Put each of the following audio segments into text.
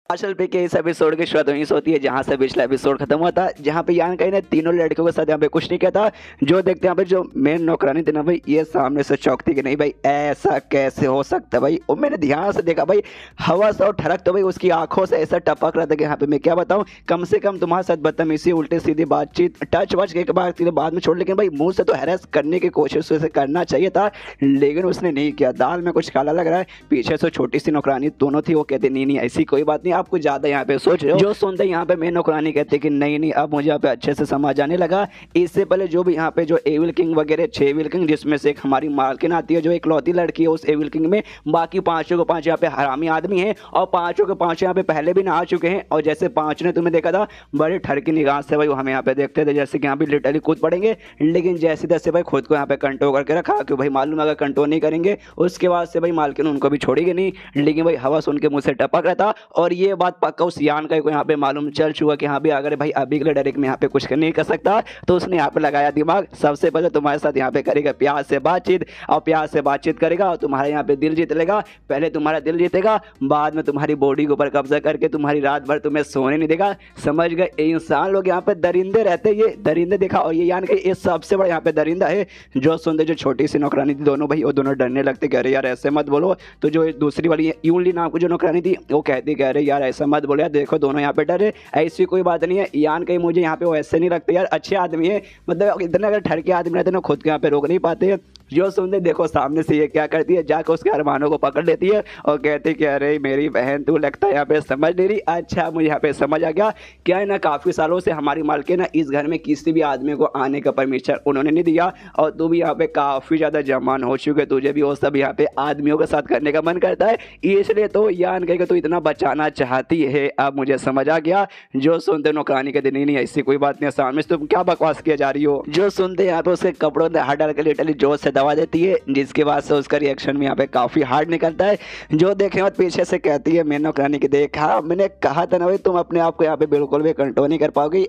असल पे के इस एपिसोड की शुरुआत वहीं से होती है जहां से पिछला एपिसोड खत्म हुआ था, जहां पे यान कहीं ने तीनों लड़कियों के साथ यहाँ पे कुछ नहीं किया था। जो देखते हैं यहाँ पे जो मेन नौकरानी थी ना भाई, ये सामने से चौंकती कि नहीं भाई ऐसा कैसे हो सकता है भाई। और मैंने ध्यान से देखा भाई, हवा से और ठड़क तो भाई उसकी आंखों से ऐसा टपक रहा था कि यहाँ पे मैं क्या बताऊँ। कम से कम तुम्हारे साथ बदतमीजी उल्टी सीधी बातचीत टच वच के बाद में छोड़, लेकिन भाई मुंह से तो हैरेस करने की कोशिश उसे करना चाहिए था, लेकिन उसने नहीं किया। दाल में कुछ काला लग रहा है। पीछे से छोटी सी नौकरानी दोनों थी, वो कहते नहीं नहीं ऐसी कोई बात नहीं, आपको ज्यादा यहाँ पे सोच रहे हो। जो सुनते यहाँ पे मैं नौकरानी कहते कि नहीं नहीं अब मुझे यहाँ पे अच्छे से समझ आने लगा। इससे पहले जो भी यहाँ पे जो एविल किंग वगैरह 6 एविल किंग, जिसमें से एक हमारी मालकिन आती है जो इकलौती लड़की है उस एविल किंग में, बाकी पांचों के पांच यहाँ पे हरामी आदमी हैं और पांचों के पांच यहाँ पे पहले भी नहा चुके हैं। और जैसे पांच ने तुम्हें देखा था बड़े ठर की निगाह से भाई हमें यहाँ पे देखते थे जैसे कि यहाँ पे लिटरली कूद पड़ेंगे, लेकिन जैसे तैसे भाई खुद को यहाँ पे कंट्रोल करके रखा, क्यों भाई मालूम अगर कंट्रोल नहीं करेंगे उसके बाद से भाई मालकिन उनको भी छोड़ेगी नहीं। लेकिन भाई हवा सुन के मुंह से टपक रहा था और ये बात पक्का उस यान का को यहाँ पे मालूम चल चुका कि हाँ भी अगर भाई अभी के डायरेक्ट में यहाँ पे कुछ नहीं कर सकता, तो उसने यहाँ पे लगाया दिमाग। सबसे पहले तुम्हारे साथ यहाँ पे करेगा प्यार से बातचीत, और प्यार से बातचीत करेगा और तुम्हारे यहाँ पे दिल जीत लेगा। पहले तुम्हारा दिल जीतेगा, बाद में तुम्हारी बॉडी के ऊपर कब्जा करके तुम्हारी रात भर तुम्हें सोने नहीं देगा। समझ गए? इंसान लोग यहाँ पे दरिंदे रहते, ये दरिंदे देखा। और ये यान के ये सबसे बड़ा यहाँ पे दरिंदा है। जो सुनते जो छोटी सी नौकरानी थी दोनों भाई, वो दोनों डरने लगते कह रहे यार ऐसे मत बोलो। तो जो दूसरी वाली यूनली नाम की जो नौकरानी थी वो कहती कह रहे यार ऐसा मत बोलो यार, देखो दोनों यहाँ पे डरे, ऐसी कोई बात नहीं है। यान कहीं मुझे यहाँ पे वो ऐसे नहीं लगते यार, अच्छे आदमी है, मतलब इतने अगर ठर के आदमी रहते ना खुद के यहाँ पे रोक नहीं पाते। जो सुनते देखो सामने से ये क्या करती है, जाकर उसके अरमानों को पकड़ लेती है और कहती कि अरे मेरी बहन तू लगता है यहाँ पे समझ नहीं रही। अच्छा मुझे यहाँ पे समझ आ गया, क्या है ना काफ़ी सालों से हमारी मालकिन ना इस घर में किसी भी आदमी को आने का परमिशन उन्होंने नहीं दिया, और तू भी यहाँ पे काफ़ी ज़्यादा जमान हो चुके, तुझे भी वो सब यहाँ पे आदमियों के साथ करने का मन करता है, इसलिए तो यान कह के तू इतना बचाना चाहती है। अब मुझे समझ आ गया। जो सुनते नौकरानी के दिन नहीं नहीं ऐसी कोई बात नहीं, सामने से तुम क्या बकवास किया जा रही हो। जो सुनते यहाँ पे उसके कपड़ों में हाथ डाल के लिटरली जोश से दबा देती है, जिसके बाद से उसका रिएक्शन भी यहाँ पे काफी हार्ड निकलता है। जो देखे और पीछे से कहती है मैं नौकरानी की देखा, मैंने कहा था ना भाई तुम अपने आप को यहाँ पे बिल्कुल भी कंट्रोल नहीं कर पाओगी।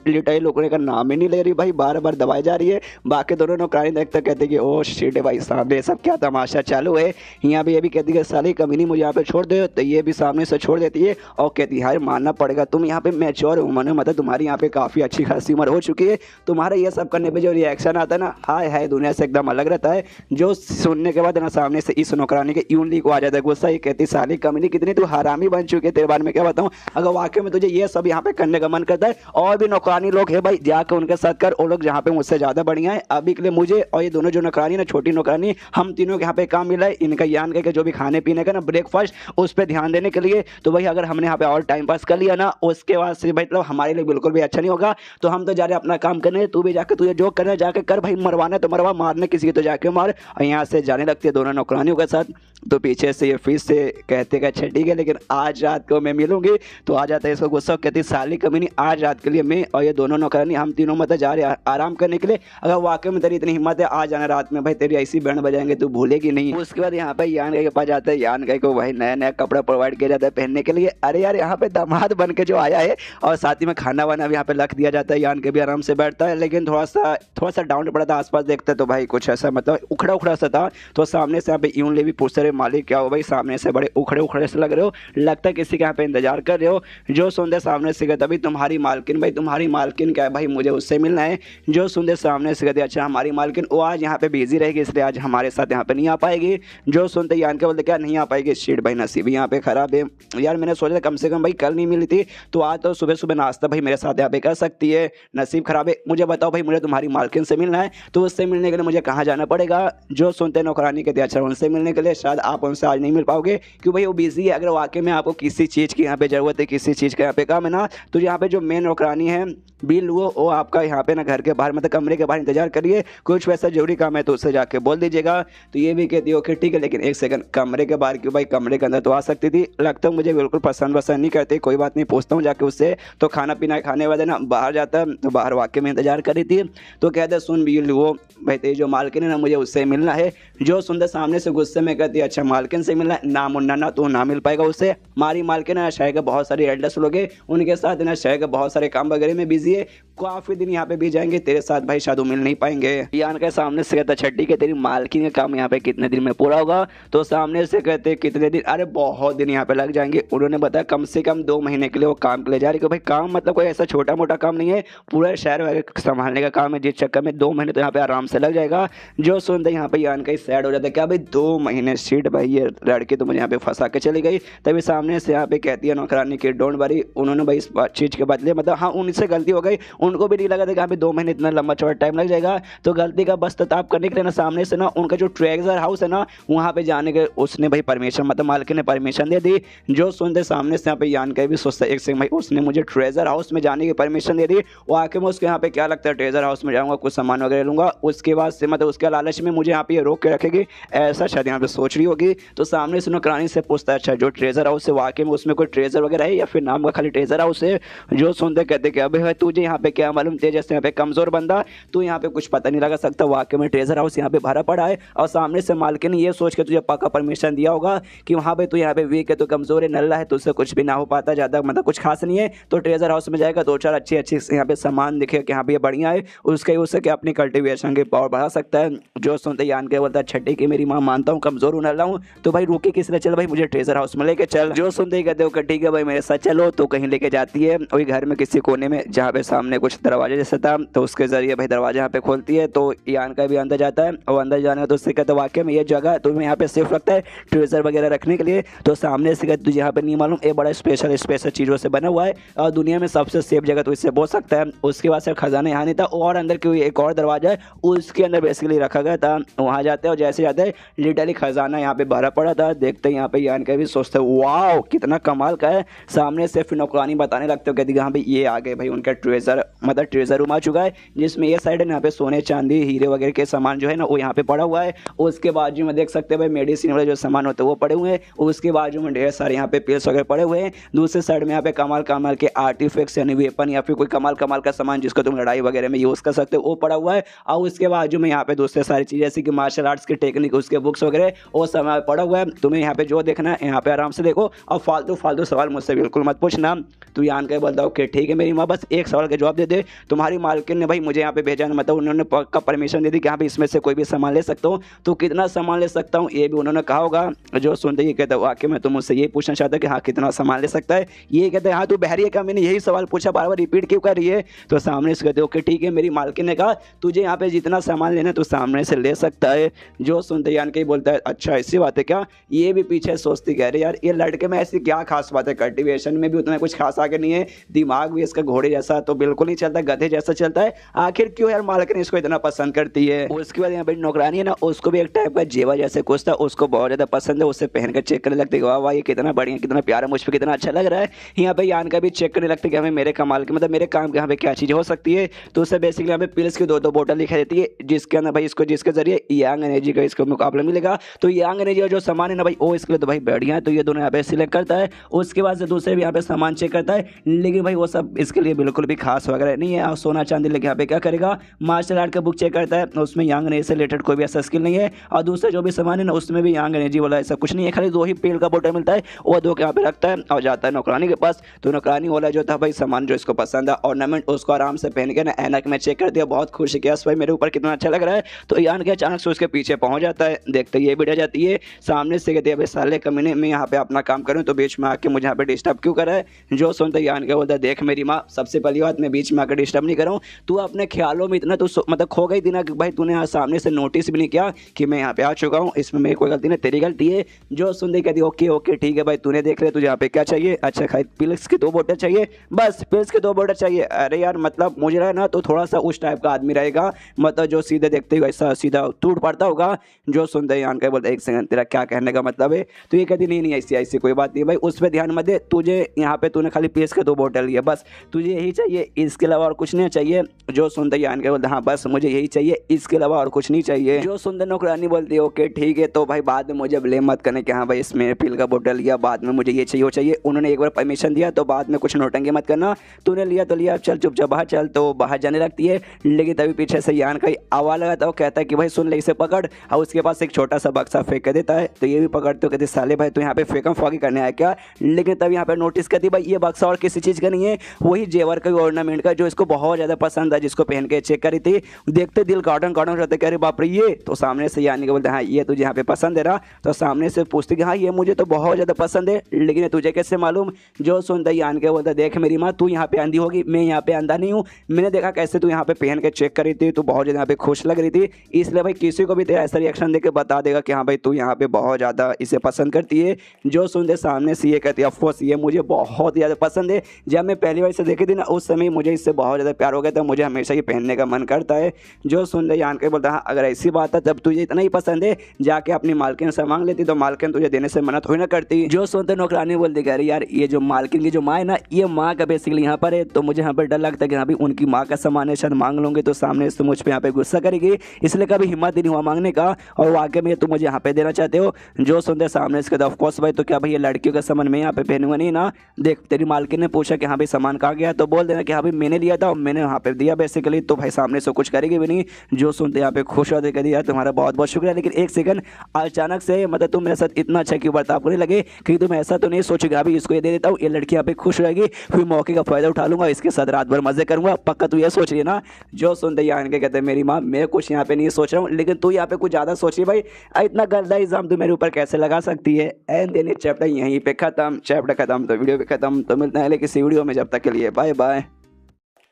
लिटाई लुकने का नाम ही नहीं ले रही भाई, बार बार दबाई जा रही है। बाकी दोनों नौकरानी देखते कहती कि ओ शिट भाई सामने सब क्या तमाशा चालू है। यहाँ भी ये भी कहती है साली कमीनी मुझे यहाँ पे छोड़ दो, तो ये भी सामने से छोड़ देती है और कहती है मानना पड़ेगा तुम यहाँ पे मैच्योर उम्र, मतलब तुम्हारी यहाँ पे काफी अच्छी खासी उम्र हो चुकी है, तुम्हारा ये सब करने पे जो रिएक्शन आता है ना हाय हाय दुनिया से एकदम अलग रहता है। जो सुनने के बाद ना सामने से इस नौकरानी के यूनली को आ जाता है गुस्सा। ये कहती साली कमीनी कितनी तू हरामी बन चुकी है, तेरे बारे में क्या बताऊं। अगर वाकई में तुझे ये सब यहाँ पे करने का मन करता है, और भी नौकरानी लोग है भाई जाकर उनके साथ कर, वो लोग जहाँ पे मुझसे ज्यादा बढ़िया है। अभी के लिए मुझे और ये दोनों जो नौकरानी ना छोटी नौकरानी, हम तीनों के यहाँ पे काम मिला है। इनका यान के जो भी खाने पीने का ना ब्रेकफास्ट उस पर ध्यान देने के लिए, तो भाई अगर हमने यहाँ पे और टाइम पास कर लिया ना उसके बाद से भाई मतलब हमारे लिए बिल्कुल भी अच्छा नहीं होगा। तो हम तो जा रहे अपना काम करने, तू भी जाकर तुझे जो करना जाके कर भाई, मरवाना तो मरवा, मारने किसी की तो जाके मार। और यहाँ से जाने लगती है दोनों नौकरानियों के साथ। तो पीछे से ये फिर से कहते कि अच्छा ठीक है लेकिन आज रात को मैं मिलूंगी। तो आ जाता है इसको गुस्सा, कहती साली कमीनी आज रात के लिए मैं और ये दोनों नौकरानी हम तीनों मतलब जा रहे हैं आराम करने के लिए। अगर वाकई में तेरी इतनी हिम्मत है आ जाना रात में भाई, तेरी ऐसी बैंड बजाएंगे तू भूलेगी नहीं। उसके बाद यहाँ पे यान के पास जाता है, यान को भाई नया नया कपड़ा प्रोवाइड किया जाता है पहनने के लिए। अरे यार यहाँ पे दामाद बन के जो आया है और साथ ही में खाना वाना भी यहाँ पे रख दिया जाता है। यान के भी आराम से बैठता है, लेकिन थोड़ा सा डाउन पड़ा था। आसपास देखते तो भाई कुछ ऐसा मतलब उखड़ा उखड़ा सा था। तो सामने से यहाँ पे यूं ले भी पूछते रहे मालिक क्या हो भाई, सामने से बड़े उखड़े उखड़े से लग रहे हो, लगता है किसी के यहाँ पे इंतजार कर रहे हो। जो सुनते सामने से कहते अभी तुम्हारी मालकिन, भाई तुम्हारी मालकिन क्या है भाई मुझे उससे मिलना है। जो सुनते सामने से कहते अच्छा हमारी मालकिन वो आज यहाँ पे बिजी रहेगी इसलिए आज हमारे साथ यहाँ पे नहीं आ पाएगी। जो सुनते यान के बोलते क्या नहीं आ पाएगी, शीट भाई नसीब यहाँ पे खराब है यार, मैंने सोचा कम से कम भाई कल नहीं मिली थी तो आज तो सुबह सुबह नाश्ता भाई मेरे साथ यहाँ पे कर सकती है, नसीब खराब है। मुझे बताओ भाई मुझे तुम्हारी मालकिन से मिलना है, तो उससे मिलने के लिए मुझे कहाँ जाना पड़ेगा। जो सुनते नौकरानी कहते अच्छा उनसे मिलने के लिए शायद आप उनसे आज नहीं मिल पाओगे क्यों भाई वो बिजी है। अगर वाकई में आपको किसी चीज़ की यहाँ पे ज़रूरत है, किसी चीज़ का यहाँ पे काम है ना, तो यहाँ पे जो मेन नौकरानी है बिल वो आपका यहाँ पे ना घर के बाहर मतलब कमरे के बाहर इंतजार करिए, कुछ वैसा जरूरी काम है तो उससे जाके बोल दीजिएगा। तो ये भी कहती है ओके ठीक है, लेकिन एक सेकंड कमरे के बाहर क्यों भाई, कमरे के अंदर तो आ सकती थी, लगता है मुझे बिल्कुल पसंद नहीं करती, कोई बात नहीं पूछता हूँ जाके उससे। तो खाना पीना खाने वाले ना बाहर जाता है, तो बाहर वाकई में इंतजार कर रही थी। तो कहते सुन बिल वो भाई तेरी जो मालकिन है ना मुझे उससे मिलना है। जो सुनते सामने से गुस्से में कहती है अच्छा मालकिन से मिलना है ना मुन्ना ना, तो ना मिल पाएगा उससे। हमारी मालकिन है शहर के बहुत सारे एल्डर्स लोग हैं, उनके साथ ना शहर के बहुत सारे काम वगैरह में बिजी है, काफी दिन यहाँ पे बीत जाएंगे, तेरे साथ भाई शायद मिल नहीं पाएंगे। यान के सामने से कहता छठी के तेरी मालकिन का काम यहाँ पे कितने दिन में पूरा होगा, तो सामने से कहते कितने दिन, अरे बहुत दिन यहाँ पे लग जाएंगे। उन्होंने बताया कम से कम 2 महीने के लिए वो काम के लिए जा रही है। भाई काम मतलब कोई ऐसा छोटा मोटा काम नहीं है, पूरा शहर वगैरह संभालने का काम है, जिस चक्कर में 2 महीने तो यहाँ पे आराम से लग जाएगा। जो सुनते यहाँ पे यान का सैड हो जाता है, क्या भाई 2 महीने सीट, भाई ये लड़की तो मुझे यहाँ पे फंसा के चली गई। तभी सामने से यहाँ पे कहती है नौकरानी की डोंट वरी। उन्होंने भाई इस चीज़ के बदले मतलब हाँ उनसे गलती हो गई, उनको भी नहीं लगा था कि यहाँ पे 2 महीने इतना लंबा चौड़ा टाइम लग जाएगा। तो गलती का बस्तताब करने के लिए ना सामने से ना उनका जो ट्रेजर हाउस है ना वहाँ पे जाने के उसने भाई परमिशन मतलब मालकिन ने परमिशन दे दी। जो सुनते सामने से यहाँ पे यान का भी सोचता है एक से भाई उसने मुझे ट्रेजर हाउस में जाने की परमिशन दे दी, वो आके मैं उसके यहाँ पे क्या लगता है ट्रेजर हाउस में जाऊँगा, कुछ सामान वगैरह लूँगा, उसके बाद से मतलब उसके लालच में मुझे यहाँ पे रोक के रखेगी, ऐसा शायद यहाँ पे सोच रही होगी। तो सामने से नौकरानी से पूछता है अच्छा जो ट्रेजर हाउस है वाकई में उसमें कोई ट्रेजर वगैरह है या फिर नाम का खाली ट्रेजर हाउस है। जो सुनते कहते कि अबे भाई तुझे यहाँ पे क्या मालूम, तेरे जैसे यहाँ पे कमजोर बंदा तू यहाँ पे कुछ पता नहीं लगा सकता, वाकई में ट्रेजर हाउस यहाँ पे भरा पड़ा है। और सामने से मालकिन ने ये सोच के तुझे पक्का परमिशन दिया होगा कि वहाँ पे तू यहाँ पे वीक है, तो कमजोर है, नल्ला है, तुझसे कुछ भी ना हो पाता, ज़्यादा मतलब कुछ खास नहीं है। तो ट्रेजर हाउस में जाएगा 2-4 अच्छे यहाँ पे सामान दिखे कि यहाँ पे बढ़िया है, उसके उससे क्या अपनी कल्टिवेशन की पावर बढ़ा सकता है। जो सुनते यान के बोलता है छठी की मेरी माँ मानता हूँ कमजोर हूँ नल्ला हूँ, तो भाई रुके किस लिए, चल भाई मुझे ट्रेजर हाउस में लेके चल। जो सुनते ही कहते हो ठीक है भाई मेरे साथ चलो, तो कहीं लेके जाती है वही घर में किसी कोने में जहाँ पे सामने कुछ दरवाजे जैसा था, तो उसके जरिए भाई दरवाजा यहाँ पे खोलती है। तो यान का भी अंदर जाता है और अंदर जाने तो उससे कहते वाकई में ये जगह तुम्हें यहाँ पे सेफ लगता है ट्रेजर वगैरह रखने के लिए। तो सामने से कहते तुझे यहाँ पे नहीं मालूम ये बड़ा स्पेशल चीज़ों से बना हुआ है और दुनिया में सबसे सेफ जगह तो इससे बोल सकता है। उसके बाद से खजाना यहाँ नहीं था और अंदर की एक और दरवाजा है उसके अंदर बेसिकली रखा गया था। वहाँ जाते हैं और जैसे जाते हैं लिटरली खजाना यहाँ पे भरा पड़ा था। देखते हैं यहाँ पे यान का भी सोचते हैं वाह कितना कमाल का है। सामने से फिर नौकरानी बताने लगते हो, कहती हाँ भाई ये आ गए भाई उनका ट्रेजर मतलब ट्रेजर रूम आ चुका है, जिसमें ये साइड है यहाँ पे सोने चांदी हीरे वगैरह के सामान जो है ना वो यहाँ पे पड़ा हुआ है। उसके बाजू में देख सकते हैं भाई मेडिसिन वाले जो सामान होते हैं वो पड़े हुए हैं। उसके बाजू में ढेर सारे यहाँ पे पिल्स वगैरह पड़े हुए हैं। दूसरे साइड में यहाँ पे कमाल कमाल के आर्टिफैक्ट्स यानी वेपन या फिर कोई कमाल कमाल का सामान जिसको तुम लड़ाई वगैरह में यूज़ कर सकते हो वो पड़ा हुआ है। और उसके बाजू में यहाँ पे दूसरे सारी चीज़ जैसे कि मार्शल आर्ट्स की टेक्निक उसके बुक्स वगैरह वो सामान पड़ा हुआ है। तुम्हें यहाँ पे जो देखना है यहाँ पे आराम से देखो और फालतू सवाल मुझसे बिल्कुल मत पूछना। तू यान के बोलता ओके ठीक है मेरी माँ बस एक सवाल का जवाब दे दे, तुम्हारी मालकिन ने भाई मुझे यहाँ पे भेजा ना, मतलब उन्होंने पक्का परमिशन दे दी कि हाँ भाई इसमें से कोई भी सामान ले सकता हूँ, तो कितना सामान ले सकता हूँ ये भी उन्होंने कहा होगा। जो सुनते ही कहता वाकई में तुम मुझसे ये पूछना चाहता कि हाँ कितना सामान ले सकता है, ये कहते हैं हाँ तू बहरी है क्या, मैंने यही सवाल पूछा बार बार रिपीट क्यों कर रही है। तो सामने से कहते ओके ठीक है मेरी मालकिन ने कहा तुझे यहाँ पे जितना सामान लेना तो सामने से ले सकता है। जो सुनते यान के बोलता है अच्छा ऐसी बात है क्या, ये भी पीछे सोचती कह रही यार ये लड़के में ऐसी क्या खास बात है, कल्टिवेशन में भी उतना कुछ खास आगे नहीं है, दिमाग भी इसका घोड़े जैसा तो बिल्कुल नहीं चलता, गधे जैसा चलता है, आखिर क्यों यार मालकिन इसको इतना पसंद करती है। उसके बाद यहाँ पे नौकरानी है ना उसको भी एक टाइप का जेवर जैसे कुछ था उसको बहुत ज्यादा पसंद है, उससे पहन कर चेक करने लगती है वाह वाह ये कितना बढ़िया कितना प्यारा मुझ पर कितना अच्छा लग रहा है। यहाँ पे यान का भी चेक करने लगता है कि हमें मेरे कमाल के मतलब मेरे काम के यहाँ पे क्या चीज़ हो सकती है। तो उससे बेसिकली यहाँ पे पिल्स की 2-2 बोतल दिखा देती है जिसके अंदर भाई इसको जिसके जरिए यंग एनर्जी का इसको मुकाबला मिलेगा। तो यंग एनर्जी जो सामान है ना भाई वो इसके लिए तो भाई बढ़िया है, तो ये दोनों यहाँ पे सिलेक्ट करता है। उसके बाद से दूसरे भी यहाँ पे सामान चेक करता है, लेकिन भाई वो सब इसके लिए बिल्कुल भी खास वगैरह नहीं है। और सोना चांदी लेके यहाँ पे क्या करेगा मार्शल आर्ट का बुक चेक करता है, उसमें यंग एनर्जी से रिलेटेड कोई भी ऐसा स्किल नहीं है। और दूसरे जो भी सामान है ना उसमें भी यंग एनर्जी वाला ऐसा कुछ नहीं है, खाली 2 ही पिल का बोतल मिलता है, वो 2 यहाँ पे रखता है और जाता है नौकरानी के पास। तो नौकरानी वाला जो था भाई सामान जो इसको पसंद है ऑर्नामेंट उसको आराम से पहन के ना ऐनक में चेक कर दिया, बहुत खुश है कि भाई मेरे ऊपर कितना अच्छा लग रहा है। तो यान के अचानक से उसके पीछे पहुंच जाता है, देखते ये भी डर जाती है। सामने से कहते हैं भाई साले कमीने में यहाँ पे अपना काम करूँ तो बीच में आके मुझे यहाँ पे डिस्टर्ब क्यों कर रहा है। जो सुनते यान के बोलता है देख मेरी माँ सबसे पहली बात मैं बीच में आकर डिस्टर्ब नहीं करूँ, तू अपने ख्यालों में इतना तो मतलब खो गई थी ना कि भाई तूने यहाँ सामने से नोटिस भी नहीं किया कि मैं यहाँ पे आ चुका हूँ, इसमें मेरी कोई गलती नहीं तेरी गलती है। जो सुनते कहती ओके ओके ठीक है भाई तूने देख लिया, तुझे यहाँ पे क्या चाहिए, अच्छा खाई पिल्स की 2 बोतल चाहिए, बस पिल्स की 2 बोतल चाहिए। अरे यार मतलब मुझे रहा ना तो थोड़ा सा उस टाइप का आदमी रहेगा, मतलब जो सीधे देखते हुए ऐसा सीधा टूट पड़ता होगा। जो सुनते यान के बोलते एक सेकंड तेरा क्या कहने का मतलब है। तो ये कहती नहीं ऐसी ऐसी कोई बात नहीं भाई उस पर ध्यान मत दे, तुझे यहाँ पे तूने खाली पिल्स के 2 बोतल लिए बस तुझे यही चाहिए इसके अलावा और कुछ नहीं चाहिए। जो सुनते यान के बोलते हाँ बस मुझे यही चाहिए इसके अलावा और कुछ नहीं चाहिए। जो सुनते नौकरानी बोलती है ओके ठीक है तो भाई बाद में मुझे ब्लेम मत करने कि हाँ भाई इसमें पिल का बोतल लिया बाद में मुझे ये चाहिए वो चाहिए, उन्होंने एक बार परमिशन दिया तो बाद में कुछ नोटंगी मत करना, तूने लिया तो लिया चल चुपचाप बाहर चल। तो बाहर जाने लगती है, लेकिन तभी पीछे से यान का आवाज लगाता है, वो कहता है कि भाई सुन ले इसे पकड़, और उसके पास एक छोटा सा बक्सा फेंक के देता है। तो ये भी पकड़ते हो कहते साले भाई तो यहाँ पे फेंकम फॉगी करने आया क्या। लेकिन तब यहाँ पे नोटिस करती भाई ये बक्सा और किसी चीज़ का नहीं है, वही जेवर का ऑर्नामेंट का है जो इसको बहुत ज़्यादा पसंद है, जिसको पहन के चेक करी थी, देखते दिल गार्डन गार्डन रहते, कह रहे बाप रे ये, तो सामने से यानी कि बोलते हाँ ये तुझे यहाँ पे पसंद है ना, तो सामने से पूछते कि हाँ ये मुझे तो बहुत ज़्यादा पसंद है, लेकिन तुझे कैसे मालूम। जो सुनता यान के बोलता देख मेरी माँ, तू यहाँ पे अंधी होगी, मैं यहाँ पे अंधा नहीं हूँ, मैंने देखा कैसे तू यहाँ पे पहन के चेक करी थी, तू बहुत ज़्यादा यहाँ पे खुश लग रही थी, इसलिए भाई किसी को भी तेरा ऐसा रिएक्शन देके बता देगा कि हाँ भाई तू यहाँ पे बहुत ज़्यादा इसे पसंद करती है। जो सुनते सामने से ये कहती है ऑफकोर्स ये मुझे बहुत ज़्यादा पसंद है, जब मैं पहली बार इसे देखी थी ना उस समय मुझे इससे बहुत ज़्यादा प्यार हो गया था, मुझे हमेशा ये पहनने का मन करता है। जो सुनते यान के बोलता हाँ अगर ऐसी बात है तब तुझे इतना ही पसंद है, जाके अपनी मालकिन से मांग लेती, तो मालकिन तुझे देने से मना थोड़ी ना करती। जो सुनते नौकरानी बोलती कह रही यार ये जो मालकिन की जो माँ है ना, ये माँ का बेसिकली यहाँ पर है, तो मुझे यहाँ पर डर लगता है कि हाँ भाई उनकी माँ का सामान है, शायद मांग लूँगी तो सामने से मुझ पर यहाँ पे गुस्सा करेगी, इसलिए कभी हिम्मत नहीं हुआ मांगने का, और वाकई में तुम मुझे यहाँ पे देना चाहते हो। जो सुनते सामने से कहते ऑफकोर्स भाई, तो क्या भाई ये लड़कियों का सामान मैं यहाँ पे पहनूंगा नहीं ना। देख तेरी मालकिन ने पूछा कि हाँ भाई सामान कहाँ गया, तो बोल देना कि हाँ भाई मैंने लिया था और मैंने यहाँ पे दिया बेसिकली, तो भाई सामने से कुछ करेगी भी नहीं। जो सुनते यहाँ पे खुश होते कहती यार तुम्हारा बहुत बहुत शुक्रिया, लेकिन एक सेकंड अचानक से मतलब तुम मेरे साथ इतना अच्छा क्यों बर्ताव करने लगे कि तुम ऐसा तो नहीं सोचोगे अभी इसको ये दे देता हूँ, ये लड़की यहाँ पे खुश रहेगी, फिर मौके का फायदा उठा लूंगा, इसके साथ रात भर मजे करूंगा, पक्का तू ये सोच रही है ना। जो सुनते यहाँ के कहते मेरी माँ मैं कुछ यहाँ पे नहीं सोच रहा हूँ, लेकिन तू यहाँ पे कुछ ज़्यादा सोच रही भाई, इतना गंदा इल्जाम तू मेरे ऊपर कैसे लगा सकती है। एंड देन चैप्टर यहीं पे खत्म, चैप्टर खत्म तो वीडियो भी खत्म, तो मिलते हैं किसी वीडियो में, जब तक के लिए बाय बाय।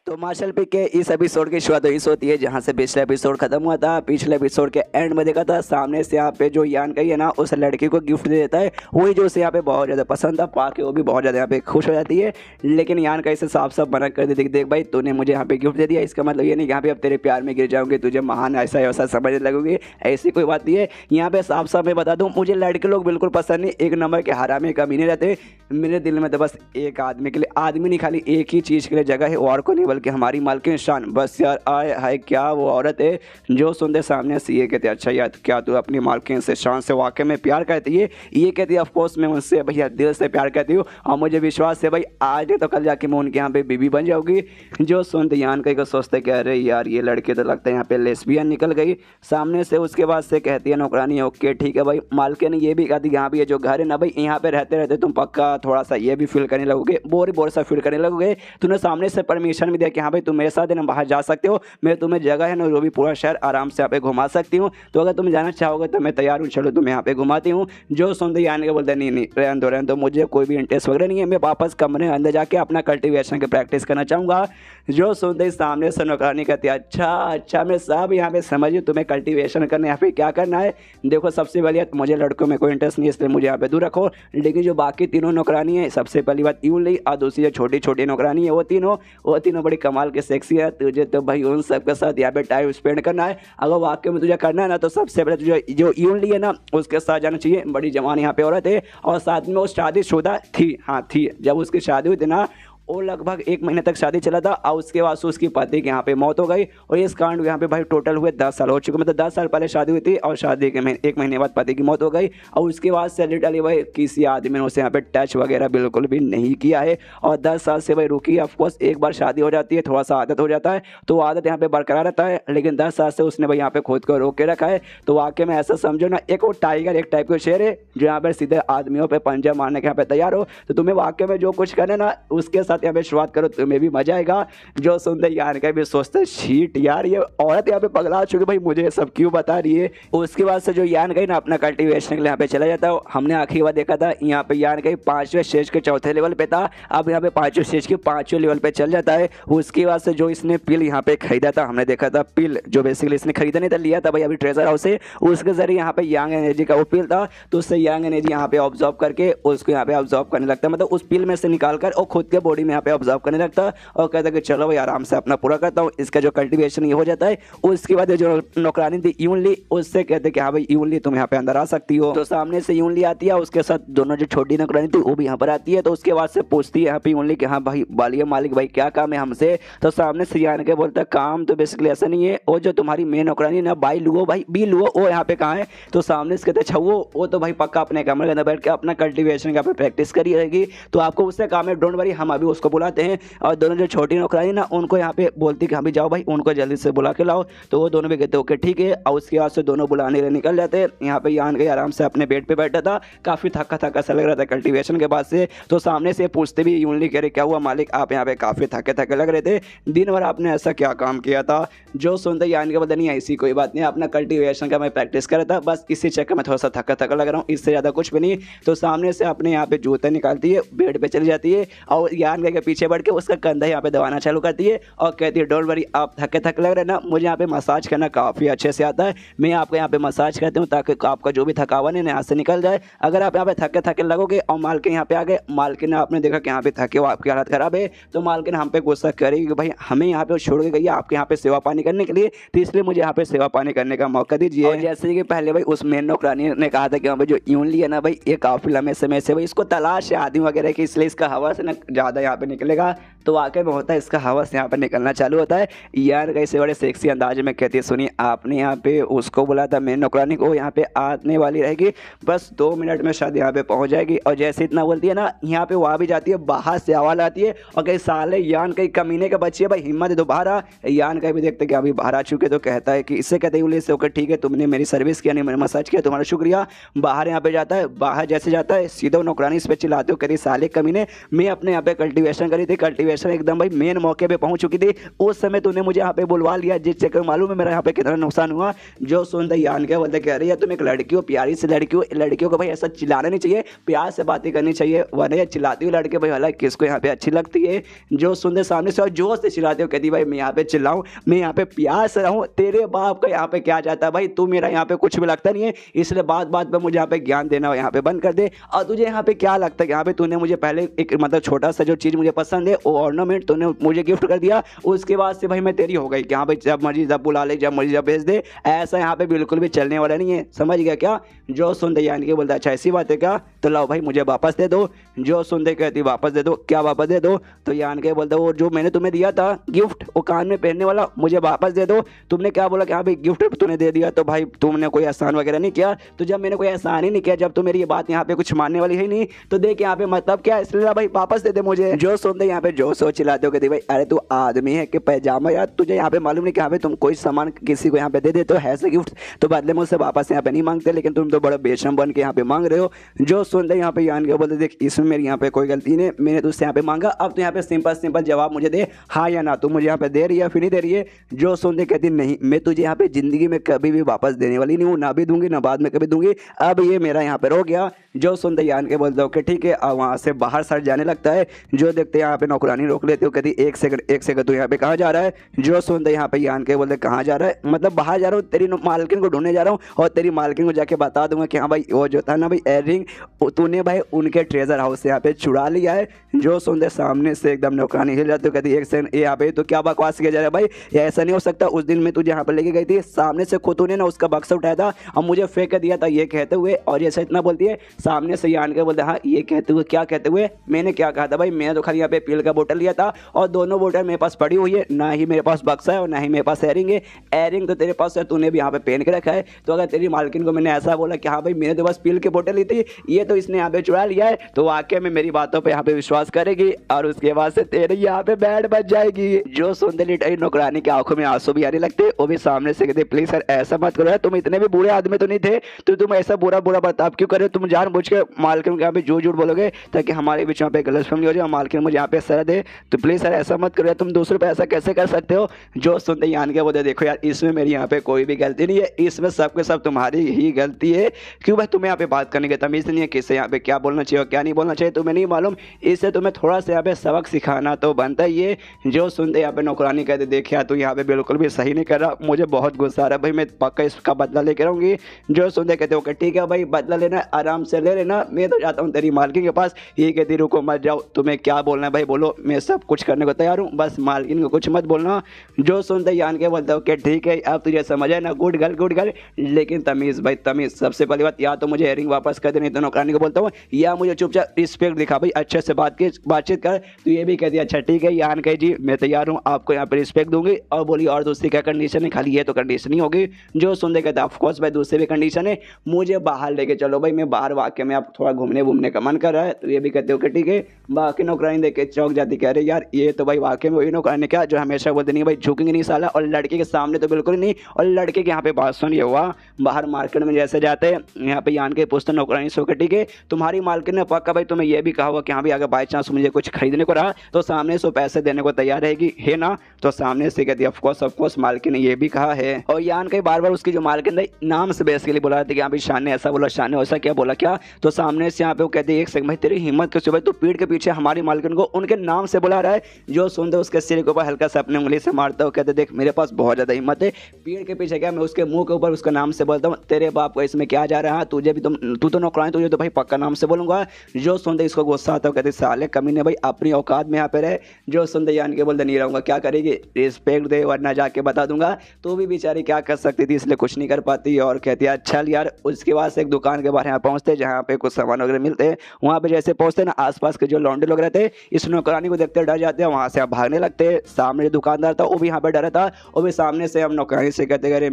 तो मार्शल पी के इस एपिसोड की शुरुआत इस होती है जहाँ से पिछला एपिसोड खत्म हुआ था। पिछले एपिसोड के एंड में देखा था सामने से यहाँ पे जो यान कही है ना उस लड़की को गिफ्ट दे देता है, वही जो उसे यहाँ पे बहुत ज़्यादा पसंद था, पाके वो भी बहुत ज़्यादा यहाँ पे खुश हो जाती है, लेकिन यान का इसे साफ साफ मना कर देती देख भाई तूने मुझे यहाँ पे गिफ्ट दे दिया, इसका मतलब ये नहीं यहाँ पे अब तेरे प्यार में गिर जाऊंगी, तुझे महान ऐसा ऐसा समझने लगोगी, ऐसी कोई बात नहीं है। यहाँ पे साफ साफ मैं बता दूँ मुझे लड़के लोग बिल्कुल पसंद नहीं, एक नंबर के हरामी कमीने रहते। मेरे दिल में तो बस एक आदमी के लिए, आदमी नहीं खाली एक ही चीज़ के लिए जगह है, और को नहीं बल्कि हमारी मालकिन शान। बस यार आए हाय क्या वो औरत है। जो सुनते सामने से ये कहते अच्छा यार क्या तू अपनी मालकिन से शान से वाकई में प्यार करती है, ये कहती है ऑफकोर्स मैं उनसे भैया दिल से प्यार करती हूँ, और मुझे विश्वास है भाई आज नहीं तो कल जाके मैं उनके यहाँ पे बीबी बन जाऊँगी। जो सुनते यान कहीं को सोचते कह रहे यार ये लड़के तो लगता है यहाँ पे लेस्बियन निकल गई सामने से। उसके बाद से कहती है नौकरानी ओके ठीक है भाई। मालकिन ये भी कहती यहाँ भी ये जो घर है ना भाई यहाँ पे रहते रहते तुम पक्का थोड़ा सा ये भी फील करने लगोगे, बोर सा फील करने लगोगे। तूने सामने से परमिशन भी दिया कि हाँ भाई तुम मेरे साथ है ना बाहर जा सकते हो, मैं तुम्हें जगह है ना वो भी पूरा शहर आराम से यहाँ पे घुमा सकती हूँ, तो अगर तुम जाना चाहोगे तो मैं तैयार हूँ, चलो तुम्हें यहाँ पे घुमाती हूँ। जो सुनते ही आने के बोलते नहीं रहने दो मुझे कोई भी इंटरेस्ट वगैरह नहीं है, मैं वापस कमरे अंदर जाके अपना कल्टिवेशन की प्रैक्टिस करना चाहूँगा। जो सुनते ही सामने से नौकरानी कहती है अच्छा मैं सब यहाँ पे समझिए तुम्हें कल्टिवेशन करना यहाँ पे क्या करना है। देखो सबसे पहली बात मुझे लड़कों में कोई इंटरेस्ट नहीं है, इसलिए मुझे यहाँ पे दूर रखो, लेकिन जो बाकी तीनों नौकरानी है सबसे पहली बात यूं ली, और दूसरी जो छोटी छोटी नौकरानी है वो तीनों बड़ी कमाल के सेक्सी है, तुझे तो भाई उन सबके साथ यहाँ पे टाइम स्पेंड करना है। अगर वाकई में तुझे करना है ना तो सबसे पहले तुझे जो यूनली है ना उसके साथ जाना चाहिए, बड़ी जवान यहाँ पे औरत है और साथ में वो शादीशुदा थी। हाँ थी, जब उसकी शादी हुई थी ना वो लगभग 1 महीने तक शादी चला था, और उसके बाद उसकी पति की यहाँ पे मौत हो गई, और इस कांड यहाँ पे भाई टोटल हुए 10 साल हो चुके, मतलब 10 साल पहले शादी हुई थी और शादी के 1 महीने बाद पति की मौत हो गई, और उसके बाद से लिटरली भाई किसी आदमी ने उसे यहाँ पे टच वगैरह बिल्कुल भी नहीं किया है, और 10 साल से भाई रुकी है। ऑफकोर्स एक बार शादी हो जाती है थोड़ा सा आदत हो जाता है तो आदत यहाँ पे बरकरार रहता है, लेकिन 10 साल से उसने भाई यहाँ पे खुद को रोक के रखा है। तो वाकई में ऐसा समझो ना एक वो टाइगर एक टाइप का शेर है जो यहाँ पे सीधे आदमियों पे पंजा मारने के यहाँ पे तैयार हो, तो तुम्हें वाकई में जो कुछ करना ना उसके साथ यहाँ पे शुरुआत करो, तुम्हें भी मजा आएगा। जो सुनते यार का भी सोचते शीट यार ये औरत यहाँ पे पगला चुकी भाई मुझे सब क्यों बता रही है। उसके बाद से जो यान गई ना अपना कल्टीवेशन के लिए यहाँ पे चला जाता है। हमने आखिरी बार देखा था यहाँ पे यान गई 5वें स्टेज के 4थे लेवल पे था, अब यहाँ पे 5वें स्टेज के 5वें लेवल पे चल जाता है। उसके बाद से जो इसने पिल यहाँ पे खरीदा था, हमने देखा था पिल जो बेसिकली इसने खरीदा नहीं था, लिया था भाई अभी ट्रेजर हाउस से, उसके जरिए यहाँ पे यंग एनर्जी का वो पिल था, तो उससे यंग एनर्जी यहाँ पे ऑब्जॉर्व करके उसको यहाँ पे ऑब्जॉर्व करने लगता है, मतलब उस पिल में से निकाल कर और खुद के बॉडी में यहाँ पे ऑब्जॉर्व करने लगता है, और कहता है कि चलो भाई आराम से अपना पूरा करता हूँ। इसका जो कल्टीवेशन ये हो जाता है। उसके बाद जो नौकरानी थी यूनली, उससे कहते कि हाँ भाई यूनली तुम यहाँ पे अंदर आ सकती हो, तो सामने से यूनली आती है, उसके साथ दोनों जो छोटी नौकरानी थी वो भी यहाँ पर आती है। तो उसके बाद से पूछती है यहाँ पे यूनली कि हाँ भाई बालिया मालिक भाई क्या काम है हमसे, तो सामने से आने के बोलता है काम तो बेसिकली ऐसा नहीं है, और जो तुम्हारी मेन नौकरानी ना भाई लुओ भाई बी लुओ वो यहाँ पे कहाँ है, तो सामने से कहते अच्छा वो तो भाई पक्का अपने कमरे के अंदर बैठ के अपना कल्टीवेशन का प्रैक्टिस करी रहेगी, तो आपको उससे काम है डोंट वरी हम अभी उसको बुलाते हैं और दोनों जो छोटी नौकरानी ना उनको यहाँ पे बोलती कि हाँ भी जाओ भाई उनको जल्दी से बुला के लाओ। तो वो दोनों भी कहते ओके ठीक है। और उसके बाद से दोनों बुलाने के लिए निकल जाते हैं। यहाँ पे यान गई आराम से अपने बेड पे बैठा था, काफ़ी थका थका सा लग रहा था कल्टीवेशन के बाद से। तो सामने से पूछते भी यूनली कह रहे क्या हुआ मालिक, आप यहाँ पे काफ़ी थके थके लग रहे थे, दिन भर आपने ऐसा क्या काम किया था। जो सुनते यान के बता नहीं ऐसी कोई बात नहीं, अपना कल्टीवेशन का मैं प्रैक्टिस कर रहा था, बस इसी चक्कर में थोड़ा सा थका थका लग रहा हूँ, इससे ज़्यादा कुछ भी नहीं। तो सामने से अपने यहाँ पे जूते निकालती है, बेड पे चली जाती है और यान के पीछे बढ़ के उसका कंधा यहाँ पे दबाना चालू करती है और कहती है डोंट वरी, आप थके थके लग रहे हैं ना, मुझे यहाँ पे मसाज करना काफ़ी अच्छे से आता है, मैं आपको यहाँ पे मसाज करती हूँ ताकि आपका जो भी थकावन है यहाँ से निकल जाए। अगर आप यहाँ पे थके थके लगोगे और मालकिन यहाँ पे आ गए, मालकिन ने आपने देखा कि यहाँ पे थके हो, आपकी हालत खराब है, तो मालकिन हम पे गुस्सा करेगी कि भाई हमें यहाँ पे छोड़ के गई है आपके यहाँ पे सेवा पानी करने के लिए, तो इसलिए मुझे यहाँ पे सेवा पानी करने का मौका दीजिए। और जैसे कि पहले भाई उस मेन नौकरानी ने कहा था कि हाँ भाई जो यूनली है ना भाई ये काफ़ी लंबे समय से भाई इसको तलाश है आदमी वगैरह की, इसलिए इसका हवा से ना ज़्यादा यहाँ पे निकलेगा। तो वाकई में होता है, इसका हवा से यहाँ पर निकलना चालू होता है। यार कैसे बड़े सेक्सी अंदाज में कहती है सुनिए आपने यहाँ पे उसको बोला था मेन नौकरानी को यहाँ पे आने वाली रहेगी, बस 2 मिनट में शायद यहाँ पे पहुँच जाएगी। और जैसे इतना बोलती है ना यहाँ पे वो आ भी जाती है, बाहर से आवाज़ आती है और कहीं साले यान कहीं कमीने का बच्ची है भाई हिम्मत है तो बाहर आ। यान का भी देखते कि अभी बाहर आ चुके, तो कहता है कि इससे कहते हैं से ओके ठीक है तुमने मेरी सर्विस किया, नहीं मैंने मसाज किया, तुम्हारा शुक्रिया। बाहर यहाँ पे जाता है, बाहर जैसे जाता है सीधा नौकरानी इस पर चिल्लाते हो करी साले कमीने, मैं अपने यहाँ पे कल्टीवेशन करी थी, कल्टीवेशन एकदम भाई मेन मौके पे पहुंच चुकी थी, उस समय तूने मुझे यहाँ पे बुलवा लिया, जिस चक्कर मालूम है मेरा यहाँ पे कितना नुकसान हुआ। जो सुनते यान के बोलते कह रही है तुम एक लड़की हो, प्यारी सी लड़की हो, लड़कियों को भाई ऐसा चिल्लाना नहीं चाहिए, प्यार से बातें करनी चाहिए, वरना चिल्लाती हुई लड़के भाई हालांकि किसको यहाँ पे अच्छी लगती है। जो सुनते सामने से और जोर से चिल्लाते हो, कहती भाई मैं यहाँ पे चिल्लाऊँ, मैं यहाँ पे प्यार से रहूँ, तेरे बाप का यहाँ पे क्या जाता है भाई, तू मेरा यहाँ पे कुछ भी लगता नहीं है, इसलिए बात बात पे मुझे यहाँ पे ज्ञान देना यहाँ पे बंद कर दे। और तुझे यहाँ पे क्या लगता है यहाँ पे तूने मुझे पहले एक मतलब छोटा सा जो चीज़ मुझे पसंद है वो ऑर्नामेंट तूने मुझे गिफ्ट कर दिया, उसके बाद से भाई मैं तेरी हो गई कि हाँ भाई जब मर्जी जब बुला ले, जब मर्जी जब भेज दे, ऐसा यहाँ पे बिल्कुल भी चलने वाला नहीं है, समझ गया क्या। जो सुनते यानी कि बोलता अच्छा ऐसी बात है क्या, तो लाओ भाई मुझे वापस दे दो। जो सुनते कहती वापस दे दो, क्या वापस दे दो, तो यान के बोलता वो जो मैंने तुम्हें दिया था गिफ्ट वो कान में पहनने वाला मुझे वापस दे दो। तुमने क्या बोला कि हाँ भाई गिफ्ट तूने दे दिया, तो भाई तुमने कोई एहसान वगैरह नहीं किया, तो जब मैंने कोई एहसान ही नहीं किया, जब तो मेरी ये बात यहाँ पे कुछ मानने वाली है नहीं, तो देख यहाँ पे मतलब क्या है, इसलिए भाई वापस दे दे मुझे। जो सुनते यहाँ पे जो सोच चिल्लाते हो कहते भाई अरे तू आदमी है कि पैजामा यार, तुझे यहाँ पे मालूम नहीं कि यहाँ पे तुम कोई सामान किसी को यहाँ पे दे देते हो ऐसे गिफ्ट, तो बदले में उससे वापस यहाँ पे नहीं मांगते, लेकिन तुम तो बड़ा बेशरम बन के यहाँ पे मांग रहे हो। जो सुनते यहाँ पे यान के बोलते देख इसमें मेरी यहाँ पे कोई गलती नहीं, मैंने तुझसे यहाँ पे मांगा, अब तो यहाँ पे सिंपल जवाब मुझे दे हाँ या ना, तू मुझे यहाँ पे दे रही है फिर नहीं दे रही है। जो सुनते कहती नहीं मैं तुझे यहाँ पे जिंदगी में कभी भी वापस देने वाली नहीं हूँ, ना भी दूंगी ना बाद में कभी दूंगी, अब ये मेरा यहाँ पे हो गया। जो सुनते यान के बोलते ओके ठीक है, अब वहाँ से बाहर सर जाने लगता है। जो देखते यहाँ पे नौकरानी रोक लेते हो, कहती एक सेकंड तू यहाँ पे कहाँ जा रहा है। जो सुनते यहाँ पे यान के बोलते कहाँ जा रहा है, मतलब बाहर जा रहा हूँ, तेरी मालकिन को ढूंढने जा रहा हूँ और तेरी मालकिन को जाके बता दूंगा कि हाँ भाई वो जो था ना भाई एयररिंग तूने भाई उनके ट्रेजर हाउस से यहाँ पे चुरा लिया है। जो सुनते सामने से एकदम नौकरानी हिल जाती है, कहती एक सेकंड यहाँ पे तो क्या बकवास किया जा रहा है भाई, ऐसा नहीं हो सकता, उस दिन मैं तुझे यहाँ पर लेके गई थी, सामने से खुद तूने ना उसका बक्सा उठाया था और मुझे फेंक कर दिया था, ये कहते हुए और जैसे इतना बोलती है सामने से यान के बोलते हाँ ये कहते हुए क्या कहते हुए, मैंने क्या कहा था भाई, मैंने तो खाली यहाँ पे पील का बोतल लिया था और दोनों बोतल मेरे पास पड़ी हुई है, ना ही मेरे पास बक्सा है और ना ही मेरे पास एयरिंग है, एयरिंग तो तेरे पास है तूने भी यहाँ पे पहन के रखा है, तो अगर तेरी मालकिन को मैंने ऐसा बोला कि हाँ भाई मैंने तो बस पील की बोतल ली थी, ये तो इसने यहाँ पे चुरा लिया है, तो वाकई में मेरी बातों पर यहाँ पे विश्वास करेगी और उसके बाद से तेरे यहाँ पे बैंड बज जाएगी। जो सुनते लिटाई नौकरानी की आंखों में आंसू भी आने लगते, वो भी सामने से कहते प्लीज सर ऐसा मत करो, तुम इतने भी बुरे आदमी तो नहीं थे, तो तुम ऐसा बुरा बर्ताव क्यों कर रहे हो, तुम जानबूझ के मालकिन के यहाँ पे झूठ बोलोगे ताकि हमारे बीच में पे गलतफहमी हो जाए, मालकिन मुझे यहाँ पे सर दे, तो प्लीज सर ऐसा मत करो, तुम दूसरों पे ऐसा कैसे कर सकते हो। जो सुनते यान के बोलते देखो यार इसमें मेरी यहाँ पे कोई भी गलती नहीं है, इसमें सबके सब तुम्हारी ही गलती है, क्यों भाई तुम्हें यहाँ पे बात करने की तमीज नहीं है, किससे यहाँ पे क्या बोलना चाहिए और क्या नहीं बोलना चाहिए तुम्हें नहीं मालूम, इससे तुम्हें थोड़ा सा यहाँ पे सबक सिखाना तो बनता ही है। जो सुनते यहाँ पे नौकरानी कहते देखिए तू यहाँ पे बिल्कुल भी सही नहीं कर रहा, मुझे बहुत गुस्सा आ रहा है भाई, मैं पक्का इसका बदला लेकर आऊंगी। जो सुनते कहते ओके ठीक है भाई बदला लेना आराम से ले लेना, मैं तो जाता हूँ तेरी मालकिन के पास, ये कहती रुको मत जाओ, तुम्हें क्या बोलना है भाई बोलो, मैं सब कुछ करने को तैयार हूँ, बस मालकिन को कुछ मत बोलना। जो सुनते यान के बोलता ओके ठीक है अब तुझे समझ आए ना, गुड गर्ल, लेकिन तमीज़ भाई तमीज़, सबसे पहली बात या तो मुझे एयरिंग वापस कर दे, नहीं तो नौकरानी को बोलता हूँ, या मुझे चुपचाप रिस्पेक्ट दिखा भाई, अच्छे से बातचीत कर। तो ये भी कहती है अच्छा ठीक है यान कह जी मैं तैयार हूँ, आपको यहाँ पे रिस्पेक्ट दूंगी, और बोली और दूसरी क्या कंडीशन है, खाली ये तो कंडीशन ही होगी। जो सुनते कहते ऑफकोर्स भाई दूसरी भी कंडीशन है, मुझे बाहर लेके चलो भाई, मैं बाहर वाकई में आप थोड़ा घूमने वूमने का मन कर रहा है तो ये भी कहते हो कि ठीक है। बाकी नौकरानी देख के चौंक जाती, कह रहे यार ये तो भाई वाकई में वही नौकरानी क्या जो हमेशा बोलते नहीं भाई झुकेंगे नहीं साला, और लड़के के सामने तो बिल्कुल नहीं। और लड़के के यहाँ पे बात सुन, ये हुआ बाहर मार्केट में जैसे जाते हैं यहाँ पे यान के पूछते नौकरानी से कि ठीक है तुम्हारी मालकिन ने पक्का भाई तुम्हें ये भी कहा होगा कि हाँ भाई अगर बाई चांस मुझे कुछ खरीदने को रहा तो सामने से पैसे देने को तैयार रहेगी, है ना? तो सामने से कहती है ऑफकोर्स मालकिन ने ये भी कहा है। और यान के बार बार उसकी जो मालकिन थी नाम से बेसिकली बुला रही थी कि हाँ भाई शान ने ऐसा बोला, शान ने ऐसा क्या बोला क्या? तो सामने से यहाँ पे वो कहती है एक सेकंड भाई तेरी हिम्मत कैसे भाई तू पीठ के पीछे हमारी मालकिन को उनके नाम से बुला रहा है। जो सुनते उसके सिर के ऊपर हल्का सा अपनी उंगली से मारता हूँ, कहते देख मेरे पास बहुत ज्यादा हिम्मत है, पीठ के पीछे क्या मैं उसके मुंह के ऊपर उसका नाम से बोलता हूँ, तेरे बाप को इसमें क्या जा रहा है, तुझे भी तू तो नौकरानी तुझे तो भाई पक्का नाम से बोलूंगा। जो सुनते इसको गुस्सा आता है, कहते साले कमीने भाई अपनी औकात में यहाँ पे रहे। जो सुनते यान के बोलते नहीं रहूंगा, क्या करेगी रिस्पेक्ट दे वरना जाके बता दूंगा। तो भी बेचारी क्या कर सकती थी इसलिए कुछ नहीं कर पाती और कहती है अच्छा यार। उसके बाद से एक दुकान के बाहर यहाँ पहुंचते जहाँ पे कुछ सामान वगैरह मिलते हैं। वहाँ पे जैसे पहुंचते ना आसपास के जो लौंडे लोग रहते इस नौकरानी को देखते डर जाते हैं, वहाँ से आप भागने लगते। सामने दुकानदार था वो भी यहाँ पे डरा था, वो भी सामने से हम नौकरानी से कहते अरे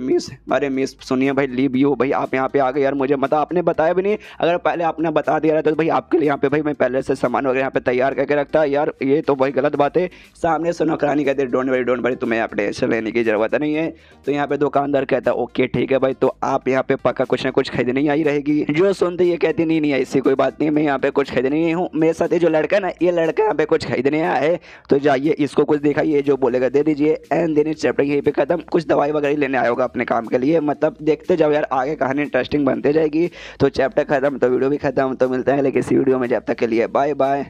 मिस सुनिए भाई लीव यू भाई आप यहाँ पे आ गए यार, मुझे मतलब आपने बताया भी नहीं, अगर पहले आपने बता दिया रहता तो भाई आपके लिए यहाँ पे भाई मैं पहले से सामान वगैरह यहाँ पे तैयार करके रखता यार, ये तो भाई गलत बात है। सामने से नौकरानी कहते डोंट वरी तुम्हें यहाँ पे टेंशन लेने की जरूरत नहीं है। तो यहाँ पे दुकानदार कहता ओके ठीक है भाई तो आप यहाँ पे पक्का कुछ ना कुछ खरीदने आई रहेगी। जो सुनते ये कहती नहीं ऐसी कोई बात नहीं, मैं यहाँ पे कुछ खरीदने नहीं हूँ, मेरे साथ ये जो लड़का ना ये लड़का यहाँ पे कुछ खरीदने आया है, तो जाइए इसको कुछ दिखाइए जो बोलेगा दे दीजिए। एंड देन चैप्टर यहीं पे खत्म। कुछ दवाई वगैरह लेने आया होगा अपने काम के लिए, मतलब देखते जाओ यार आगे कहानी इंटरेस्टिंग बनते जाएगी। तो चैप्टर खत्म तो वीडियो भी खत्म, तो मिलता है लेकिन इसी वीडियो में, जब तक के लिए बाय बाय।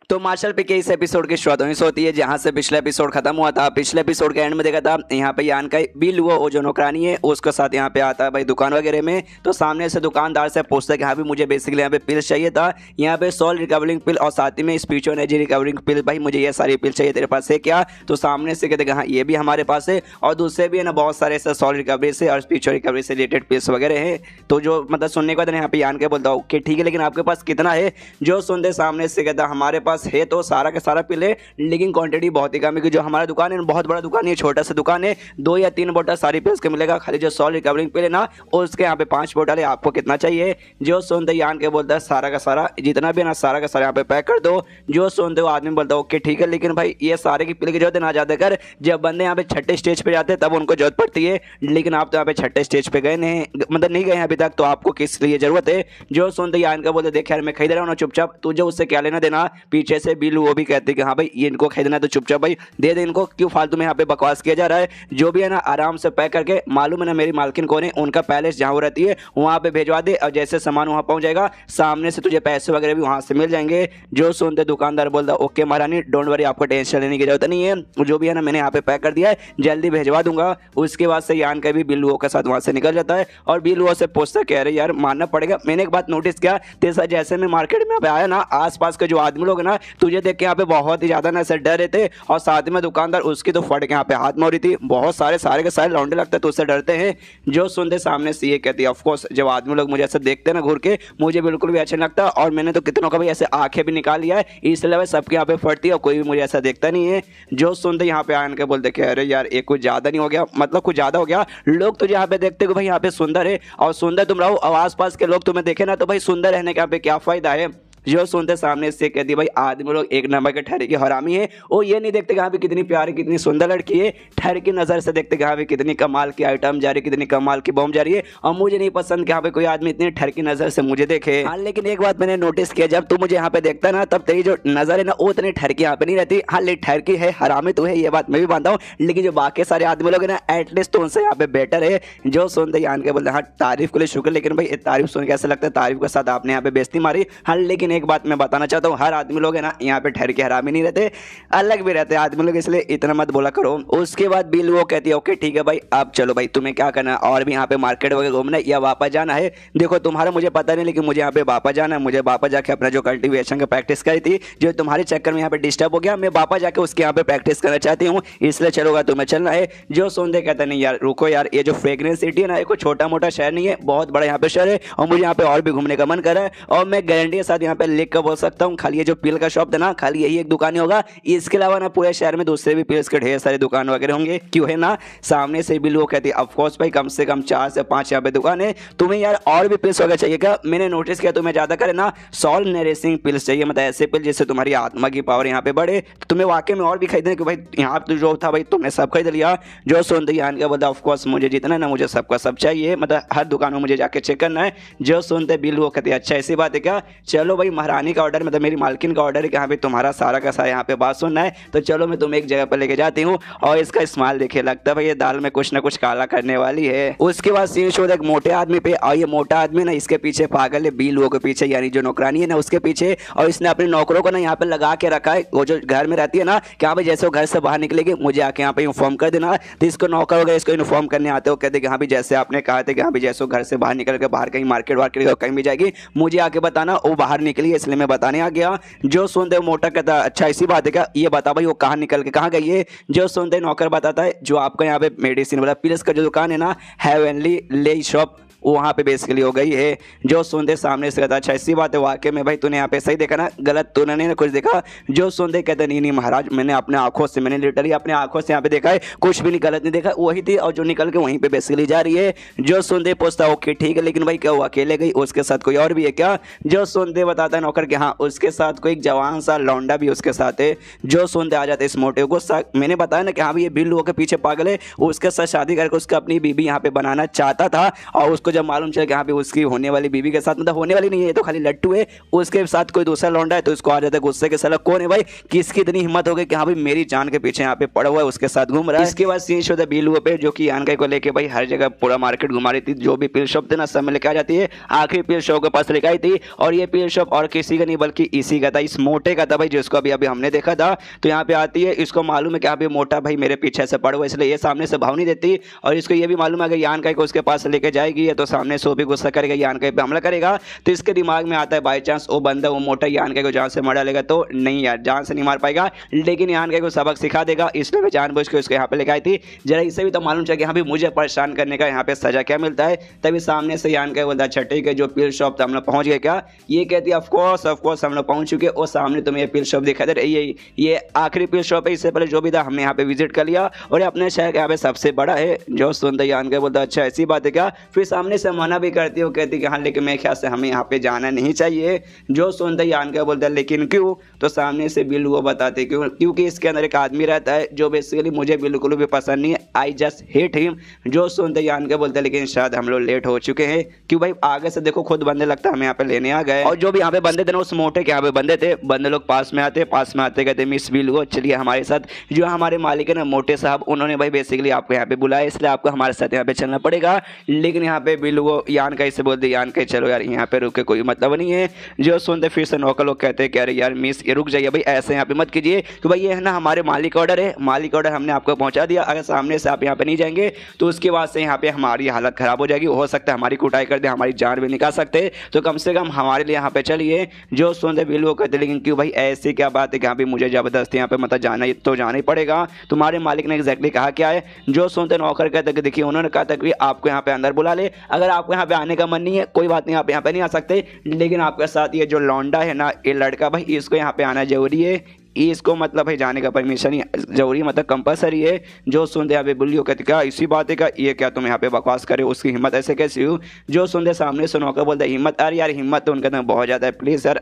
तो मार्शल पे के इस एपिसोड की शुरुआत वहीं से होती है जहां से पिछला एपिसोड खत्म हुआ था। पिछले एपिसोड के एंड में देखा था यहाँ पे यान का बिल वो जो नौकरानी है उसके साथ यहाँ पे आता है भाई दुकान वगैरह में। तो सामने से दुकानदार से पूछता है कि हाँ भी मुझे बेसिकली यहाँ पे पिल चाहिए था, यहाँ पे सॉल रिकवरिंग पिल और साथ ही में स्पिरिचुअल एनर्जी रिकवरिंग पिल, भाई मुझे ये सारी पिल चाहिए, तेरे पास है क्या? तो सामने से कहते हाँ ये भी हमारे पास है और दूसरे भी है ना बहुत सारे ऐसे सॉल रिकवरी से और स्पिरिचुअल रिकवरी से रिलेटेड पिल्स वगैरह है। तो जो मतलब सुनने के बाद यहाँ पे यान के बोलता हूँ कि ठीक है लेकिन आपके पास कितना है? जो सुनते सामने से कहता हमारे पास है तो सारा का सारा पिल है लेकिन क्वांटिटी बहुत ही कम है, कि जो हमारा दुकान है बहुत बड़ा दुकान है, छोटा सा दुकान है, 2 या 3 बोतल सारी पिल्स के मिलेगा, खाली जो सॉल रिकवरिंग पिल है ना उसके यहाँ पे 5 बोतल है, आपको कितना चाहिए? जो सुनते यान के बोलता है सारा का सारा जितना भी ना सारा का सारा यहाँ पे पैक कर दो। जो सुनते वो आदमी बोलता है ओके ठीक है लेकिन भाई ये सारे की पिल की जरूरत ना ज्यादा कर, जब बंदे यहाँ पे छठे स्टेज पे जाते हैं तब उनको जरूरत पड़ती है, लेकिन आप तो यहाँ पे छठे स्टेज पे गए नहीं, मतलब नहीं गए अभी तक, तो आपको किस लिए जरूरत है? जो सुनते यान का बोलते देख यार मैं खरीद रहा हूँ ना चुपचाप, तुझे उससे क्या लेना देना? पीछे से बिल वो भी कहते कि हाँ भाई ये इनको खरीदना तो चुपचाप भाई दे दे इनको, क्यों फालतू में यहाँ पे बकवास किया जा रहा है? जो भी है ना आराम से पैक करके, मालूम है ना मेरी मालकिन कौन है, उनका पैलेस जहाँ वो रहती है वहाँ पे भेजवा दे और जैसे सामान वहाँ पहुँच जाएगा सामने से तुझे पैसे वगैरह भी वहाँ से मिल जाएंगे। जो सुनते दुकानदार बोलता ओके महारानी डोंट वरी आपको टेंशन लेने की जरूरत नहीं है, जो भी है ना मैंने यहाँ पे पैक कर दिया है जल्दी भेजवा दूंगा। उसके बाद से यान का भी बिल वो के साथ वहाँ से निकल जाता है और बिल वो से पूछता कह रहे यार मानना पड़ेगा, मैंने एक बात नोटिस किया तेरे साथ जैसे मैं मार्केट में आया ना आसपास के जो आदमी लोग ना तुझे देख के यहाँ पे बहुत ही ज्यादा ना ऐसे डर रहे थे और साथ में दुकानदार उसकी तो फट के यहाँ पे हाथ मारी थी, बहुत सारे के सारे लौंडे लगते तो उससे डरते हैं। जो सुनते सामने से ये कहती है ऑफकोर्स जब आदमी लोग मुझे ऐसे देखते हैं ना घूर के मुझे बिल्कुल भी अच्छा नहीं लगता और मैंने तो कितनों का भी ऐसे आंखें भी निकाल लिया है, इसलिए भाई सबके यहाँ पे फटती है और कोई भी मुझे ऐसा देखता नहीं है। जो सुनते यहाँ पे आन के बोलते कि अरे यार ये कुछ ज्यादा नहीं हो गया, मतलब कुछ ज्यादा हो गया, लोग तुझे यहाँ पे देखते हो भाई यहाँ पे सुंदर है और सुंदर तुम रहो और आसपास के लोग तुम्हें देखे ना तो भाई सुंदर रहने का यहाँ पे क्या फायदा है? जो सुनते सामने से कहती भाई आदमी लोग एक नंबर के ठहरे की हरामी है, वो ये नहीं देखते कहाँ पे कितनी प्यारी कितनी सुंदर लड़की है, ठहर की नज़र से देखते कहाँ पे कितनी कमाल की आइटम जा रही है, कितनी कमाल की बॉम्ब जा रही है। और मुझे नहीं पसंद कि यहाँ पे कोई आदमी इतनी ठहर की नज़र से मुझे देखे। हाँ लेकिन एक बात मैंने नोटिस किया जब तू मुझे यहाँ पे देखता ना तब तेरी जो नज़र है ना वो इतनी ठहर की यहाँ पे नहीं रहती। हाँ लेकिन ठहर की है हरामी तो है ये बात मैं भी मानता हूँ, लेकिन जो बाकी सारे आदमी लोग हैं ना एटलीस्ट तो उनसे यहाँ पे बेटर है। जो सुनते यान के बोलते हाँ तारीफ के लिए शुक्र, लेकिन भाई तारीफ सुन के ऐसा लगता है तारीफ के साथ आपने यहाँ पे बेइज्जती मारी। हाँ लेकिन एक बात मैं बताना चाहता हूँ हर आदमी लोग है ना यहाँ पे ठहर के हरामी नहीं रहते, अलग भी रहते आदमी लोग, इसलिए इतना मत बोला करो। उसके बाद बिल वो कहती है ओके ठीक है भाई अब चलो भाई तुम्हें क्या करना है और भी यहाँ पे मार्केट वगैरह घूमना है या वापस जाना है? देखो तुम्हारा मुझे पता नहीं लेकिन मुझे यहाँ पे वापस जाना है, मुझे वापस जाके अपना जो कल्टीवेशन का प्रैक्टिस करी थी जो तुम्हारे चक्कर में यहाँ पे डिस्टर्ब हो गया, मैं वापस जाके उसके यहाँ पे प्रैक्टिस करना चाहती हूँ, इसलिए चलोगा तुम्हें चलना है? जो सुनते कहते नहीं यार रुको यार, ये जो फ्रेग्रेंस सिटी है ना ये कोई छोटा मोटा शहर नहीं है, बहुत बड़ा यहाँ पे शहर है और मुझे यहाँ पे और भी घूमने का मन कर रहा है और मैं गारंटी के साथ यहाँ पे लिख कर बोल सकता हूँ, खाली ये जो पिल का शॉप था ना, खाली यही एक दुकान ही होगा। इसके अलावा ना पूरे शहर में दूसरे भी पिल्स के ढेर सारे दुकान वगैरह होंगे। क्यों है ना, सामने से भी लोग कहते हैं ऑफकोर्स भाई कम से कम 4 से 5 यहाँ पे दुकान है। तुम्हें यार और भी पिल्स वगैरह चाहिए क्या? मैंने नोटिस किया तुम्हें ज्यादा करे ना सॉल नरिशिंग पिल्स चाहिए, मतलब ऐसे पिल जिससे तुम्हारी आत्मा की पावर यहाँ पे बढ़े। तो तुम्हें वाकई में और भी खरीदने कि भाई यहाँ पे जो था भाई तुमने सब खरीद लिया। जो सुनते यहाँ का बोलता ऑफकोर्स मुझे जितना ना मुझे सबका सब चाहिए, मतलब हर दुकान में मुझे जाके चेक करना है। जो सुनते बिल वो कहते अच्छा ऐसी बात है क्या, चलो भाई महारानी का ऑर्डर, मतलब मेरी मालकिन का ऑर्डर है कि यहाँ पे तुम्हारा सारा का सारा यहाँ पे बात सुनना है, तो चलो मैं तुम्हें एक जगह पर लेके जाती हूँ। और इसका स्माइल देखिए लगता है भाई ये दाल में कुछ ना कुछ काला करने वाली है। उसके बाद सीन शो एक मोटे आदमी पे, और ये मोटा आदमी ना इसके पीछे पागल है बिल वो के पीछे, यानी जो नौकरानी है ना उसके पीछे। और इसने अपने नौकरों को ना यहाँ पे लगा के रखा है, वो जो घर में रहती है ना, क्या भाई जैसे वो घर से बाहर निकलेगी मुझे आके यहाँ पे इन्फॉर्म कर देना। तो इसको नौकर वगैरह इसको इन्फॉर्म करने आते हो, कहते कि हाँ भी जैसे आपने कहा था कि हाँ भी जैसे घर से बाहर निकल के बाहर कहीं मार्केट वार्केट कहीं भी जाएगी मुझे आके बताना। वो बाहर निकली है इसलिए मैं बताने आ गया। जो सुनते मोटा कहता अच्छा इसी बात है क्या, ये बता भाई वो कहाँ निकल के कहाँ गई है। जो सुनते नौकर बताता है जो आपका यहाँ पे मेडिसिन वाला पिल्स का जो दुकान है ना, हेवनली ले शॉप, वो वहाँ पे बेसिकली हो गई है। जो सुनते सामने से कहता अच्छा ऐसी बात है, वाकई में भाई तूने यहाँ पे सही देखा ना, गलत तूने नहीं कुछ देखा। जो सुनते कहते नहीं महाराज मैंने अपने आंखों से, मैंने लिटरली अपने आंखों से यहाँ पे देखा है, कुछ भी नहीं गलत नहीं देखा, वही थी और जो निकल के वहीं पे बेसिकली जा रही है। जो सुनते पूछता ओके ठीक है लेकिन भाई क्या वो अकेले गई, उसके साथ कोई और भी है क्या? जो सुनते बताता है नौकर के हाँ उसके साथ कोई एक जवान सा लौंडा भी उसके साथ है। जो सुनते आ जाते इस मोटे को, मैंने बताया ना कि हाँ भाई ये बिल्लू के पीछे पागल है, उसके साथ शादी करके उसका अपनी बीबी यहाँ पे बनाना चाहता था। और उसको जब मालूम चला कि हाँ उसकी होने वाली बीवी के साथ, मतलब होने वाली नहीं है तो खाली लट्टू है, उसके साथ कोई दूसरा लौंडा है, तो इसको आ जाता है गुस्से के साला कौन है भाई, किसकी इतनी हिम्मत हो गई कि हाँ भाई मेरी जान के पीछे यहाँ पे पड़ा हुआ है उसके साथ घूम रहा है। इसके बाद सीन होता है बिल्लू पे जो कि यानका को लेके भाई हर जगह पूरा मार्केट घुमा रही थी, जो भी पिल शॉप थे ना सब में लेके आ जाती है। आखिरी पिल शॉप के पास लेके आई थी और ये पिल शॉप और किसी का नहीं बल्कि इसी का था, इस मोटे का था भाई जिसको अभी अभी हमने देखा था। तो यहाँ पे आती है, इसको मालूम है कि अभी मोटा भाई मेरे पीछे से पड़ा हुआ, इसलिए ये सामने से भाव नहीं देती। और इसको ये भी मालूम है अगर यानका को उसके पास लेके जाएगी तो सामने से वो भी गुस्सा करेगा, यानका पे हमला करेगा। तो इसके दिमाग में आता है बाई चांस वो बंदा वो मोटा यानका को जान से मार डालेगा, तो नहीं यार जान से नहीं मार पाएगा लेकिन यानका को सबक सिखा देगा, इसलिए मैं जानबूझ के उसको यहाँ पे लेके आई थी। जरा इससे भी तो मालूम चला कि यहाँ पे मुझे परेशान करने का यहाँ पे सजा क्या मिलता है। तभी सामने से यानका बोलता अच्छा ठीक है जो पिल शॉप था हम लोग पहुंच गए क्या? ये कहती है ऑफकोर्स हम लोग पहुंच चुके। और सामने तुम्हें ये पिल शॉप दिखा दे रही, ये आखिरी पिल शॉप है, इससे पहले जो भी था हमने यहाँ पे विजिट कर लिया और अपने शहर के यहाँ पे सबसे बड़ा है। जो सुनते यानका बोलता अच्छा ऐसी बात है क्या? फिर सामने से मना भी करती है, कहती कि हाँ लेकिन मेरे ख्याल से हमें यहाँ पे जाना नहीं चाहिए। जो सुनते यानका बोलता है लेकिन क्यों? तो सामने से बिल्लू वो बताते क्यों, क्योंकि इसके अंदर एक आदमी रहता है जो बेसिकली मुझे बिल्कुल भी पसंद नहीं है, आई जस्ट हेट हिम। जो सुनते यानका बोलता है लेकिन शायद हम लोग लेट हो चुके हैं, क्यों भाई आगे से देखो खुद बंदे लगता है हमें यहाँ पे लेने आ गए। और जो भी यहाँ पे बंदे थे ना उस मोटे के यहाँ पे बंदे थे, बंदे लोग पास में आते कहते मिस बिल्लू चलिए हमारे साथ। जो हमारे मालिक है ना मोटे साहब, उन्होंने भाई बेसिकली आपको यहाँ पे बुलाया, इसलिए आपको हमारे साथ यहाँ पे चलना पड़ेगा। लेकिन यहाँ पे बिल्लू यानका इससे बोलते यानका चलो यार यहाँ पे रुक के कोई मतलब नहीं है। जो सुनते फिर से नौकर लोग कहते हैं कि अरे यार मिस ये रुक जाइए भाई, ऐसे यहाँ पे मत कीजिए तो भाई ये है ना हमारे मालिक ऑर्डर है, मालिक ऑर्डर हमने आपको पहुंचा दिया, अगर सामने से आप यहाँ पे नहीं जाएंगे तो उसके बाद से यहाँ पे हमारी हालत खराब हो जाएगी, हो सकता है हमारी कुटाई कर दे, हमारी जान भी निकाल सकते, तो कम से कम हमारे लिए यहाँ पे चलिए। जो सुनते बिल वो कहते लेकिन क्यों भाई ऐसी क्या बात है कि यहाँ पे मुझे जबरदस्ती यहाँ पे मतलब जाना तो जाना ही पड़ेगा, तुम्हारे मालिक ने एग्जैक्टली कहा क्या है? जो सुनते नौकर कहते कि देखिए उन्होंने कहा था कि आपको यहाँ पे अंदर बुला ले, अगर आपको यहाँ पे आने का मन नहीं है कोई बात नहीं आप यहाँ पे नहीं आ सकते, लेकिन आपके साथ ये जो लौंडा है ना ये लड़का भाई इसको यहाँ पे आना जरूरी है, इसको मतलब भाई जाने का परमिशन जरूरी मतलब कंपलसरी है। जो सुनते यहाँ पे बुल्लियो कहते क्या इसी बात है का, ये क्या तुम यहाँ पे बकवास करे, उसकी हिम्मत ऐसे कैसी हुई? जो सुनते सामने से नौकर बोलते हिम्मत, अरे यार हिम्मत तो उनके अंदर बहुत ज़्यादा है, प्लीज़ यार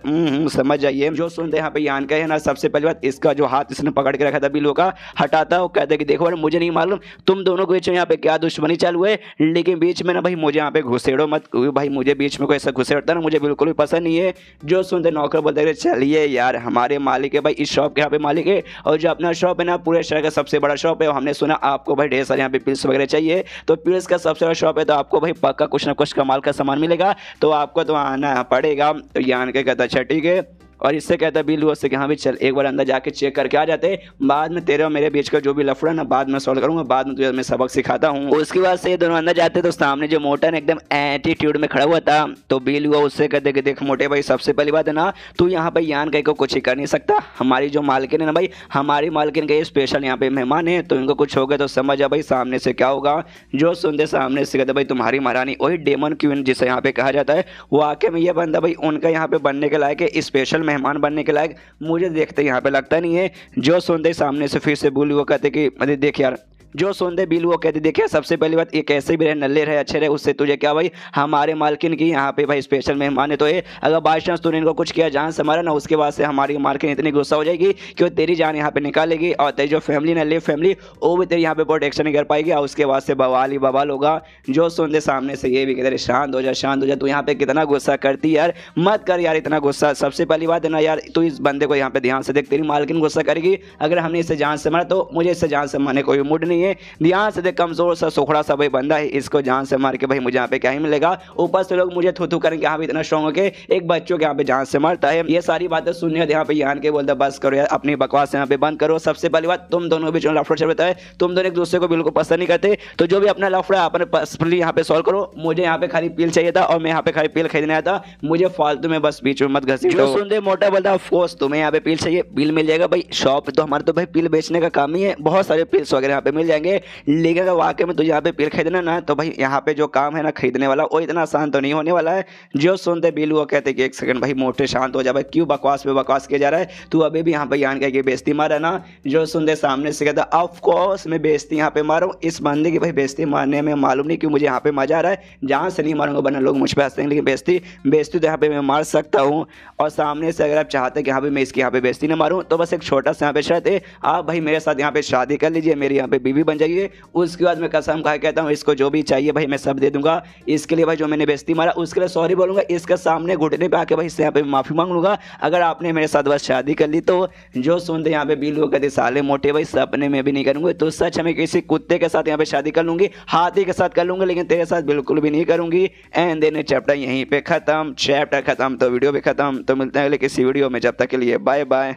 समझ जाइए। जो सुनते यहाँ पे यानका है ना सबसे पहली बात इसका जो हाथ इसने पकड़ के रखा था बिल्लू का हटाता है, वो कहता है कि देखो मुझे नहीं मालूम तुम दोनों के बीच में यहाँ पे क्या दुश्मनी चालू है, लेकिन बीच में ना भाई मुझे यहाँ पे घुसेड़ो मत, भाई मुझे बीच में कोई ऐसा घुसेड़ता ना मुझे बिल्कुल भी पसंद नहीं है। जो सुनते नौकर बोलते चलिए यार हमारे मालिक है भाई, इस शॉप के यहाँ पे मालिक है और जो अपना शॉप है ना पूरे शहर का सबसे बड़ा शॉप है, और हमने सुना आपको भाई ढेर सारे यहाँ पे पिल्स वगैरह चाहिए, तो पिल्स का सबसे बड़ा शॉप है तो आपको भाई पक्का कुछ ना कुछ कमाल का सामान मिलेगा, तो आपको तो आना पड़ेगा। तो यान के कहता अच्छा ठीक है और इससे कहता है बिल्लू उससे कि हाँ भाई चल एक बार अंदर जाके चेक करके आ जाते, बाद में तेरे और मेरे बीच का जो भी लफड़ा ना बाद में सॉल्व करूंगा, बाद में तुझे मैं सबक सिखाता हूँ। उसके बाद से दोनों अंदर जाते तो सामने जो मोटा ना एकदम एटीट्यूड में खड़ा हुआ था, तो बिल्लू उससे कहते कि देख मोटे भाई सबसे पहली बात है ना तू यहाँ पे यान कहीं को कुछ ही कर नहीं सकता, हमारी जो मालकिन है ना भाई, हमारी मालकिन का ये स्पेशल यहाँ पे मेहमान है, तो इनको कुछ हो गया तो समझ आ भाई सामने से क्या होगा। जो सुनते सामने से कहते भाई तुम्हारी महारानी वही डेमन क्वीन जिसे यहाँ पे कहा जाता है, वाकई में ये बंदा भाई उनका यहाँ पे बनने के लायक है, स्पेशल मेहमान बनने के लायक मुझे देखते यहाँ पे लगता नहीं है। जो सुनते सामने से फिर से बोली वो कहते कि अरे देख यार, जो सुनते बिल वो कहते देखिए सबसे पहली बात ये कैसे भी रहे नल्ले रहे अच्छे रहे उससे तुझे क्या भाई, हमारे मालकिन की यहाँ पे भाई स्पेशल मेहमान है, तो ये अगर बाई चांस तूने इनको कुछ किया जान से मारा ना, उसके बाद से हमारी मालकिन इतनी गुस्सा हो जाएगी कि वो तेरी जान यहाँ पे निकालेगी और तेरी जो फैमिली ना लिव फैमिली वो भी तेरी यहाँ पे प्रोटेक्शन नहीं कर पाएगी और उसके बाद से बवाल ही बवाल होगा। जो सुनते सामने से ये भी कहते शांत हो जा शांत हो जा, तू यहाँ पे कितना गुस्सा करती यार, मत कर यार इतना गुस्सा। सबसे पहली बात है ना यार तू इस बंदे को यहाँ पे ध्यान से देख, तेरी मालकिन गुस्सा करेगी, अगर हमने इससे जान से मारा तो मुझे इससे जान से मारने कोई मूड नहीं है, ध्यान से देख कमजोर सा सोखड़ा सा भाई बंदा है, इसको जान से मार के भाई मुझे यहाँ पे क्या ही मिलेगा, ऊपर से लोग मुझे थू करेंगे हाँ भी इतना स्ट्रॉन्ग हो के एक बच्चों के यहाँ पे जान से मारता है। ये सारी बातें सुनने यहाँ पे यान के बोलता बस करो यार अपनी बकवास यहाँ पे बंद करो। सबसे पहली बात तुम दोनों बीच में लफड़ा चल रहा है, तुम दोनों एक दूसरे को बिल्कुल पसंद नहीं करते, तो जो भी अपना लफड़ा अपने पर्सनली यहाँ पे सॉल्व करो, मुझे यहाँ पे खाली पील चाहिए था और मैं यहाँ पे खाली पील खरीदने आया था, मुझे फालतू में बस बीच में मत घसीटो। सुन दे मोटा बोलता ऑफकोर्स तुम्हें यहाँ पे पील चाहिए, पील मिल जाएगा भाई, शॉप तो हमारे तो भाई पील बेचने का काम ही है, बहुत सारे पील्स वगैरह यहाँ पे मिल जाएंगे, लेकिन अगर वाकई में तुझे यहाँ पे पील खरीदना ना तो भाई यहाँ पे जो काम है ना खरीदने वाला वो इतना आसान तो नहीं होने वाला है। जो सुनते बिल वो कहते कि एक सेकंड भाई मोटे शांत हो जा भाई, क्यों बकवास पे बकवास किया जा रहा है, तू अभी भी यहाँ पे यान कह के बेइज्जती मारा ना। जो सुनते सामने से कहता ऑफ कोर्स मैं बेइज्जती यहाँ पे मारूं, इस बंदे की भाई बेइज्जती मारने में मालूम नहीं क्यों मुझे यहाँ पे मजा आ रहा है, जहाँ से नहीं मारूंगा वरना लोग मुझ पे हंसते हैं, लेकिन बेइज्जती तो यहाँ पे मैं मार सकता हूँ। और सामने से अगर आप चाहते हैं कि यहाँ पे मैं इसकी यहाँ पे बेइज्जती ना मारूं तो बस एक छोटा सा यहाँ पे शर्त है, आप भाई मेरे साथ यहाँ पे शादी कर लीजिए, मेरी यहाँ पे बीवी बन जाइए, उसके बाद मैं कसम खा कहता हूँ इसको जो भी चाहिए भाई मैं सब दे दूंगा, इसके लिए भाई जो मैंने बेइज्जती मारा उसके लिए सॉरी बोलूंगा, इसके सामने घुटने पे आके भाई इससे यहाँ पे माफी मांग लूंगा अगर आपने मेरे साथ बस शादी कर ली तो। जो सुनते यहाँ पे बिल वो कहते साले मोटे भाई सपने में भी नहीं करूंगी, तो सच हमें किसी कुत्ते के साथ यहाँ पे शादी कर लूंगी, हाथी के साथ कर लूंगी, लेकिन तेरे साथ बिल्कुल भी नहीं करूंगी। एंड देन चैप्टर यहीं पे खत्म, चैप्टर खत्म तो वीडियो भी खत्म, तो मिलते हैं अगले किसी वीडियो में, जब तक के लिए बाय बाय।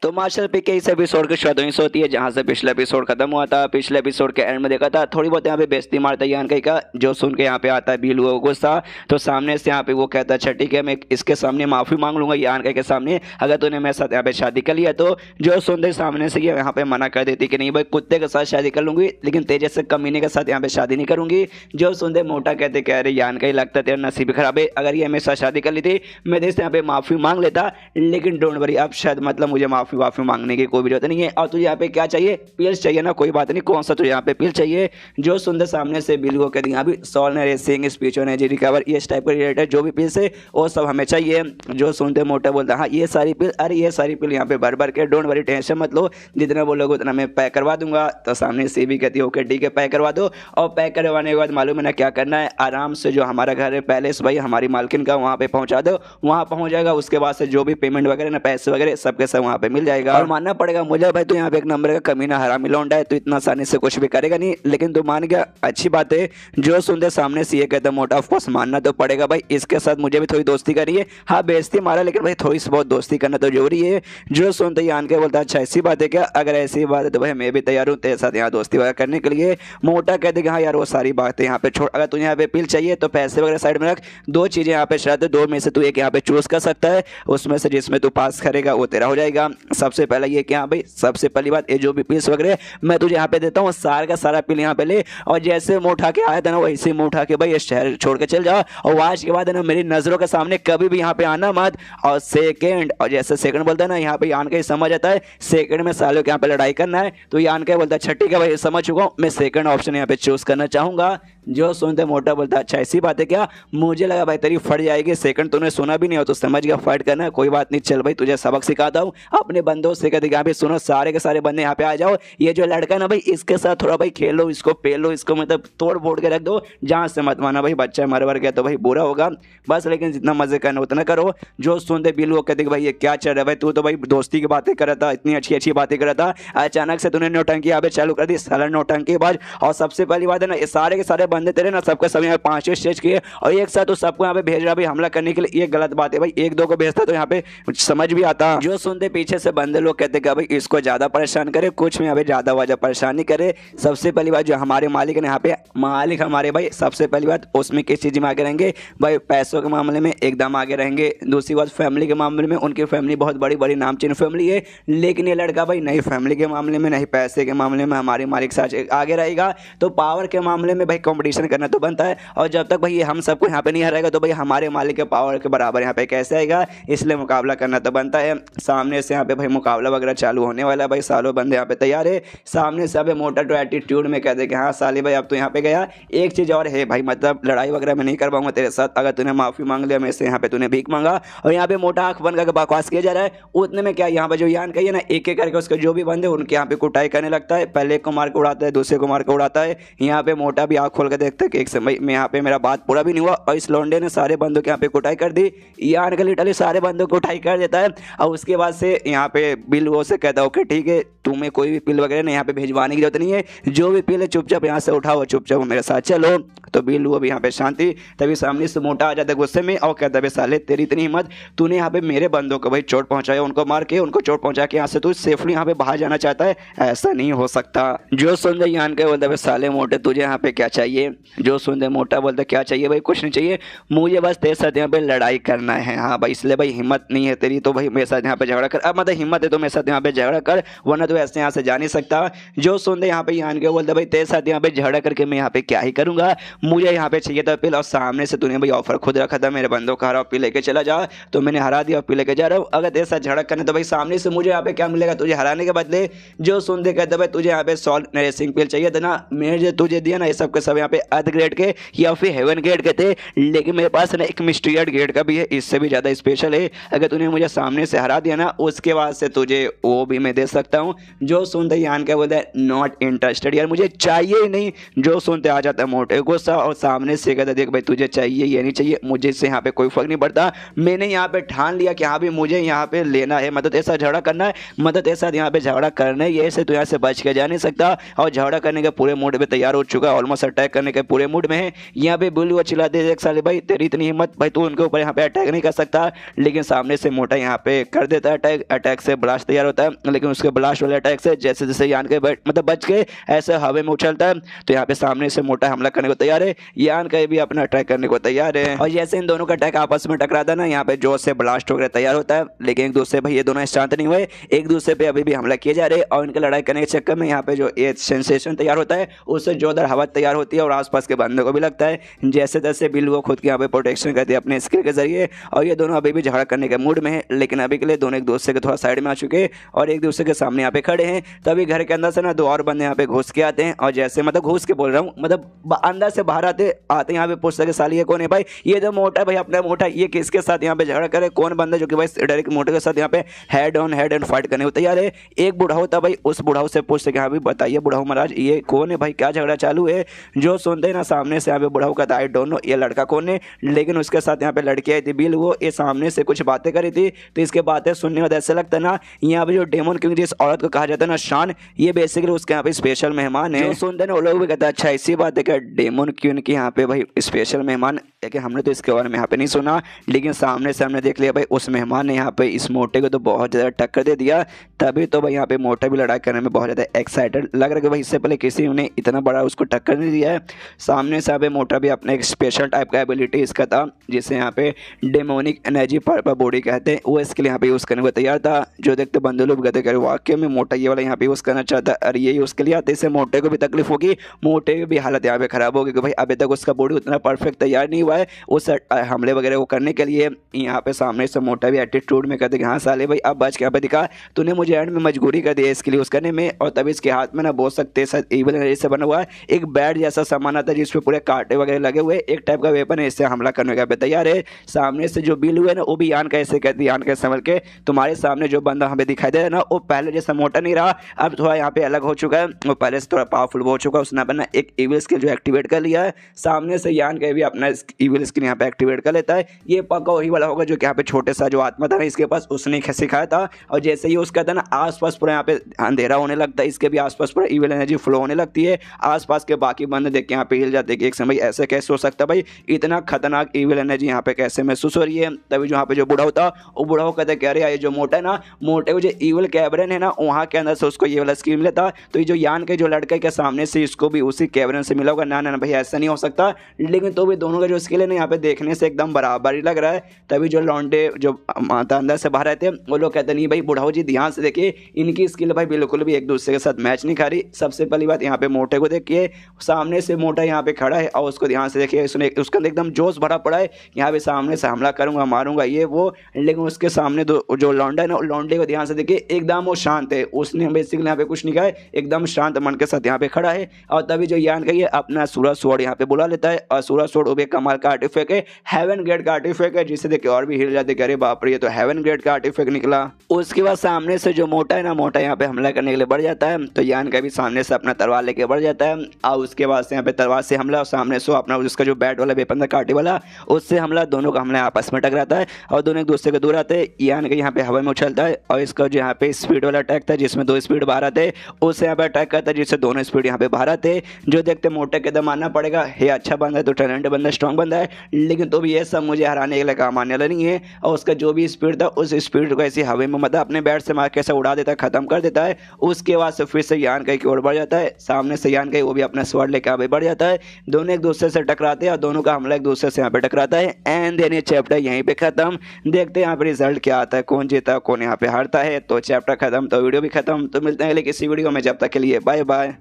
तो मार्शल पे के इस एपिसोड की शुरुआत वहीं से होती है जहां से पिछले एपिसोड खत्म हुआ था। पिछले एपिसोड के एंड में देखा था थोड़ी बहुत यहाँ पे बेइज्जती मारता है यान कहीं का, जो सुन के यहाँ पे आता है बिल वो गुस्सा, तो सामने से यहाँ पे वो कहता है अच्छा ठीक है मैं इसके सामने माफी मांग लूंगा यान कहीं के सामने, अगर तूने मेरे साथ यहाँ पे शादी कर लिया तो। जो सुनते सामने से यहाँ पे मना कर देती कि नहीं भाई कुत्ते के साथ शादी कर लूंगी लेकिन तेजे से कमीने के साथ यहाँ पे शादी नहीं करूंगी। जो सुनते मोटा कहते कह रहे यान का ही लगता तेरा नसीब खराब है, अगर ये मेरे साथ शादी कर ली थी मैं तेरे से यहाँ पे माफी मांग लेता, लेकिन डोंट वरी अब शायद मतलब मुझे माफी वाफी मांगने की कोई भी जरूरत नहीं है। और तुझे यहाँ पे क्या चाहिए, पील्स चाहिए ना, कोई बात नहीं, कौन सा तुझे यहाँ पे पील चाहिए। जो सुंदर सामने से बिल को कहती अभी solve racing speech energy recover इस टाइप के रिलेटेड जो भी पील्स है वो सब हमें चाहिए। जो सुनते मोटा बोलता हाँ ये सारी पील, अरे ये सारी पील यहाँ पे भर भर के, डोंट वरी टेंशन मत लो, जितना बोलोगे उतना मैं पैक करवा दूंगा। तो सामने से भी कहती है ओके ठीक है पैक करवा दो, और पैक करवाने के बाद मालूम है ना क्या करना है, आराम से जो हमारा घर है पैलेस भाई हमारी मालकिन का वहाँ पे पहुँचा दो, वहाँ पहुँच जाएगा, उसके बाद से जो भी पेमेंट वगैरह ना पैसे वगैरह सबके सब वहाँ पे मिल जाएगा। और मानना पड़ेगा मुझे भाई तो यहाँ पे एक नंबर का कमीना हरामी लौंडा है, तो इतना आसानी से कुछ भी करेगा नहीं, लेकिन तू मान गया अच्छी बात है। जो सुनते सामने से ये कहता मोटा ऑफ कोर्स मानना तो पड़ेगा भाई, इसके साथ मुझे भी थोड़ी दोस्ती करनी है, हाँ बेइज्जती मारा लेकिन भाई थोड़ी सी बहुत दोस्ती करना तो जरूरी है। जो सुनते ही आन के बोलता अच्छा ऐसी बात है क्या, अगर ऐसी बात है तो भाई मैं भी तैयार हूँ तेरे साथ यहाँ दोस्ती वगैरह करने के लिए। मोटा कहते कि हाँ यार वो सारी बातें यहाँ पे छोड़, अगर तुझे यहाँ पे पील चाहिए तो पैसे वगैरह साइड में रख, दो चीजें यहाँ पे शर्त है, दो में से तू एक यहाँ पे चूज कर सकता है, उसमें से जिसमें तू पास करेगा वो तेरा हो जाएगा। सबसे पहला ये क्या भाई, सबसे पहली बात ये जो भी पीस वगैरह मैं तुझे यहाँ पे देता हूँ सारा का सारा पील यहाँ पे ले, और जैसे मुँह उठा के आया था ना वैसे मुँह उठा के भाई ये शहर छोड़ के चल जाओ, और आज के बाद है ना मेरी नजरों के सामने कभी भी यहाँ पे आना मत। और सेकंड, और जैसे सेकंड बोलता है ना यहाँ पे यान का ही समझ आता है सेकंड में सालों के यहाँ पे लड़ाई करना है, तो यान का बोलता है अच्छा ठीक है भाई समझ चुका हूँ, मैं सेकंड ऑप्शन यहाँ पे चूज करना चाहूंगा। जो सुनते मोटा बोलता अच्छा ऐसी बात है क्या, मुझे लगा भाई तेरी फट जाएगी, सेकंड तूने सुना भी नहीं हो तो समझ गया फाइट करना है, कोई बात नहीं चल भाई तुझे सबक सिखाता हूँ। अपने बंदों से कहते यहाँ पे सुनो सारे के सारे बंदे यहाँ पे आ जाओ, ये जो लड़का ना भाई इसके साथ थोड़ा भाई खेलो, इसको पेलो, इसको मतलब तोड़ फोड़ के रख दो, जहाँ से मत माना भाई बच्चा मर वर गया तो भाई बुरा होगा बस, लेकिन जितना मजे करना उतना करो। जो सुनते बिल वो कहते भाई ये क्या चल रहा है भाई, तू तो भाई दोस्ती की बातें कर रहा था, इतनी अच्छी अच्छी बातें कर रहा था, अचानक से तूने नौटंकी यहाँ पे चालू कर दी, साला नौटंकी बाज। और सबसे पहली बात है ना ये सारे के सारे बंदे तेरे ना सबके सब यहाँ 5 स्टेज किए और एक साथ तो सबको यहाँ पे भेज रहा भाई हमला करने के लिए, ये गलत बात है भाई। एक दो को भेजता तो यहाँ पे समझ भी आता। जो सुनते पीछे से बंदे लोग कहते कि भाई इसको ज्यादा परेशान करे, कुछ में यहाँ पे ज्यादा वजह परेशान नहीं करे। सबसे पहली बात जो हमारे मालिक ने यहाँ पे मालिक हमारे भाई सबसे पहली बात उसमें किस चीज में आगे रहेंगे भाई, पैसों के मामले में एकदम आगे रहेंगे। दूसरी बात फैमिली के मामले में उनकी फैमिली बहुत बड़ी बड़ी नामचीन फैमिली है, लेकिन ये लड़का भाई नहीं फैमिली के मामले में नहीं पैसे के मामले में हमारे मालिक से आगे रहेगा। तो पावर के मामले में भाई कंपटीशन करना तो बनता है, और जब तक भाई हम सबको यहाँ पे नहीं हराएगा तो भाई हमारे मालिक के पावर के बराबर यहाँ पे कैसे आएगा, इसलिए मुकाबला करना तो बनता है। सामने से यहाँ पे भाई मुकाबला वगैरह चालू होने वाला है भाई, सालों बंदे यहाँ पे तैयार है। सामने से मोटा तो एटीट्यूड में कहते कि हाँ साली भाई अब तो यहाँ पे गया। एक चीज़ और है भाई, मतलब लड़ाई वगैरह मैं नहीं कर पाऊंगा तेरे साथ, अगर तूने माफ़ी मांग लिया मेरे से यहाँ पे तूने भीख मांगा और यहाँ पे मोटा आँख बन करके बकवास किया जा रहा है, उतने में क्या यहाँ पे जो यान कहिए ना एक एक करके उसके जो भी बंदे उनके यहाँ पे कुटाई करने लगता है। पहले एक को मार के उड़ाता है, दूसरे को मार के उड़ाता है। यहाँ पे मोटा भी आँख खोल के देखता है कि एक समय में यहाँ पे मेरा बात पूरा भी नहीं हुआ, और इस लौंडे ने सारे बंदों के यहाँ पे कुटाई कर दी। यान का लिटरली सारे बंदों को उठाई कर देता है, और उसके बाद से यहाँ पे बिल वो से कहता है ओके ठीक है तुम्हें कोई भी पिल वगैरह नहीं यहाँ पे भिजवाने की जरूरत नहीं है, जो भी पिल है चुपचाप यहाँ से उठाओ, चुपचाप मेरे साथ चलो। तो बिल वो भी यहाँ पे शांति। तभी सामने से मोटा आ जाता है गुस्से में और कहता है साले तेरी इतनी हिम्मत, तूने यहाँ पे मेरे बंदों को भाई चोट पहुंचाया, उनको मार के उनको चोट पहुंचा के यहाँ से तू सेफली यहाँ पे बाहर जाना चाहता है, ऐसा नहीं हो सकता। जो सुन दे यान के बोलता है साले मोटे तुझे यहाँ पे क्या चाहिए, जो सुन दे मोटा बोलता क्या चाहिए भाई, कुछ नहीं चाहिए मुझे बस तेरे साथ यहाँ पे लड़ाई करना है। हाँ भाई इसलिए भाई हिम्मत नहीं है तेरी तो भाई मेरे साथ यहाँ पे झगड़ा कर, अब मतलब हिम्मत है तो मेरे साथ यहाँ पे झगड़ा कर, वरना तो ऐसे यहाँ से जा नहीं सकता। जो सुन दे यहाँ पे यान के बोलता भाई तेरे साथ यहाँ पे झगड़ा करके मैं यहाँ पे क्या ही करूंगा, मुझे यहाँ पे चाहिए था पिल, और सामने से तूने भाई ऑफर खुद रखा था मेरे बंदों का हरा पिल लेके चला जा, तो मैंने हरा दिया पिल लेके जा रहा हूँ। अगर तेरे साथ झगड़ा करने तो भाई सामने से मुझे यहाँ पे क्या मिलेगा तुझे हराने के बदले। जो सुन दे कहता भाई तुझे यहाँ पे सॉल्ट रेसिंग पिल चाहिए था ना, मैंने जो तुझे दिया ना ये सब के सब यहाँ पे अर्थ ग्रेड के या फिर हेवन ग्रेड के थे, लेकिन मेरे पास ना एक मिस्टीरियड ग्रेड का भी है, इससे भी ज़्यादा स्पेशल है। अगर तूने मुझे सामने से हरा दिया ना उसके बाद से तुझे वो भी मैं दे सकता हूँ। जो सुनते यान क्या बोलता है नॉट इंटरेस्टेड, यार मुझे चाहिए ही नहीं। जो सुनते आ जाता है मोटे गुस्सा और सामने से कहता देख भाई तुझे चाहिए ये नहीं चाहिए, मुझे इससे यहाँ पे कोई फर्क नहीं पड़ता, मैंने यहाँ पे ठान लिया कि हाँ भी मुझे यहाँ पे लेना है, मतलब ऐसा झगड़ा करना है, मतलब ऐसा यहाँ पे झगड़ा करना है, ये से तो यहाँ से बच के जा नहीं सकता। और झगड़ा करने के पूरे मूड पे तैयार हो चुका है, ऑलमोस्ट अटैक करने के पूरे मूड में है। यहाँ पे बुलू चिल्ला दे एक साले भाई तेरी इतनी हिम्मत भाई तू उनके ऊपर यहाँ पे अटैक नहीं कर सकता, लेकिन सामने से मोटा यहाँ पे कर देता है अटैक। अटैक से ब्लास्ट तैयार होता है, लेकिन उसके ब्लास्ट वाले अटैक से जैसे जैसे यान के मतलब बच के ऐसे हवा में उछलता है, तो यहाँ पे सामने से मोटा हमला करने को तैयार है, यान का भी अपना अटैक करने को तैयार है। और जैसे इन दोनों का अटैक आपस में टकराता है ना, यहाँ पे जोर से ब्लास्ट वगैरह तैयार होता है, लेकिन एक दूसरे भाई ये दोनों शांत नहीं हुए, एक दूसरे पे अभी भी हमला किए जा रहे हैं। और इनके लड़ाई करने के चक्कर में यहाँ पे जो ये सेंसेशन तैयार होता है उससे जोरदार हवा तैयार होती है, और आसपास के बंदों को भी लगता है जैसे तैसे बिल वो खुद के यहाँ पे प्रोटेक्शन करती है अपने स्किल के जरिए। और ये दोनों अभी भी झगड़ा करने के मूड में है, लेकिन अभी के लिए दोनों एक दूसरे के थोड़ा साइड में आ चुके हैं और एक दूसरे के सामने यहाँ पे खड़े हैं। तभी घर के अंदर से ना दो और बंदे यहाँ पे घुस के आते हैं, और जैसे मतलब घुस के बोल रहा हूँ मतलब अंदर से बाहर आते आते यहाँ पे पूछते कि साली ये कौन है भाई, ये तो मोटा भाई अपना मोटा, ये किसके साथ यहाँ पे झगड़ा करे, कौन बंदा जो कि भाई डायरेक्ट मोटे के साथ यहाँ पे हेड ऑन फाइट करने को तैयार है। एक बुढ़ाऊ था भाई, उस बुढ़ाऊ से पूछते कि हाँ भाई बताइए बुढ़ाऊ महाराज ये कौन है भाई, क्या झगड़ा चालू है। जो सुनते ना सामने से यहाँ पे बुढ़ाऊ का आई डोंट नो ये लड़का कौन है, लेकिन उसके साथ यहाँ पे लड़की आई थी बिल, वो ये सामने से कुछ बातें करी थी, तो इसके बातें सुनने में ऐसा लगता है ना यहाँ पे जो डेमन किंग जिस औरत को कहा जाता है ना शान, ये बेसिकली उसके यहाँ पे स्पेशल मेहमान है। सुनते ना वो लोग भी कहते हैं अच्छा इसी बात है क्या डेमन क्वीन की यहाँ पे भाई स्पेशल मेहमान है कि हमने तो इसके बारे में यहाँ पे नहीं सुना, लेकिन सामने से हमने देख लिया भाई उस मेहमान ने यहाँ पे इस मोटे को तो बहुत ज़्यादा टक्कर दे दिया। तभी तो भाई यहाँ पे मोटा भी लड़ाई करने में बहुत ज़्यादा एक्साइटेड लग रहा है कि भाई इससे पहले किसी ने इतना बड़ा उसको टक्कर नहीं दिया है। सामने से यहाँ पे मोटा भी अपने एक स्पेशल टाइप का एबिलिटी इसका था जिसे यहाँ पे डेमोनिक एनर्जी पर बॉडी कहते हैं, वो इसके लिए यहाँ पे यूज़ करने को तैयार था। जो देखते बंदे लोग कहते कर वाकई में मोटा ये वाला यहाँ पे यूज़ करना चाहता है, और ये उसके लिए आते इससे मोटे को भी तकलीफ होगी, मोटे की भी हालत यहाँ पे खराब होगी कि भाई अभी तक उसका बॉडी उतना परफेक्ट तैयार नहीं हुआ है उस हमले वगैरह को करने के लिए। यहाँ पे सामने से मोटा भी एटीट्यूड में कहते कि हाँ साले भाई अब बच के यहाँ पे दिखा, तूने मुझे एंड में मजबूरी कर दिया इसके लिए यूज़ करने में। और तभी इसके हाथ में ना बोल सकते इविल एनर्जी से बना हुआ है एक बैट जैसा सामान आता है जिसपे पूरे कांटे वगैरह लगे हुए, एक टाइप का वेपन है, इससे हमला करने का तैयार है। सामने से जो बिल हुए ना वो भी यान कैसे कहती यान कैसे संभल के तुम्हारे सामने जो बंदा हमें दिखाई दे रहा है ना वो पहले जैसा मोटा नहीं रहा, अब थोड़ा यहाँ पे अलग हो चुका है, वो पहले से थोड़ा पावरफुल हो चुका है, उसने अपना एक इविल स्किल जो एक्टिवेट कर लिया है। सामने से यान का भी अपना ईविल स्किन यहाँ पे एक्टिवेट कर लेता है। ये पक्का वही वाला होगा जो कि यहाँ पे छोटे सा जो आत्मा था ना इसके पास, उसने सिखाया था। और जैसे ही उसका था ना आसपास पूरा यहाँ पे अंधेरा होने लगता है, इसके भी आसपास पूरा ईविल एनर्जी फ्लो होने लगती है। आसपास के बाकी बंदे देख के यहाँ पे हिल जाते हैं कि एक समय ऐसे कैसे हो सकता है भाई, इतना खतरनाक ईविल एनर्जी यहाँ पे कैसे महसूस हो रही है। तभी जो यहाँ पे जो बूढ़ा होता वो बूढ़ा हो कहते कह रहे हैं ये जो मोटा है ना, मोटे को जो ईविल कैवरन है ना वहाँ के अंदर से उसको ये वाला स्किन मिला था। तो ये जो यान के जो लड़के के सामने से इसको भी उसी कैवरन से मिला होगा। ना ना भाई ऐसा नहीं हो सकता, लेकिन तो भी दोनों का जो स्किल है ना यहाँ पे देखने से एकदम बराबर ही लग रहा है। तभी जो लौंडे जो माता अंदर से बाहर आए थे वो लोग कहते नहीं भाई बुढ़ाओ जी ध्यान से देखिए, इनकी स्किल भाई बिल्कुल भी एक दूसरे के साथ मैच नहीं खा रही। सबसे पहली बात यहाँ पे मोटे को देखिए, सामने से मोटा यहाँ पे खड़ा है और उसको ध्यान से देखिए, उसने उसका एकदम जोश भरा पड़ा है, यहाँ पे सामने से हमला करूंगा मारूंगा ये वो। लेकिन उसके सामने जो लौंडा है ना, लौंडे को ध्यान से देखिए एकदम वो शांत है, उसने बेसिकली यहाँ पे कुछ नहीं कहा है, एकदम शांत मन के साथ यहाँ पे खड़ा है। और तभी जो यान का ये अपना सूरज स्वॉर्ड यहाँ पे बुला लेता है। और सूरज स्वॉर्ड वो भी कमाल का आर्टिफैक्ट है, हेवन ग्रेड का आर्टिफैक्ट है, जिसे देख के और भी हिल जाते अरे बाप रे ये तो हेवन ग्रेड का आर्टिफैक्ट निकला। उसके बाद सामने से जो मोटा है ना, मोटा यहाँ पे हमला करने के लिए बढ़ जाता है। तो यान का भी सामने से अपना तलवार लेके बढ़ जाता है और उसके बाद से यहाँ पे तलवार से हमला, और सामने से अपना उसका जो बैट वाला वेपन था कांटे वाला, उससे हमला, दोनों का हमला आपस में टकराता है और दोनों एक दूसरे के दूर आते हैं। यान का यहाँ पे हवा में उछलता है और इसका जो यहाँ पे स्पीड वाला अटैक था जिसमें 2 स्पीड बाहर आते, उससे यहाँ पे अटैक करता है जिससे दोनों स्पीड यहाँ पे बाहर आते। जो देखते मोटे के दम मानना पड़ेगा, ये अच्छा बंदा है, तो टैलेंट बंदा, स्ट्रॉन्ग बंदा है, लेकिन तो भी ये सब मुझे हराने के लिए काम आने वाला नहीं है। और उसका जो भी स्पीड था उस स्पीड को ऐसे हवा में मतलब अपने बैट से मार के ऐसे उड़ा देता है, खत्म कर देता है। उसके बाद से फिर से यान का की ओर बढ़ जाता है, सामने से यान का वो भी अपना स्वॉर्ड लेकर आगे बढ़ जाता है। दोनों एक दूसरे से टकराते हैं और दोनों का हमला एक दूसरे से यहाँ पे टकराता है। एंड देन ये चैप्टर यहीं पे खत्म। देखते हैं यहाँ पे रिजल्ट क्या आता है, कौन जीता कौन यहाँ पे हारता है। तो चैप्टर खत्म तो वीडियो भी खत्म। तो मिलते हैं अगले किसी वीडियो में, जब तक के लिए बाय बाय।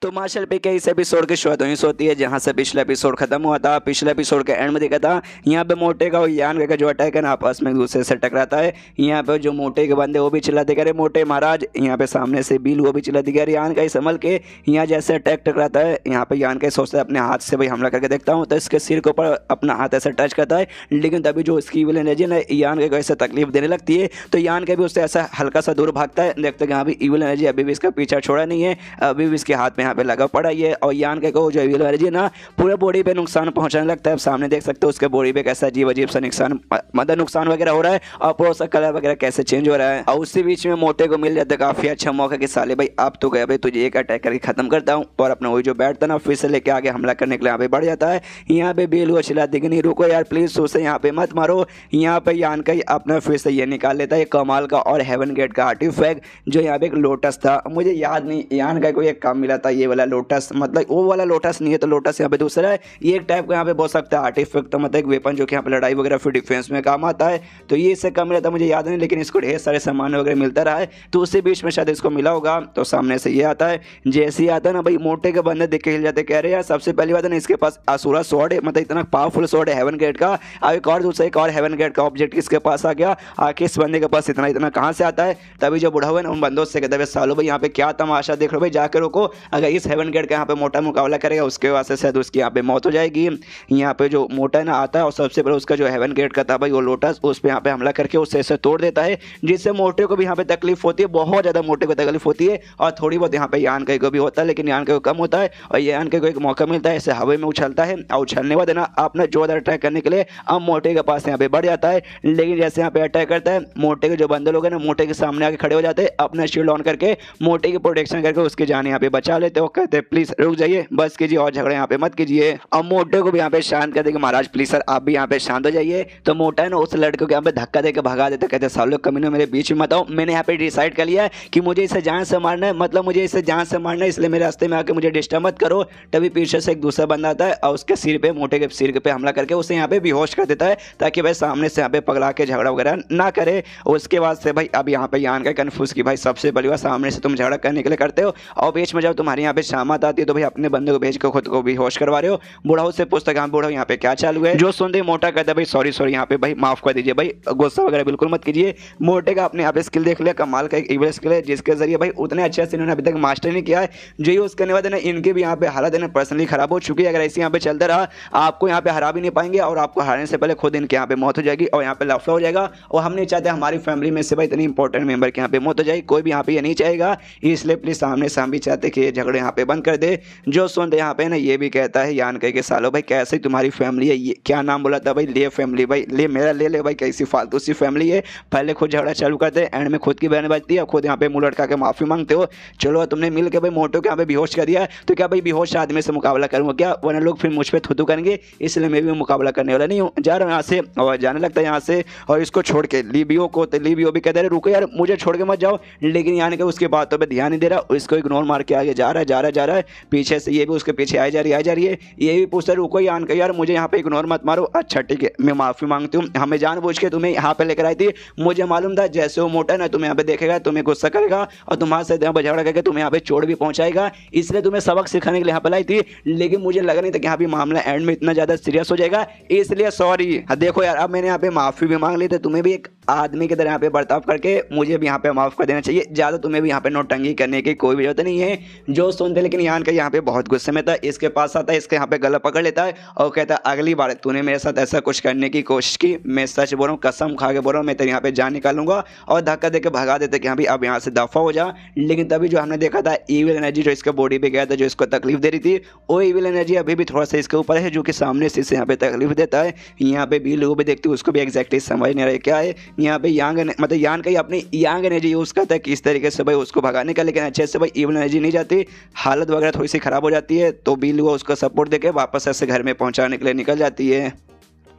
तो मार्शल पे के इस एपिसोड की शुरुआत वहीं से होती है जहां से पिछला एपिसोड खत्म हुआ था। पिछले एपिसोड के एंड में देखा था यहाँ पे मोटे का और यान का जो अटैक है ना आपस में एक दूसरे से टकराता है। यहाँ पे जो मोटे के बंदे वो भी चिल्लाते कह रहे मोटे महाराज, यहाँ पे सामने से बिल वो भी चिल्लाते कह रहे यान का ही संभल के। यहाँ जैसे अटैक टकराता है, यहाँ पे यान का सोचता है अपने हाथ से भाई हमला करके देखता हूँ, तो इसके सिर के ऊपर अपना हाथ ऐसा टच करता है। लेकिन तभी जो इसकी ईविल एनर्जी ना यान को ऐसे तकलीफ देने लगती है, तो यान का भी उससे ऐसा हल्का सा दूर भागता है। देखते हैं यहाँ भी ईविल एनर्जी अभी भी इसका पीछा छोड़ा नहीं है, अभी भी इसके हाथ में यहाँ पे लगा पड़ा है। और यान के को जो ईविल एनर्जी ना पूरे बॉडी पे नुकसान पहुंचाने लगता है। सामने देख सकते हो उसके बॉडी पे कैसा अजीब अजीब सा नुकसान मतलब नुकसान वगैरह हो रहा है और पूरा उसका कलर वगैरह कैसे चेंज हो रहा है। और उसी बीच में मोटे को मिल जाता है काफी अच्छा मौका कि साले भाई आप तो गए भाई, तुझे एक अटैक करके खत्म करता हूँ। और अपना वही जो बैट था ना फिर से लेके आगे हमला करने के लिए यहाँ पे बढ़ जाता है। यहाँ पे बेल वो चिल्लाती कि नहीं रुको यार प्लीज, उसे यहाँ पे मत मारो। यहाँ पे यान का अपना फिर से ये निकाल लेता है कमाल का और हेवन गेट का आर्टिफैक्ट, जो यहाँ पे एक लोटस था, मुझे याद नहीं यान का कोई एक काम मिला था ये वाला लोटस, मतलब वो वाला लोटस नहीं है, तो लोटस यहाँ पे दूसरा है। ये एक टाइप का यहाँ पे बोल सकता है आर्टिफैक्ट, तो मतलब एक वेपन जो कि यहाँ पे लड़ाई वगैरह फिर डिफेंस में काम आता है। तो ये इससे कम मिला था मुझे याद नहीं, लेकिन इसको ढेर सारे सामान वगैरह मिलता रहा है, तो उसी बीच में शायद इसको मिला होगा। तो सामने से ये आता है, जैसे ही आता है ना भाई मोटे के बंदे देख के हिल जाते, कह रहे यार सबसे पहली बात है ना इसके पास असुरा स्वॉर्ड है, मतलब इतना पावरफुल स्वॉर्ड है हेवन गेट का। अब एक और दूसरा एक और हेवन गेट का ऑब्जेक्ट किसके पास आ गया, आखिर इस बंदे के पास इतना इतना कहाँ से आता है। तभी जो बुढ़ा हुआ है ना उन बंदों से कहते हैं सालो भाई यहाँ पे क्या तमाशा देख लो भाई, जाकर रुको, अगर इस हेवन गेट का यहाँ पे मोटा मुकाबला करेगा उसके वास्ते शायद उसकी यहाँ पे मौत हो जाएगी। यहाँ पे जो मोटा है ना आता है और सबसे पहले उसका जो हेवन गेट का था भाई वो लोटस, उस पर यहाँ पे हमला करके उससे ऐसे तोड़ देता है, जिससे मोटे को भी यहाँ पे तकलीफ होती है, बहुत ज़्यादा मोटे को तकलीफ होती है। और थोड़ी बहुत यहाँ पे यान को भी होता है, लेकिन यान को कम होता है। और यान को एक मौका मिलता है, ऐसे हवा में उछलता है और उछलने बाद ना अपना जोरदार अटैक करने के लिए अब मोटे के पास यहाँ पे बढ़ जाता है। लेकिन जैसे यहाँ पे अटैक करता है, मोटे के जो बंदे लोग हैं ना मोटे के सामने आके खड़े हो जाते हैं, अपना शील्ड ऑन करके मोटे की प्रोटेक्शन करके उसकी जान यहाँ पे बचा लेते हो। कहते हैं प्लीज रुक जाइए, बस कीजिए और झगड़े यहाँ पे मत कीजिए। अब मोटे को भी यहाँ पे शांत कर देंगे, महाराज प्लीज सर आप भी यहाँ पे शांत हो जाइए। तो मोटा है ना उस लड़के को यहाँ पे धक्का देकर भगा देता, कहते सालों कमीनों मेरे बीच में मत आओ, मैंने यहाँ पे डिसाइड कर लिया है कि मुझे इसे जान से मारना है, मतलब मुझे इसे जान से मारना है, इसलिए मेरे रास्ते में आके मुझे डिस्टर्ब मत करो। तभी पीछे से एक दूसरा बंदा आता है और उसके सिर पे मोटे के सिर पे हमला करके उसे यहाँ पे बेहोश कर देता है, ताकि भाई सामने से यहाँ पे पगला के झगड़ा वगैरह ना करे। उसके बाद से भाई अब यहाँ पे यान का कन्फ्यूज की भाई सबसे पहली बार सामने से तुम झगड़ा करने के लिए करते हो और बीच में जब तुम्हारी यहाँ पे शामत आती है तो भाई अपने बंदे को भेज के खुद को बेहोश करवा रहे हो। बुढ़ाओ से पूछता है बुढ़ाओ यहाँ पे क्या चालू है, जो सुनते मोटा कहता है भाई सॉरी सॉरी यहाँ पे भाई माफ कर दीजिए भाई, गुस्सा वगैरह बिल्कुल मत कीजिए। मोटे का अपने यहाँ पे स्किल देख लिया, कमाल का एक ईविल स्किल है जिसके जरिए भाई उतने अच्छे से इन्होंने अभी तक मास्टर नहीं किया है। जो यूज करने वाले ना इनके भी यहाँ पे हालत है पर्सनली खराब हो चुकी है। अगर ऐसे यहाँ पे चलता रहा आपको यहाँ पे हरा भी नहीं पाएंगे और आपको हराने से पहले खुद इनके यहाँ पे मौत हो जाएगी और यहाँ पे लफड़ा हो जाएगा। और हम नहीं चाहते हमारी फैमिली में से भाई इतनी इंपॉर्टेंट मेंबर के यहाँ पे मौत हो जाएगी, कोई भी यहाँ पे ये नहीं चाहेगा। इसलिए प्लीज सामने से हम भी चाहते कि ये झगड़ा झगड़े यहाँ पे बंद कर दे। जो सुनते यहाँ पे ना ये भी कहता है यान कह के सालों भाई कैसे तुम्हारी फैमिली है, ये क्या नाम बोला था भाई, ले फैमिली भाई, ले मेरा ले ले भाई, कैसी फालतू सी फैमिली है। पहले खुद झगड़ा चालू करते, एंड में खुद की बहन बचती है, खुद यहाँ पे मुंह लटका के माफी मांगते हो। चलो तुमने मिल के भाई मोटो के यहाँ पे बेहोश कर दिया, तो क्या भाई बेहोश आदमी से मुकाबला करूंगा क्या, वरना लोग फिर मुझ पर थुतू करेंगे, इसलिए मैं भी मुकाबला करने वाला नहीं हूँ, जा रहा हूँ यहाँ से। और जाने लगता है यहाँ से और इसको छोड़ के लिबियो को, तो लिबियो भी कहते रहे रुको यार मुझे छोड़ के मत जाओ, लेकिन यानी कि उसकी बातों पे ध्यान नहीं दे रहा, इसको इग्नोर मार के आगे जा रहा है जा रहा है जा रहा है। पीछे से ये भी उसके पीछे आई जा रही है, ये भी पूछता है रुको यान का यार मुझे यहाँ पे इग्नोर मत मारो। अच्छा ठीक है मैं माफी मांगती हूँ, हमें जानबूझ के तुम्हें यहाँ पे लेकर आई थी, मुझे मालूम था जैसे वो मोटा ना तुम्हें यहाँ पे देखेगा तुम्हें गुस्सा करेगा और तुम्हारे साथ यहाँ पे झगड़ा करके तुम्हें यहाँ पे चोट भी पहुंचाएगा, इसलिए तुम्हें सबक सिखाने के लिए यहाँ पे लाई थी, लेकिन मुझे लगा नहीं था कि यहाँ पे मामला एंड में इतना ज्यादा सीरियस हो जाएगा, इसलिए सॉरी। देखो यार अब मैंने यहाँ पे माफी भी मांग ली, तो तुम्हें भी एक आदमी की तरह यहाँ पे बर्ताव करके मुझे भी यहाँ पे माफ कर देना चाहिए, ज्यादा तुम्हें भी यहाँ पे नोटंगी करने की कोई भी जरूरत नहीं है। जो सुनते लेकिन यान का यहाँ पे बहुत गुस्से में था, इसके पास आता है, इसके यहाँ पे गला पकड़ लेता है और कहता है अगली बार तूने मेरे साथ ऐसा कुछ करने की कोशिश की, मैं सच बोल रहा हूँ कसम खा के बोल रहा हूँ मैं तेरे यहाँ पे जान निकालूंगा, और धक्का देकर भगा देते कि हाँ भी अब यहाँ से दफा हो जा। लेकिन तभी जो हमने देखा था ईविल एनर्जी जो इसके बॉडी पे गया था, जो इसको तकलीफ दे रही थी, वो ईविल एनर्जी अभी भी थोड़ा सा इसके ऊपर है, जो कि सामने से इसे यहाँ पे तकलीफ देता है। यहाँ पे भी लोगों पे देखती है उसको भी एग्जैक्टली समझ नहीं रहा क्या है। यहाँ पे यांग मतलब यान का ही अपनी यांग एनर्जी यूज़ करता है किस तरीके से भाई उसको भगाने का, लेकिन अच्छे से भाई ईविल एनर्जी नहीं जाती, हालत वगैरह थोड़ी सी खराब हो जाती है। तो बिल्लू उसको सपोर्ट देके वापस ऐसे घर में पहुंचाने के लिए निकल जाती है।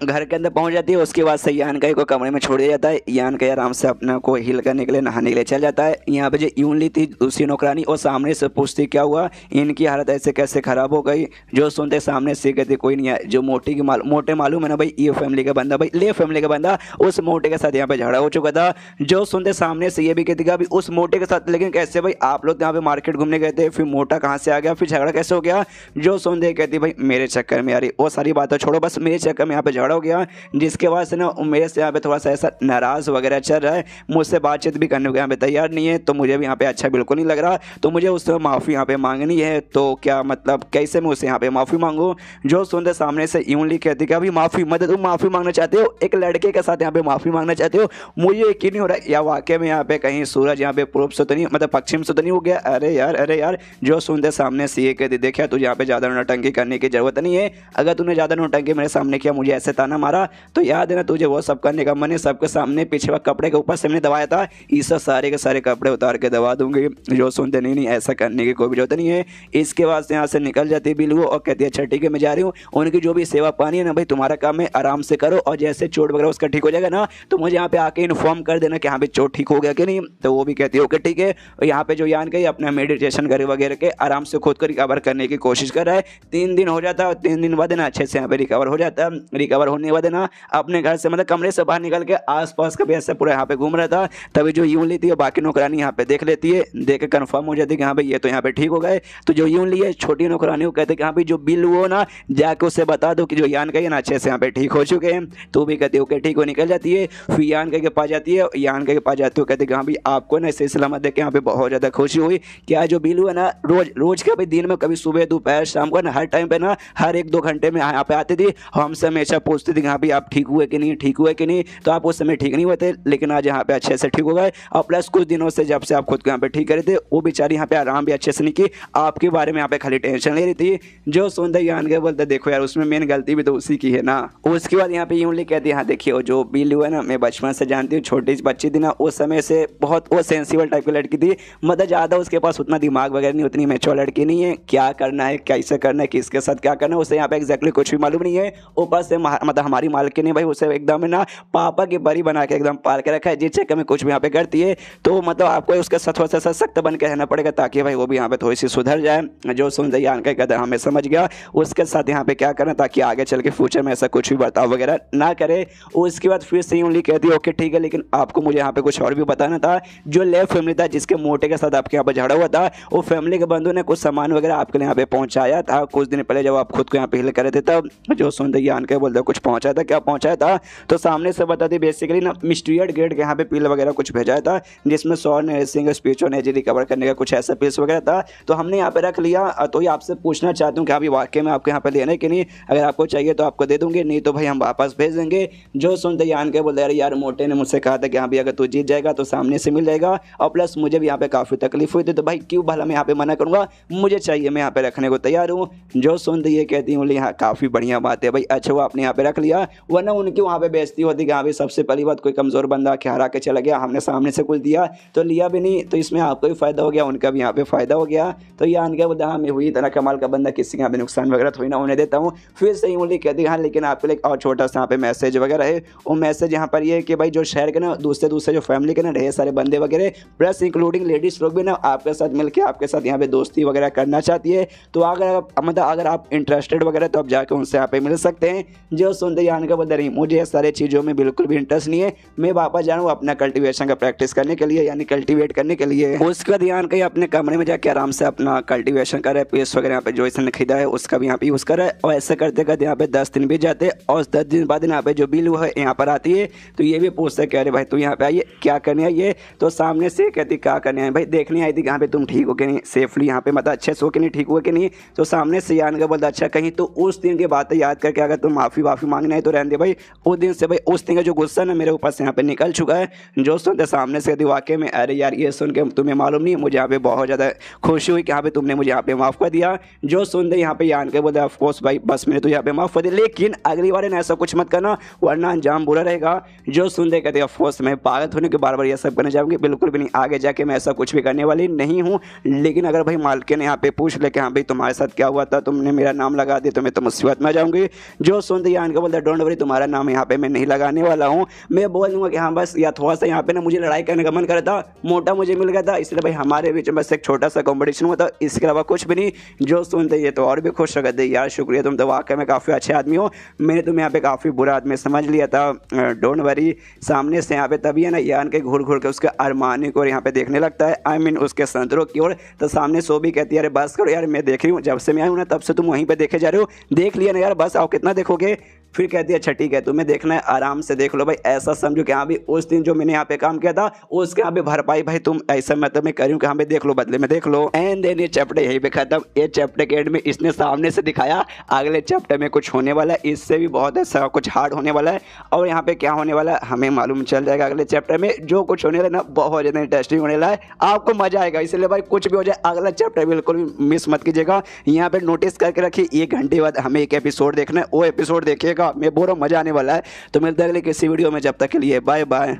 घर के अंदर पहुंच जाती है, उसके बाद से यान का को कमरे में छोड़ दिया जाता है। यान का आराम से अपना को हिल करने के लिए नहाने के लिए चल जाता है। यहाँ पे जो यूनली थी दूसरी नौकरानी और सामने से पूछती क्या हुआ, इनकी हालत ऐसे कैसे खराब हो गई। जो सुनते सामने से कहते कोई नहीं है, जो मोटे मालूम है ना भाई ये फैमिली का बंदा, भाई ले फैमिली का बंदा, उस मोटे के साथ यहाँ पे झगड़ा हो चुका था। जो सुनते सामने से ये भी कहती अभी उस मोटे के साथ, लेकिन कैसे भाई आप लोग यहाँ पे मार्केट घूमने गए थे, फिर मोटा कहाँ से आ गया, फिर झगड़ा कैसे हो गया। जो सुनते कहती भाई मेरे चक्कर में यार वो सारी बातें छोड़ो, बस मेरे चक्कर में यहाँ पे झगड़ा हो गया, जिसके बाद से ना मेरे से यहाँ पे थोड़ा सा ऐसा नाराज वगैरह चल रहा है, मुझसे बातचीत भी करने को यहाँ पे तैयार नहीं है, तो मुझे भी यहाँ पे अच्छा बिल्कुल नहीं लग रहा, तो मुझे उससे माफ़ी यहाँ पे मांगनी है। तो क्या मतलब कैसे मैं उससे यहाँ पे माफ़ी मांगूँ। जो सुनते सामने से यूनली कहती कि अभी माफ़ी मतलब तुम माफ़ी मांगना चाहते हो, एक लड़के के साथ यहाँ पे माफ़ी मांगना चाहते हो, मुझे यकीन नहीं हो रहा या वाकई में यहाँ पे कहीं सूरज यहाँ पे पूर्व से तो नहीं मतलब पश्चिम से तो नहीं हो गया। अरे यार जो सुनते सामने से ये कहती देखा तुझे यहाँ पे ज़्यादा नौटंकी करने की ज़रूरत नहीं है, अगर तूने ज़्यादा नौटंकी मेरे सामने किया, मुझे ऐसे ताना मारा, तो याद है ना तुझे वो सब करने का मन है, सबके सामने पीछे कपड़े के ऊपर से मैंने दबाया था, इस सारे के सारे कपड़े उतार के दबा दूंगी। जो सुनते नहीं ऐसा करने की कोई भी जरूरत नहीं है। इसके बाद से यहाँ से निकल जाती है बिल्लू और कहती है अच्छा ठीक है मैं जा रही हूँ, उनकी जो भी सेवा पानी है ना भाई तुम्हारा काम है, आराम से करो, और जैसे चोट वगैरह उसका ठीक हो जाएगा ना तो मुझे यहाँ पे आके इन्फॉर्म कर देना कि हाँ भाई चोट ठीक हो गया कि नहीं। तो वो भी कहती है ओके ठीक है। यहाँ पे जो यान के अपना मेडिटेशन करे वगैरह के आराम से खुद को रिकवर करने की कोशिश कर रहा है। 3 दिन हो जाता है और 3 दिन बाद ना अच्छे से यहाँ पे रिकवर हो जाता है। रिकवर होने के बाद ना अपने घर से मतलब कमरे से बाहर निकल के आसपास का भी ऐसे पूरा यहाँ पे घूम रहा था। तभी जो यूनली थी बाकी नौकरानी यहाँ पे देख लेती है, देख के कंफर्म हो जाती है कि हाँ भाई ये तो यहाँ पे ठीक हो गए। तो जो यूनली है छोटी नौकरानी को कहते कि हाँ भाई जो बिल वो ना जाके उससे बता दो कि जो यान का ना अच्छे से यहाँ पे ठीक हो चुके हैं। तो भी कहती है ओके ठीक हो, निकल जाती है। फिर यान के पास जाती है, यान के पास जाती है कहते कि हाँ भाई आपको ना इसे सलामत देख के यहाँ पे बहुत ज़्यादा खुशी हुई। क्या जो बिलू है ना रोज का भी दिन में कभी सुबह दोपहर शाम को ना हर टाइम पे ना हर 1-2 घंटे में यहाँ पे आती थी, हमसे हमेशा पूछती थी कि हाँ भाई आप ठीक हुए कि नहीं, ठीक हुए कि नहीं। तो आप उस समय ठीक नहीं हुए थे, लेकिन आज यहाँ पे अच्छे से ठीक हो गए। और प्लस कुछ दिनों से जब से आप खुद को यहाँ पे ठीक करे थे, वो बेचारी यहाँ पे आराम भी अच्छे से नहीं की, आपके बारे में यहाँ पे खाली टेंशन ले रही थी। जो सुनते यान के बोलते देखो यार उसमें मेन गलती भी तो उसी की है ना। उसके बाद यहाँ पे यूनली कहती है हाँ देखिए जो बिल्लू है ना मैं बचपन से जानती हूँ, छोटी बच्ची थी ना उस समय से बहुत वो सेंसिबल टाइप की लड़की थी, मतलब ज़्यादा उसके पास उतना दिमाग वगैरह नहीं, उतनी मैच्योर लड़की नहीं है, क्या करना है कैसे करना है किसके साथ क्या करना है उसे यहाँ पे एग्जैक्टली कुछ भी मालूम नहीं है। ऊपर से मतलब हमारी मालकिन ने भाई उसे एकदम ना पापा की परी बना के एकदम पाल के रखा है, जिस चक्कर में कुछ भी यहाँ पे करती है तो मतलब आपको उसके साथ थोड़ा सा सख्त बन के रहना पड़ेगा ताकि भाई वो भी यहाँ पे थोड़ी सी सुधर जाए। जो सुन यान का कहता है हमें समझ गया, उसके साथ यहाँ पे क्या करना ताकि आगे चल के फ्यूचर में ऐसा कुछ भी बर्ताव वगैरह ना करे। उसके बाद फिर से यूनली कहती है ओके ठीक है, लेकिन आपको मुझे यहाँ पे कुछ और भी बताना था। जो ले फैमिली था जिसके मोटे के साथ आपके यहाँ पे झगड़ा हुआ था, वो फैमिली के बंधु ने कुछ सामान वगैरह आपके लिए यहाँ पे पहुँचाया था कुछ दिन पहले जब आप खुद को यहाँ पे हिल करे थे तब। जो सुनते यान का बोलते कुछ पहुँचाया था। क्या पहुँचाया था तो सामने से बता दी बेसिकली ना मिस्ट्रियड गेट के यहाँ पे पिल वगैरह कुछ भेजा था, जिसमें सॉन नर्सिंग स्पीच और रिकवर करने का कुछ ऐसा पिल्स वगैरह था। तो हमने यहाँ पे रख लिया। तो ये आपसे पूछना चाहता हूँ कि अभी वाकई में आपको यहाँ पे लेना है कि नहीं। अगर आपको चाहिए तो आपको दे दूंगे, नहीं तो भाई हम वापस भेज देंगे। जो सुनते यान के बोलते यार मोटे ने मुझसे कहा था कि हाँ भाई अगर तू जीत जाएगा तो सामने से मिल जाएगा, और प्लस मुझे भी यहाँ पे काफ़ी तकलीफ हुई थी, तो भाई क्यों भला मैं यहाँ पे मना करूँगा, मुझे चाहिए, मैं यहाँ पे रखने को तैयार हूँ। जो सुनते ये कहती हूँ यहाँ काफ़ी बढ़िया बात है भाई, अच्छा वो आपने यहाँ पे रख लिया, वरना उनकी वहाँ पे बेइज्जती होती कि हाँ भाई सबसे पहली बात कोई कमज़ोर बंदा के हरा के चला गया, हमने सामने से कुछ दिया तो लिया भी नहीं, तो इसमें आपको भी फ़ायदा हो गया, उनका भी यहाँ पे फ़ायदा हो गया। तो ये आन के बोलता हाँ मैं हुई इतना कमाल का बंदा, किसी का यहाँ पे नुकसान वगैरह थोड़ी ना होने देता हूँ। फिर सही उंगली कहती हाँ लेकिन आपके लिए और छोटा सा यहाँ पे मैसेज वगैरह है। वो मैसेज यहाँ पर ये है कि भाई जो शहर के ना दूसरे जो फैमिली के ना ढेर सारे बंदे वगैरह प्लस इंक्लूडिंग लेडीज लोग भी ना आपके साथ मिलकर आपके साथ यहाँ पे दोस्ती वगैरह करना चाहती है, तो अगर आप इंटरेस्टेड वगैरह तो आप जाकर उनसे यहाँ पे मिल सकते हैं। जो सुनते यान का बोलते नहीं मुझे ये सारी चीज़ों में बिल्कुल भी इंटरेस्ट नहीं है, मैं वापस जा रहा हूँ अपना कल्टीवेशन का प्रैक्टिस करने के लिए, यानी कल्टीवेट करने के लिए। उसके बाद यान का अपने कमरे में जाके आराम से अपना कल्टीवेशन कर रहा है, पेस्ट वगैरह यहाँ पे जो इसने खरीदा है उसका भी यहाँ पे यूज़ कर रहा है। और ऐसे करते करते यहाँ पे 10 दिन भी जाते हैं, और 10 दिन बाद यहाँ पे जो बिल वो है यहाँ पर आती है, तो ये भी पूछते कह रहे भाई तू यहाँ पे आइए क्या करने आई है, तो सामने से कहती क्या करने आई भाई, देखने आई थी यहाँ पे तुम ठीक हो कि नहीं, सेफली यहाँ पे मतलब अच्छे से हो कि नहीं, ठीक हुआ कि नहीं। तो सामने से यान का बोलता अच्छा कहीं तो उस दिन की बातें याद करके अगर तुम माफ़ी मांगना है तो रहने दे भाई, उस दिन से भाई उस दिन का जो गुस्सा ना मेरे ऊपर से यहाँ पे निकल चुका है। जो सुनते सामने से कहती वाकई में अरे यार ये सुन के तुम्हें मालूम नहीं मुझे यहाँ पे बहुत ज़्यादा खुशी हुई कि यहाँ पे तुमने मुझे यहाँ पे माफ़ कर दिया। जो सुनते यहाँ पे यान के बोलते ऑफकोर्स भाई बस मैंने तो यहाँ पे माफ़ कर दिया, लेकिन अगली बार ना ऐसा कुछ मत करना वरना अंजाम बुरा रहेगा। जो सुनते कहते ऑफकोर्स मैं पागल होने के बार बार ये सब करने जाऊँगी, बिल्कुल भी नहीं, आगे जाके मैं ऐसा कुछ भी करने वाली नहीं हूँ। लेकिन अगर भाई मालकिन ने यहाँ पे पूछ ले कि हाँ भाई तुम्हारे साथ क्या हुआ था, तुमने मेरा नाम लगा दिया तो मैं तो मुसीबत में आ जाऊँगी। जो सुनते यान के बोलता डोंट वरी तुम्हारा नाम यहाँ पे मैं नहीं लगाने वाला हूँ, मैं बोल दूँगा कि हाँ बस या थोड़ा सा यहाँ पे ना मुझे लड़ाई करने का मन कर था, मोटा मुझे मिल गया था, इसलिए भाई हमारे बीच में बस एक छोटा सा कॉम्पिटिशन हुआ था, इसके अलावा कुछ भी नहीं। जो सुनते ये तो और भी खुश हो गए यार शुक्रिया, तुम तो वाकई में काफ़ी अच्छे आदमी हो, मैंने तुम्हें यहाँ पे काफ़ी बुरा आदमी समझ लिया था, डोंट वरी। सामने से यहाँ पे तभी है ना यान के घूर घूर के उसके अरमानी को यहाँ पे देखने लगता है, आई मीन उसके संतरों की ओर। तो सामने सो भी कहती है अरे बस करो यार, मैं देख रही हूँ जब से मैं आई हूँ ना तब से तुम वहीं पे देखे जा रहे हो, देख लिया ना यार बस आओ कितना देखोगे। फिर कहती है अच्छा ठीक है तुम्हें देखना है आराम से देख लो भाई, ऐसा समझो कि हाँ भाई उस दिन जो मैंने यहाँ पे काम किया था उसके यहाँ पे भरपाई भाई तुम ऐसा मतलब मैं करूँ कि हाँ भाई देख लो बदले में देख लो। एंड देन ये चैप्टर यहीं पे खत्म। ये चैप्टर के एंड में इसने सामने से दिखाया अगले चैप्टर में कुछ होने वाला है, इससे भी बहुत ऐसा कुछ हार्ड होने वाला है, और यहाँ पे क्या होने वाला है हमें मालूम चल जाएगा अगले चैप्टर में। जो कुछ होने वाला है ना बहुत ज़्यादा इंटरेस्टिंग होने वाला है, आपको मजा आएगा, इसलिए भाई कुछ भी हो जाए अगला चैप्टर बिल्कुल भी मिस मत कीजिएगा। यहाँ पे नोटिस करके रखिए 1 घंटे बाद हमें एक एपिसोड देखना है, वो एपिसोड देखिएगा, मैं बोल रहा हूँ मजा आने वाला है। तो मिलते हैं अगले किसी वीडियो में, जब तक के लिए बाय बाय।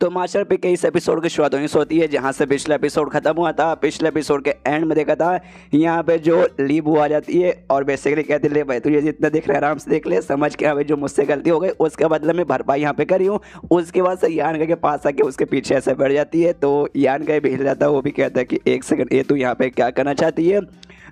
तो मास्टर पे के इस एपिसोड की शुरुआत वहीं से होती है जहाँ से पिछला एपिसोड खत्म हुआ था। पिछले एपिसोड के एंड में देखा था यहाँ पे जो लीब आ जाती है और बेसिकली कहते ले भाई तुझे जितना देख रहे आराम से देख ले, समझ के भाई जो मुझसे गलती हो गई उसके बदले में भरपाई यहाँ पे करी हूँ। उसके बाद से यान के पास आके उसके पीछे ऐसे बढ़ जाती है, तो यान भी हिल जाता है, वो भी कहता है कि 1 सेकंड ये तू यहाँ पे क्या करना चाहती है।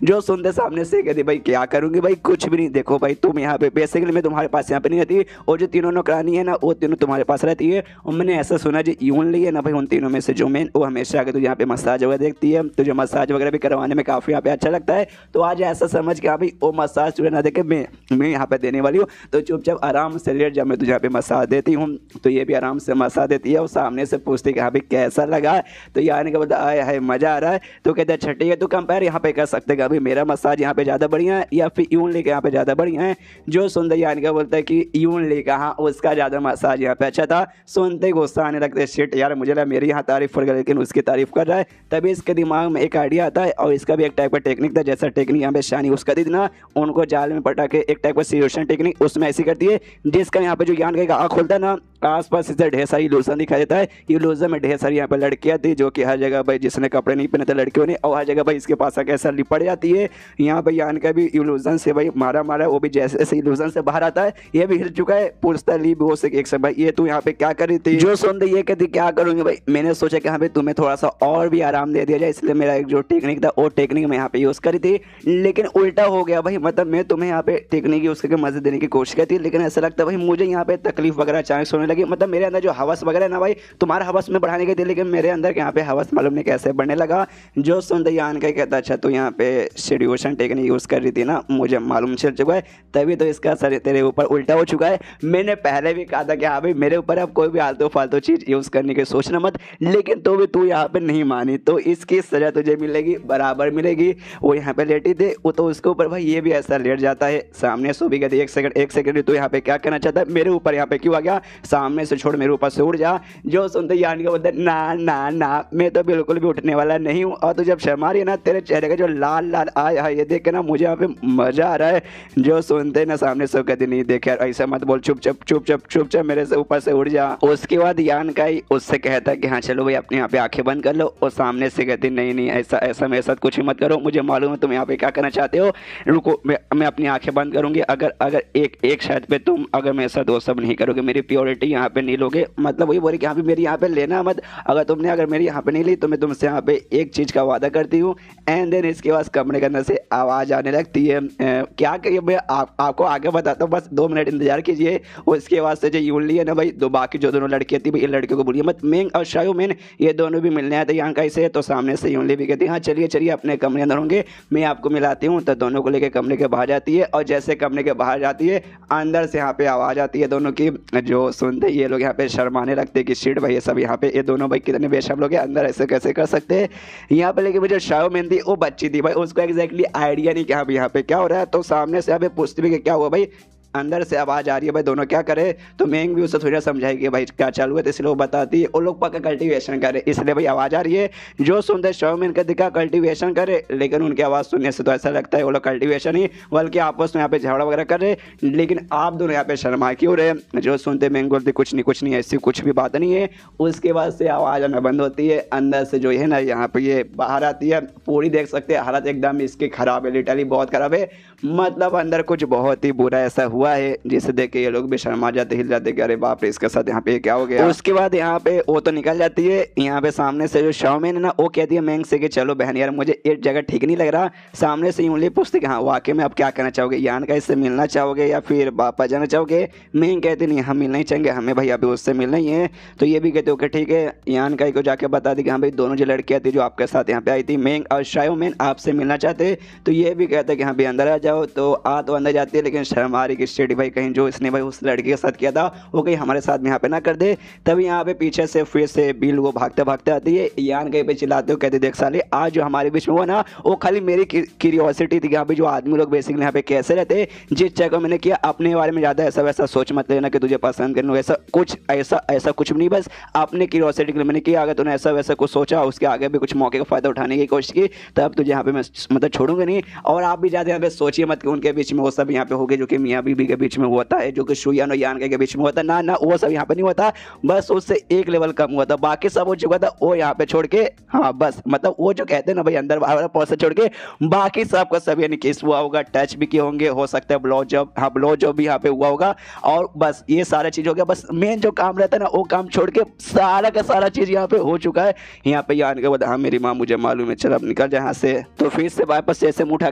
जो सुनते सामने से कहती भाई क्या करूँगी भाई कुछ भी नहीं, देखो भाई तुम यहाँ पे बेसिकली मैं तुम्हारे पास यहाँ पे नहीं रहती, और जो तीनों नौकरानी है ना वो तीनों तुम्हारे पास रहती है। और मैंने ऐसा सुना जो यून ली है ना भाई उन तीनों में से जो मेन वो हमेशा आके तुझे यहाँ पे मसाज वगैरह देखती है, तुझे मसाज वगैरह भी करवाने में काफ़ी यहाँ पे अच्छा लगता है। तो आज ऐसा समझ के हाँ भाई वो मसाज तुझे ना देखे मैं यहाँ पे देने वाली हूँ, तो चुपचाप आराम से लेट जब मैं तुझे यहाँ पे मसाज देती हूँ तो ये भी आराम से मसाज देती है, और सामने से पूछती कि हाँ भाई कैसा लगा, तो ये आने के बाद आया है मज़ा आ रहा है, तो कहते हैं छठी है तो कंपेयर यहाँ पे कर सकते हैं अभी मेरा मसाज यहाँ पे ज़्यादा बढ़िया है या फिर यून ली का यहाँ पे ज़्यादा बढ़िया है। जो सुनते यानी का बोलता है कि यून ली का हाँ उसका ज़्यादा मसाज यहाँ पे अच्छा था। सुनते गुस्सा आने लगते शिट यार मुझे लगा मेरी यहाँ तारीफ कर गया लेकिन उसकी तारीफ कर रहा है, तभी इसके दिमाग में एक आइडिया आता है, और इसका भी एक टाइप का टेक्निक था, जैसा टेक्निक यहाँ पे शानी उसका दी ना उनको जाल में पटा के एक टाइप का सिचुएशन टेक्निक उसमें ऐसी करती है, जिसका यहाँ पे जो यान का आँख खोलता है ना आसपास इसे ढेर सारी इल्यूजन दिखाई देता है। इल्यूजन में ढेर सारी यहाँ पे लड़कियाँ थी जो कि हर जगह भाई जिसने कपड़े नहीं पहने थे लड़कियों ने, और हर जगह भाई इसके पास आके ऐसा लिपट जाती है। यहाँ पे यान का भी इल्यूजन से भाई मारा वो भी जैसे जैसे इल्यूजन से बाहर आता है ये भी हिल चुका है। पूछता ली वो से एक से भाई ये तू यहाँ पे क्या कर रही थी। जो सुनते ये कहती क्या करूँगी भाई, मैंने सोचा कि हाँ भाई तुम्हें थोड़ा सा और भी आराम दे दिया जाए, इसलिए मेरा एक जो टेक्निक था वो टेक्निक मैं यहाँ पे यूज़ करी थी, लेकिन उल्टा हो गया भाई। मतलब मैं तुम्हें यहाँ पे टेक्निक यूज़ करके मजे देने की कोशिश की थी, लेकिन ऐसा लगता है भाई मुझे यहाँ पे तकलीफ वगैरह अचानक होने लगी। मतलब मेरे अंदर जो हवस वगैरह ना भाई तुम्हारा हवस में बढ़ाने के थे, लेकिन मेरे अंदर यहाँ पे हवस मालूम नहीं कैसे बढ़ने लगा। जो सुनते यान का कहता अच्छा तो यहाँ पे सिड्यूशन टेक्निक यूज़ कर रही थी ना, मुझे मालूम चल चुका है, तभी तो इसका असर तेरे ऊपर उल्टा हो चुका है। मैंने पहले भी कहा था कि हाँ भाई मेरे ऊपर अब कोई भी आलतू फालतू चीज़ यूज़ करने की सोचना मत, लेकिन तो भी तू यहाँ पे नहीं मानी, तो इसकी सज़ा तुझे मिलेगी, बराबर मिलेगी। वो यहाँ पे लेटी थी, वो तो उसके ऊपर भाई ये भी ऐसा लेट जाता है। सामने से भी कहती एक सेकंड तो यहाँ पे क्या कहना चाहता है, मेरे ऊपर यहाँ पे क्यों आ गया, सामने से छोड़, मेरे ऊपर से उड़ जा। जो सुनते यानी का बोलते ना ना ना, मैं तो बिल्कुल भी उठने वाला नहीं हूँ। और तू जब शर्मा रही है ना, तेरे चेहरे का जो लाल लाल आया है, ये देख के ना मुझे यहाँ पे मजा आ रहा है। जो सुनते ना सामने से कहती नहीं देख यार ऐसा मत बोल, चुप मेरे से ऊपर से उड़ जा। उसके बाद यान का ही उससे कहता है कि हाँ चलो भाई अपने यहाँ पे आंखें बंद कर लो, और सामने से कहती नहीं ऐसा ऐसा मेरे साथ कुछ भी मत करो, मुझे मालूम है तुम यहाँ पे क्या करना चाहते हो, रुको मैं अपनी आंखें बंद करूंगी। अगर अगर एक शर्त पे तुम अगर मेरे साथ वो सब नहीं करोगे, मेरी प्योरिटी यहाँ पे नहीं लोगे, मतलब वही बोले कि यहाँ पे मेरी यहाँ पे लेना मत, अगर मेरी यहाँ पे नहीं ली तो मैं तुमसे यहाँ पे एक चीज़ का वादा करती हूँ। एंड देन इसके बाद कमरे के अंदर से आवाज़ आने लगती है। क्या करिए मैं आपको आगे बताता हूँ, बस 2 मिनट इंतजार कीजिए। उसके बाद से जो यूनली है ना भाई, बाकी जो दोनों लड़कियाँ थी भाई, इन लड़कियों को बोलिए मत, मेंग और शायोमेन ये दोनों भी मिलने आए थे यहाँ कैसे, तो सामने से यूनली भी कहती है हाँ चलिए अपने कमरे अंदर होंगे, मैं आपको मिलाती हूँ। तो दोनों को लेकर कमरे के बाहर जाती है, और जैसे कमरे के बाहर जाती है, अंदर से यहाँ पे आवाज़ आती है दोनों की। जो सुनते ये लोग यहाँ पे शर्माने लगते कि शिट भाई ये सब यहाँ पे ये दोनों भाई कितने बेशर्म लोग हैं, अंदर ऐसे कैसे कर सकते हैं यहाँ पे। लेकिन जो शायोमेन थी वो बच्ची थी भाई, उसको एग्जैक्टली आइडिया नहीं कि हाँ यहाँ पे क्या हो रहा है। तो सामने से यहाँ पे पूछती भी कि क्या हुआ भाई, अंदर से आवाज़ आ रही है भाई दोनों क्या करे। तो मेंग भी उसे थोड़ा समझाएगी भाई क्या चालू है, तो इसलिए वो बताती है वो लोग पक्का कल्टीवेशन करे, इसलिए भाई आवाज़ आ रही है। जो सुनते शायोमेन का दिखा कल्टीवेशन करे, लेकिन उनकी आवाज़ सुनने से तो ऐसा लगता है वो लोग कल्टीवेशन ही बल्कि आपस में यहाँ पे झगड़ा वगैरह कर रहे, लेकिन आप दोनों यहाँ पे शर्मा क्यों रहे। जो सुनते मेंग बोलती कुछ नहीं ऐसी कुछ भी बात नहीं है। उसके बाद से आवाज़ आना बंद होती है, अंदर से जो है ना यहाँ पे ये बाहर आती है। पूरी देख सकते हैं हालत एकदम इसकी ख़राब है, लिटरली बहुत ख़राब है, मतलब अंदर कुछ बहुत ही बुरा ऐसा हुआ है जिसे देख के ये लोग भी शर्मा जाते, हिल जाते कि अरे बाप रे इसके साथ यहाँ पे क्या हो गया। उसके बाद यहाँ पे वो तो निकल जाती है। यहाँ पे सामने से जो शाओमेन है ना, वो कहती है मेंग से कि चलो बहन यार मुझे एक जगह ठीक नहीं लग रहा। सामने से यूनली पूछती कि हाँ वाकई में आप क्या करना चाहोगे, यान का इससे मिलना चाहोगे या फिर वापस जाना चाहोगे। मेंग कहती नहीं हम मिलना ही चाहेंगे, हमें भाई अभी उससे मिलना ही है। तो ये भी कहते ओके ठीक है। यान का को जाके बता दी कि हाँ भाई दोनों जो लड़कियाँ थी जो आपके साथ यहाँ पे आई थी, मेंग और शाओमेन आपसे मिलना चाहते। तो ये भी कहते कि हाँ भाई अंदर आ जाओ। तो तो अंदर जाती है, लेकिन शर्मा की स्टेडी भाई कहीं जो इसने भाई उस लड़की के साथ किया था वो कहीं हमारे साथ में यहाँ पे ना कर दे। तभी यहाँ पे पीछे से फिर से बिल वो भागते भागते आती है। यान कहीं पे चिल्लाते हो कहते देख साले आज जो हमारे बीच में हुआ ना वो खाली मेरी क्यूरियोसिटी थी। यहाँ पे जो आदमी लोग बेसिकली यहाँ पे कैसे रहते, जिस जगह मैंने किया अपने बारे में ज़्यादा ऐसा वैसा सोच मत लेना कि तुझे पसंद करना, ऐसा कुछ भी नहीं, बस अपने क्यूरियोसिटी के लिए मैंने किया। अगर तूने ऐसा वैसा कुछ सोचा उसके आगे भी कुछ मौके का फ़ायदा उठाने की कोशिश की तब तुझे यहाँ पे मैं मतलब छोड़ूंगा नहीं। और आप भी ज़्यादा यहाँ पे सोचिए मत कि उनके बीच में वो सब यहाँ पे हो गए जो कि मियाँ बीबी के बीच में होता है, जो कि शुयान और यान के बीच में होता है ना वो सब यहाँ पे नहीं होता, बस उससे एक लेवल कम हुआ था, बाकी सब हो चुका था वो यहाँ पे छोड़ के। हाँ बस मतलब वो जो कहते हैं ना भाई अंदर बाहर पहुंच छोड़ के बाकी सबका सब यानी किस हुआ होगा, टच भी किए होंगे, हो सकता है ब्लो जॉब, हाँ ब्लो जॉब भी यहाँ पे हुआ होगा, और बस ये सारा चीज हो गया। बस मेन जो काम रहता है ना वो काम छोड़ के सारा का सारा चीज यहाँ पे हो चुका है। यहाँ पे यान के बाद हाँ मेरी माँ मुझे मालूम है चल अब निकल जाए यहाँ से। तो फिर से वापस जैसे मुँह उठा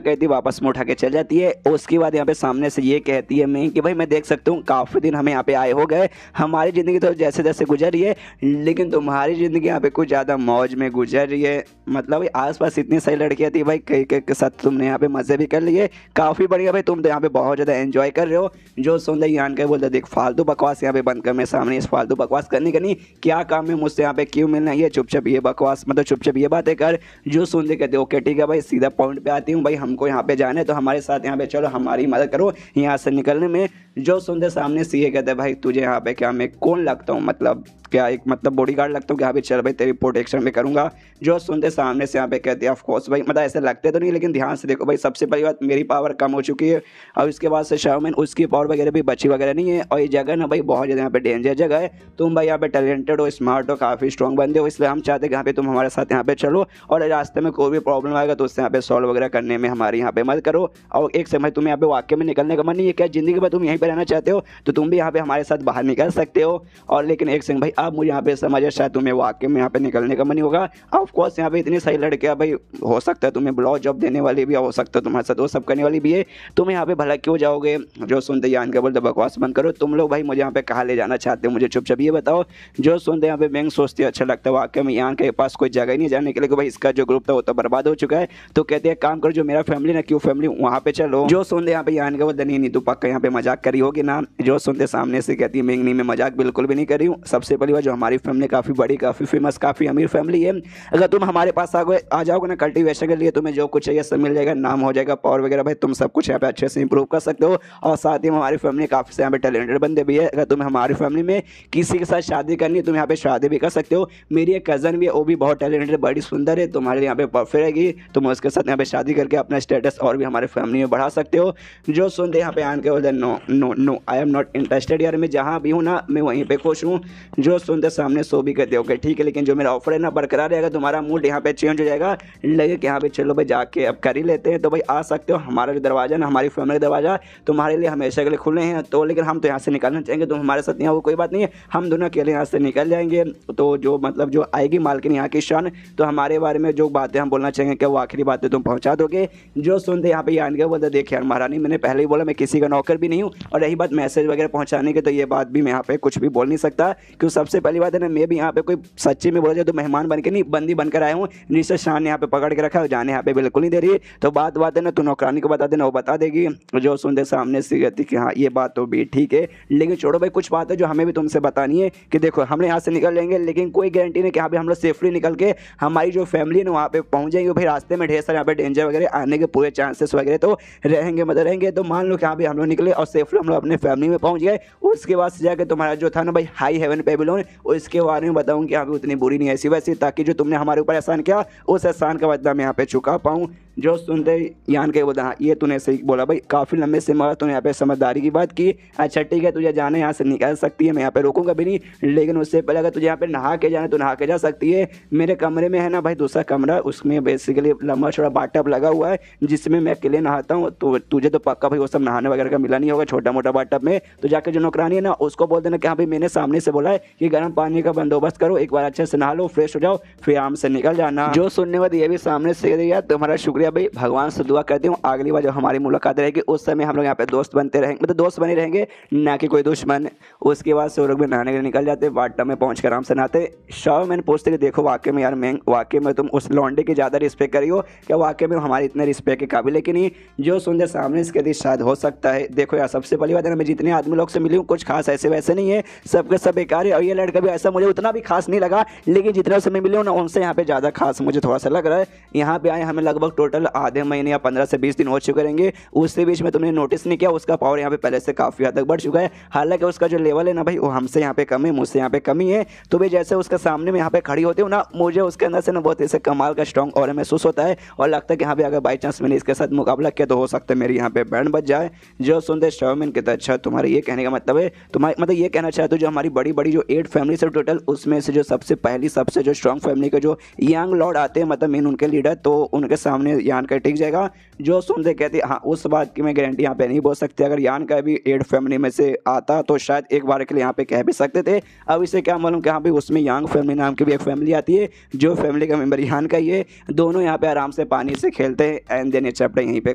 कहती वापस मुँह उठा के चल जाती है। उसके बाद यहाँ पे सामने से ये कहती है मैं कि भाई मैं देख सकता हूँ काफ़ी दिन हमें यहाँ पे आए हो गए, हमारी ज़िंदगी तो जैसे जैसे गुजर रही है लेकिन तुम्हारी ज़िंदगी यहाँ पे कुछ ज़्यादा मौज में गुजर रही है। मतलब भाई आसपास इतनी सारी लड़कियाँ थी भाई, कई के साथ तुमने यहाँ पे मज़े भी कर लिए, काफ़ी बढ़िया भाई, तुम तो यहाँ पे बहुत ज़्यादा एंजॉय कर रहे हो। जो सुन रही यान के बोलते देख फालतू बकवास यहाँ पे बंद कर, मेरे सामने इस फालतू बकवास करने का नहीं, क्या काम है मुझसे यहाँ पे क्यों मिलना है, चुपचाप ये बकवास मतलब चुपचाप ये बातें कर। जो सुन दे कहते ओके ठीक है भाई सीधा पॉइंट पे आती हूँ भाई, हमको यहाँ पे जाना है तो हमारे साथ यहाँ पे चलो, हमारी मदद करो यहाँ से निकलने में। जो सुनते सामने से ये कहते भाई तुझे यहाँ पे क्या मैं कौन लगता हूँ, मतलब क्या एक मतलब बॉडीगार्ड लगता हूँ कि हाँ भाई चल भाई तेरी प्रोटेक्शन भी करूँगा। जो सुनते सामने से यहाँ पे कहते हैं ऑफ कोर्स भाई, मतलब ऐसे लगते तो नहीं लेकिन ध्यान से देखो भाई, सबसे पहली बात मेरी पावर कम हो चुकी है और इसके बाद से शाओमेन उसकी पावर वगैरह भी बची वगैरह नहीं है। और ये जगह ना भाई बहुत ज़्यादा यहाँ पे डेंजर जगह है, तुम भाई यहाँ पे टैलेंटेड हो, स्मार्ट हो, काफ़ी स्ट्रॉन्ग बंदे हो, इसलिए हम चाहते हैं कि यहाँ पे तुम हमारे साथ यहाँ पे चलो और रास्ते में कोई भी प्रॉब्लम आएगा तो उससे यहाँ पे सॉल्व वगैरह करने में हमारी यहाँ पे मदद करो। और एक समय तुम्हें यहाँ पे वाकई में निकलने का मन नहीं है क्या, ज़िंदगी में तुम यहीं पर रहना चाहते हो तो तुम भी यहाँ पे हमारे साथ बाहर निकल सकते हो। और लेकिन एक संग भाई अब मुझे यहाँ पे समझ है शायद तुम्हें वाकई में यहाँ पे निकलने का मन ही होगा। ऑफ कोर्स यहाँ पे इतनी सही लड़कियाँ भाई, हो सकता है तुम्हें ब्लॉ जॉब देने वाली भी हो सकता है तुम्हारे साथ वो सब करने वाली भी है, तुम यहाँ पे भला क्यों जाओगे। जो सुनते यान के बोलते बकवास बंद करो। तुम लोग भाई मुझे यहाँ पे कहाँ ले जाना चाहते हो, मुझे चुपचाप ये बताओ। जो सुनते यहाँ पे बैंक सोचती है अच्छा लगता है, वाकई में यान के पास कोई जगह ही नहीं जाने के लिए, भाई इसका जो ग्रुप था वो तो बर्बाद हो चुका है। तो कहते हैं काम करो, जो मेरा फैमिली ना क्यों फैमिली वहाँ पे चलो। जो सुनते यहाँ पे यान के बोलते नहीं तू पक्का यहाँ पे मजाक करी होगी ना। जो सुनते सामने से कहती है नहीं मैं मजाक बिल्कुल भी नहीं कर रही हूँ। सबसे पहली बात जो हमारी फैमिली काफ़ी बड़ी, काफ़ी फेमस, काफ़ी अमीर फैमिली है। अगर तुम हमारे पास आ जाओगे ना कल्टीवेशन के लिए, तुम्हें जो कुछ चाहिए सब मिल जाएगा, नाम हो जाएगा, पावर वगैरह, भाई तुम सब कुछ यहाँ पे अच्छे से इंप्रूव कर सकते हो। और साथ ही हमारी फैमिली काफ़ी से यहाँ पे टैलेंटेड बंदे भी है। अगर तुम्हें हमारी फैमिली में किसी के साथ शादी करनी है तुम यहाँ पे शादी भी कर सकते हो। मेरी एक कज़न भी है, वो भी बहुत टैलेंटेड, बड़ी सुंदर है, तुम्हारे यहाँ पे परफेक्ट रहेगी। तुम उसके साथ यहाँ पे शादी करके अपना स्टेटस और भी हमारे फैमिली में बढ़ा सकते हो। जो सुनते यहाँ पे आन के बोलते no no no I am not interested यार, मैं जहाँ भी हूँ ना मैं वहीं पे खुश हूँ। जो सुनते सामने सो भी कहते हो ठीक है, लेकिन जो मेरा ऑफर है ना बरकरार रहेगा, तुम्हारा मूड यहाँ पे चेंज हो जाएगा, लगे कि यहाँ पे चलो भाई जाके अब कर ही लेते हैं, तो भाई आ सकते हो। हमारा जो दरवाज़ा ना, हमारी फैमिली का दरवाज़ा तुम्हारे लिए हमेशा के लिए खुले हैं। तो लेकिन हम तो यहाँ से निकलना चाहेंगे, तुम हमारे साथ यहाँ वो कोई बात नहीं है, हम दोनों अकेले यहाँ से निकल जाएंगे। तो जो मतलब जो आएगी मालकिन यहाँ की शान, तो हमारे बारे में जो बातें हम बोलना चाहेंगे क्या वो आखिरी बातें तुम पहुँचा दोगे। जो सुनते यहाँ पे आन के बोलते देखिए यार महारानी, मैंने पहले ही बोला मैं किसी का नौकर भी नहीं हूँ, और रही बात मैसेज वगैरह पहुँचाने की, तो ये बात भी मैं यहाँ पे कुछ भी बोल नहीं सकता। क्योंकि सबसे पहली बात है ना, मैं भी यहाँ पे कोई सच्ची में बोला जाए तो मेहमान बन के नहीं, बंदी बनकर आया हूँ, जिसे शान यहाँ पे पकड़ के रखा है, जाने यहाँ पे बिल्कुल नहीं दे रही है। तो बात है ना, तू नौकरानी को बता देना, वो बता देगी। जो सुनते सामने से कहती कि हाँ ये बात तो भी ठीक है, लेकिन छोड़ो भाई, कुछ बात है जो हमें भी तुमसे बतानी है कि देखो हम यहाँ से निकल जाएंगे, लेकिन कोई गारंटी नहीं कि यहाँ पे हम लोग सेफली निकल के हमारी जो फैमिली है वहाँ पे पहुँच जाएंगे। भाई रास्ते में ढेर सारे यहाँ पे डेंजर वगैरह आने के पूरे चांसेस वगैरह तो रहेंगे, मतलब रहेंगे। तो मान लो कि यहाँ पे हम लोग निकले और सेफली हम लोग अपने फैमिली में पहुँच गए, उसके बाद से जाकर तुम्हारा जो था ना भाई हाई हेवन बेबीलोन, उसके बारे में बताऊँ कि यहाँ पे उतनी बुरी नहीं ऐसी वैसी, ताकि जो तुमने हमारे ऊपर एहसान किया उस एहसान का बदला मैं यहाँ पे चुका पाऊँ। जो सुनते यान के बोला हाँ ये तूने सही बोला भाई, काफ़ी लंबे से मगर तूने यहाँ पे समझदारी की बात की। अच्छा ठीक है, तुझे जाना यहाँ से निकल सकती है, मैं यहाँ पे रोकूंगा भी नहीं, लेकिन उससे पहले अगर तुझे यहाँ पे नहा के जाना तो नहा के जा सकती है। मेरे कमरे में है ना भाई दूसरा कमरा, उसमें बेसिकली लंबा छोटा बाथटब लगा हुआ है जिसमें मैं अकेले नहाता हूँ। तो तुझे तो पक्का भाई वो सब नहाने वगैरह का मिला नहीं होगा, छोटा मोटा बाथटब में। तो जाकर जो नौकरानी है ना उसको बोल देना कि हाँ भाई मैंने सामने से बोला है कि गर्म पानी का बंदोबस्त करो, एक बार अच्छे से नहा लो, फ्रेश हो जाओ, फिर आराम से निकल जाना। जो सुनने वाली ये भी सामने से दिया, तुम्हारा शुक्रिया भाई, भगवान से दुआ करती हूँ अगली बार जब हमारी मुलाकात रहेगी उस समय हम लोग यहाँ पे दोस्त बनते रहेंगे, मतलब दोस्त बने रहेंगे ना कि कोई दुश्मन। उसके बाद से वो लोग भी नहाने के लिए निकल जाते, बाथटब में पहुँच कर आराम से नहाते। शाह मैंने पूछते कि देखो वाकई में यार मैं वाकई में तुम उस लौंडे की ज़्यादा रिस्पेक्ट करी हो क्या, वाकई में हमारी इतने रिस्पेक्ट के काबिल है कि नहीं। जो सुंदर सामने इसके दी शायद हो सकता है। देखो यार सबसे पहली बात है ना, मैं जितने आदमी लोग से मिली हूँ कुछ खास ऐसे वैसे नहीं है, सबके सब बेकार है। और ये लड़का भी ऐसा मुझे उतना भी खास नहीं लगा, लेकिन जितना से मैं मिली हूँ ना उनसे यहाँ पे ज़्यादा खास मुझे थोड़ा सा लग रहा है। यहाँ पे आए हमें लगभग टोटल आधे महीने या 15 से 20 दिन हो चुके रहेंगे, उसके बीच में तुमने नोटिस नहीं किया उसका पावर यहाँ पे पहले से काफ़ी हद तक बढ़ चुका है। हालांकि उसका जो लेवल है ना भाई वो हमसे यहाँ पे कम है, मुझसे यहाँ पे कमी है। तो भाई जैसे उसके सामने में यहाँ पे खड़ी होती हूँ ना, मुझे उसके अंदर से ना बहुत ऐसे कमाल का स्ट्रॉन्ग और महसूस होता है, और लगता है कि यहाँ पे अगर बाई चांस मैंने इसके साथ मुकाबला किया तो हो सकता है मेरी यहाँ पे बैंड बच जाए। जो सुनते शर्मिन कहता अच्छा तुम्हारे ये कहने का मतलब है, तुम्हारे मतलब ये कहना चाहते हो जो हमारी बड़ी बड़ी जो 8 फैमिली से टोटल, उसमें से जो सबसे पहली सबसे जो स्ट्रॉन्ग फैमिली के जो यंग लॉर्ड आते हैं, मतलब मेन उनके लीडर, तो उनके सामने यान का टिक जाएगा। जो सुनते कहते हाँ उस बात की मैं गारंटी यहाँ पे नहीं बोल सकती, अगर यान का भी 8 फैमिली में से आता तो शायद एक बार के लिए यहाँ पे कह भी सकते थे। अब इसे क्या मालूम कि हाँ भाई उसमें यांग फैमिली नाम की भी एक फैमिली आती है, जो फैमिली का मेंबर यान का ही है। दोनों यहाँ पे आराम से पानी से खेलते हैं एंड देन ये चैप्टर यहीं पे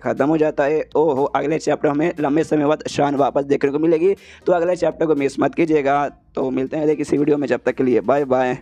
ख़त्म हो जाता है। ओहो, अगले चैप्टर हमें लंबे समय बाद शान वापस देखने को मिलेगी, तो अगले चैप्टर को मिस मत कीजिएगा। तो मिलते हैं किसी वीडियो में, जब तक के लिए बाय बाय।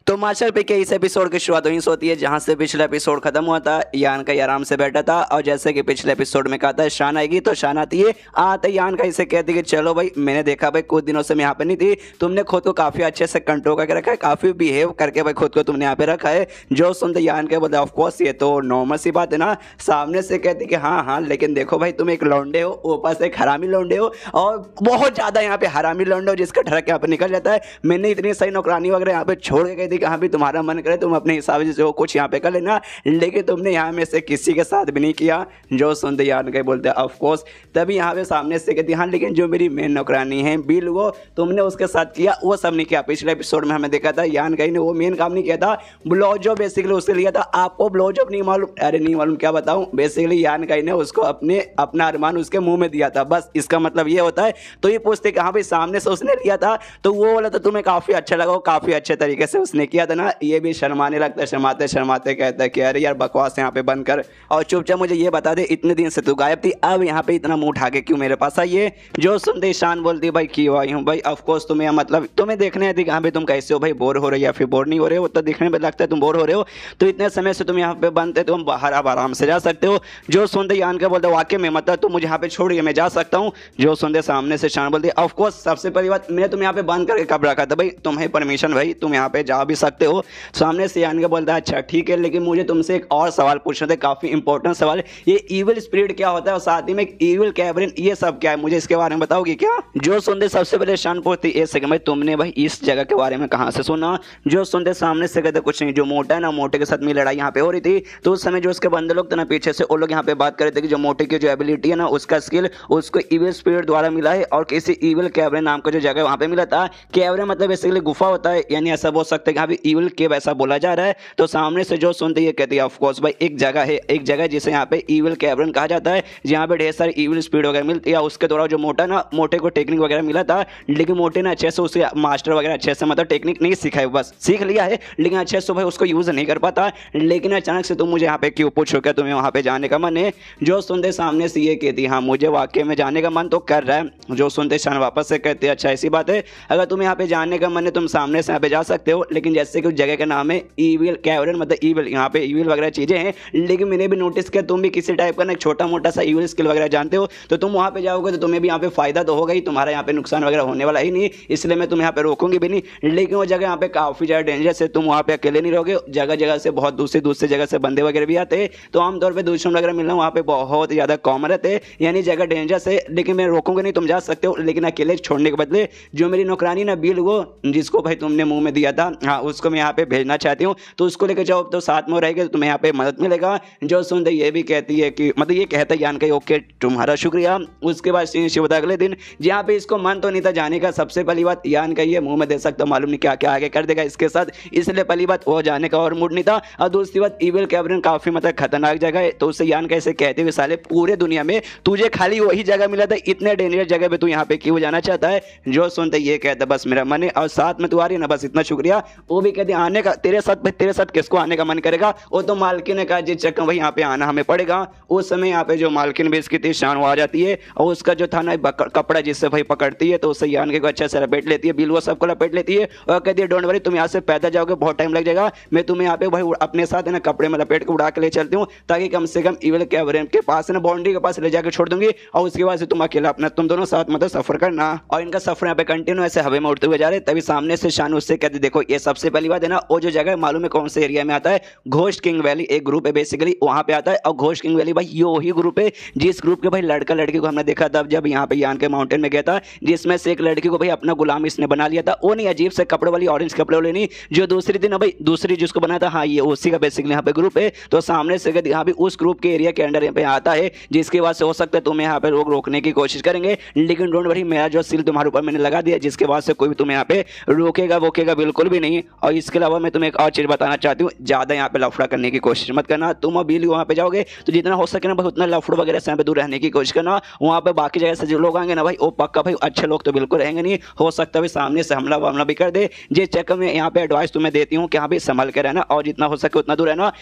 तो मार्शल पे के इस एपिसोड की शुरुआत वहीं से होती है जहां से पिछला एपिसोड खत्म हुआ था। यान का आराम से बैठा था और जैसे कि पिछले एपिसोड में कहा था शान आएगी, तो शान आती है। आते यान का इसे कहती कि चलो भाई मैंने देखा भाई कुछ दिनों से मैं यहाँ पे नहीं थी, तुमने खुद को काफ़ी अच्छे से कंट्रोल करके रखा है, काफ़ी बिहेव करके भाई खुद को तुमने यहाँ पे रखा है। जो सुनते यान के बोलते ऑफकोर्स ये तो नॉर्मल सी बात है ना। सामने से कहती कि हाँ हाँ लेकिन देखो भाई तुम एक लौंडे हो, ऊपर से एक हरामी लौंडे हो, और बहुत ज़्यादा यहाँ पे हरामी लौंडे हो जिसका ठरक यहाँ पे निकल जाता है। मैंने इतनी सही नौकरानी वगैरह यहाँ पे छोड़ के गई थी कहाँ भी तुम्हारा मन करे तुम अपने हिसाब से जो कुछ यहाँ पे कर लेना, लेकिन तुमने यहाँ में से किसी के साथ भी नहीं किया। जो सुनते यान के बोलते ऑफ कोर्स। तभी यहाँ पे सामने से कहती हाँ लेकिन जो मेरी मेन नौकरानी है बिल, वो तुमने उसके साथ किया, वो सब नहीं किया। पिछले एपिसोड में हमें देखा था यान कहीं ने वो मेन काम नहीं किया था, ब्लो जॉब बेसिकली उससे लिया था। आपको ब्लो जॉब नहीं मालूम? अरे नहीं मालूम क्या बताऊं, बेसिकली यान कहीं ने उसको अपना अरमान उसके मुंह में दिया था, बस इसका मतलब ये होता है। तो ये पूछते कि हाँ भाई सामने से उसने लिया था तो वो बोला तो तुम्हें काफी अच्छा लगा, काफी अच्छे तरीके से उसने किया था ना। ये भी शर्माने लगता है, शर्माते शर्माते कहता है कि अरे यार बकवास यहाँ पे बंद कर और चुपचाप मुझे ये बता दे इतने दिन से तू गायब थी, अब यहाँ पे इतना मुंह उठा के क्यों मेरे पास आई है? जो सुनते ईशान बोलती है भाई क्यों आई हूँ भाई, ऑफ कोर्स तुम्हें मतलब तुम्हें देखने आती कहाँ पे तुम कैसे हो भाई, बोर हो रहे हो या फिर बोर नहीं हो रहे हो? तो दिखने में लगता है तुम बोर हो रहे हो, तो इतने समय से तुम यहाँ पे बंद थे, तुम बाहर अब आराम से जा सकते हो। जो सुनते यान के बोलते वाकई में मतलब तुम मुझे यहाँ पे छोड़ के मैं जा सकता हूँ? जो सुनते सामने से शान बोलती ऑफ कोर्स सबसे पहली बात मैंने तुम यहाँ पे बंद करके कब रखा था भाई, तुम्हें परमिशन भाई तुम यहाँ पे जा भी सकते हो। सामने से यान के बोलता है अच्छा ठीक है, लेकिन मुझे तुमसे एक और सवाल पूछना था, काफी इंपॉर्टेंट सवाल। ये इविल स्पिरिट क्या होता है और साथ ही में इविल कैवरन ये सब क्या है, मुझे इसके बारे में बताओगे क्या? जो सुनते सबसे पहले शान पूछती ऐसे कि भाई तुमने भाई इस जगह के बारे में कहां से सुना? जो सुनते सामने से कहते कुछ नहीं, जो मोटा है ना मोटे के साथ में लड़ाई यहाँ पे हो रही थी, तो उस समय जो उसके बंदे लोग थे ना पीछे से वो लोग यहाँ पे बात कर रहे थे कि जो मोटे की जो एबिलिटी है ना उसका स्किल उसको इविल स्पिरिट द्वारा मिला है और किसी इविल कैवरन नाम का जो जगह वहां पे मिला था। कैवरन मतलब बेसिकली गुफा होता है, यानी ऐसा बोल सकते हैं कि हाँ भी इविल केव ऐसा बोला जा रहा है। तो सामने से जो सुनते ये कहती है ऑफ कोर्स भाई एक जगह है, एक जगह जिसे यहाँ पे इविल कैवरन कहा जाता है, जहाँ पे ढेर सारी इविल स्पिरिट वगैरह मिलती है। उसके द्वारा जो मोटा ना मोटे को टेक्निक वगैरह मिला था, लेकिन मोटे ने अच्छे से उसे मास्टर वगैरह अच्छे से मतलब टेक्निक नहीं सीखा है, बस सीख लिया है लेकिन अच्छे से भाई उसको यूज नहीं कर पाता। लेकिन अचानक से तुम मुझे यहाँ पे क्यों पूछो क्या तुम्हें वहाँ पे जाने का मन है? जो सुनते सामने से ये कहती हाँ मुझे वाकई में जाने का मन तो कर रहा है। जो सुनते शान वापस से कहते अच्छा ऐसी बात है, अगर तुम्हें यहाँ पे जाने का मन है तुम सामने से यहाँ पे जा सकते हो, लेकिन जैसे कि उस जगह का नाम है इविल कैवरन मतलब इविल, यहाँ पे इविल वगैरह चीजें हैं। लेकिन मैंने भी नोटिस किया तुम भी किसी टाइप का ना छोटा मोटा सा इविल स्किल वगैरह जानते हो, तो तुम वहाँ पे जाओगे तो तुम्हें भी यहाँ पे फायदा तो होगा ही, तुम्हारा यहाँ पे नुकसान वगैरह होने वाला ही नहीं, इसलिए मैं तुम्हें यहाँ पे रोकूंगी भी नहीं। लेकिन वो जगह यहाँ पे काफी ज्यादा डेंजरस है, तुम वहाँ पे अकेले नहीं रहोगे, जगह जगह से बहुत दूसरी जगह से बंदे वगैरह भी आते हैं, तो आमतौर पर दुश्मन वगैरह मिलना वहाँ पे बहुत ज्यादा कॉमन रहते हैं, यानी जगह डेंजरस है। लेकिन मैं रोकूंगा नहीं, तुम जा सकते हो, लेकिन अकेले छोड़ने के बदले जो मेरी नौकरानी ना बिल, वो जिसको भाई तुमने मुंह में दिया था हाँ उसको मैं यहाँ पे भेजना चाहती हूँ, तो उसको लेकर जाओ, तो साथ में रहेगा तो तुम्हें यहाँ पे मदद मिलेगा। जो सुनते ये भी कहती है कि मतलब ये कहता है यान का ओके तुम्हारा शुक्रिया। उसके बाद शिवदा अगले दिन जहाँ पे इसको मन तो नहीं था जाने का, सबसे पहली बात यान का ये मुंह में दे सकता मालूम नहीं क्या क्या आगे कर देगा इसके साथ, इसलिए पहली बात वो जाने का और मूड नहीं था। और दूसरी बात इविल कैवरन काफी मतलब खतरनाक जगह है, तो उससे यान कैसे कहते हुए साले पूरे दुनिया में तुझे खाली वही जगह मिला था, इतने डेंजरस जगह पे तू यहाँ पे क्यों जाना चाहता है? जो सुनते ये कहता बस मेरा मन है और साथ में तू आ रही है ना बस इतना शुक्रिया। वो भी कहते आने का तेरे साथ किसको आने का मन करेगा? वो तो मालकिन ने कहा जिस चक्कर भाई यहाँ पे आना हमें पड़ेगा। उस समय यहाँ पे जो मालकिन भी इसकी थी शान वो आ जाती है और उसका जो था ना कपड़ा जिससे भाई पकड़ती है, तो उससे यान के को अच्छे से लपेट लेती है, बिल वो सबको लपेट लेती है और कहती है डोंट वरी तुम यहाँ से पैदल जाओगे बहुत टाइम लग जाएगा, मैं तुम्हें यहाँ पे भाई अपने साथ है ना कपड़े में लपेट के उड़ा के ले चलती हूँ, ताकि कम से कम इविल कैवरन के पास है ना बाउंड्री के पास ले जाकर छोड़ दूंगी और उसके बाद से तुम अकेला अपना तुम दोनों साथ मतलब सफर करना। और इनका सफर यहाँ पे कंटिन्यू ऐसे हवा में उड़ते हुए जा रहे, तभी सामने से शान उससे कहते देखो ये सबसे पहली बात है ना वो जो जगह मालूम है कौन से एरिया में आता है? घोस्ट किंग वैली एक ग्रुप है बेसिकली वहां पे आता है, और घोस्ट किंग वैली भाई ये वही ग्रुप है जिस ग्रुप के भाई लड़का लड़की को हमने देखा था जब यहाँ पे यान के माउंटेन में गया था, जिसमें से एक लड़की को भाई अपना गुलाम इसने बना लिया था। वो नहीं अजीब से कपड़े वाली ऑरेंज कपड़े वाली नहीं, जो दूसरी दिन भाई दूसरी जिसको बनाया था हाँ ये उसी का बेसिकली यहाँ पे ग्रुप है। तो सामने से यहाँ पे उस ग्रुप के एरिया के अंडर यहाँ पे आता है, जिसके बाद से हो सकता है तुम्हें यहाँ पे लोग रोकने की कोशिश करेंगे, लेकिन डोंट वरी मेरा जो सील तुम्हारे ऊपर मैंने लगा दिया, जिसके बाद से कोई भी तुम्हें यहाँ पे रोकेगा वोकेगा बिल्कुल भी नहीं। और इसके अलावा मैं तुम्हें एक और चीज बताना चाहती हूँ, ज्यादा यहाँ पे लफड़ा करने की कोशिश मत करना। तुम अभी वहाँ पे जाओगे तो जितना हो सके ना भाई उतना लफड़ो वगैरह से यहाँ पे दूर रहने की कोशिश करना। वहाँ पे बाकी जगह से जो लोग आएंगे ना भाई वो पक्का भाई अच्छे लोग तो बिल्कुल रहेंगे नहीं, हो सकता है सामने से हमला भी कर दे। जिस चक्कर में यहाँ पे एडवाइस तुम्हें देती हूँ कि हाँ भाई संभल के रहना और जितना हो सके उतना दूर रहना।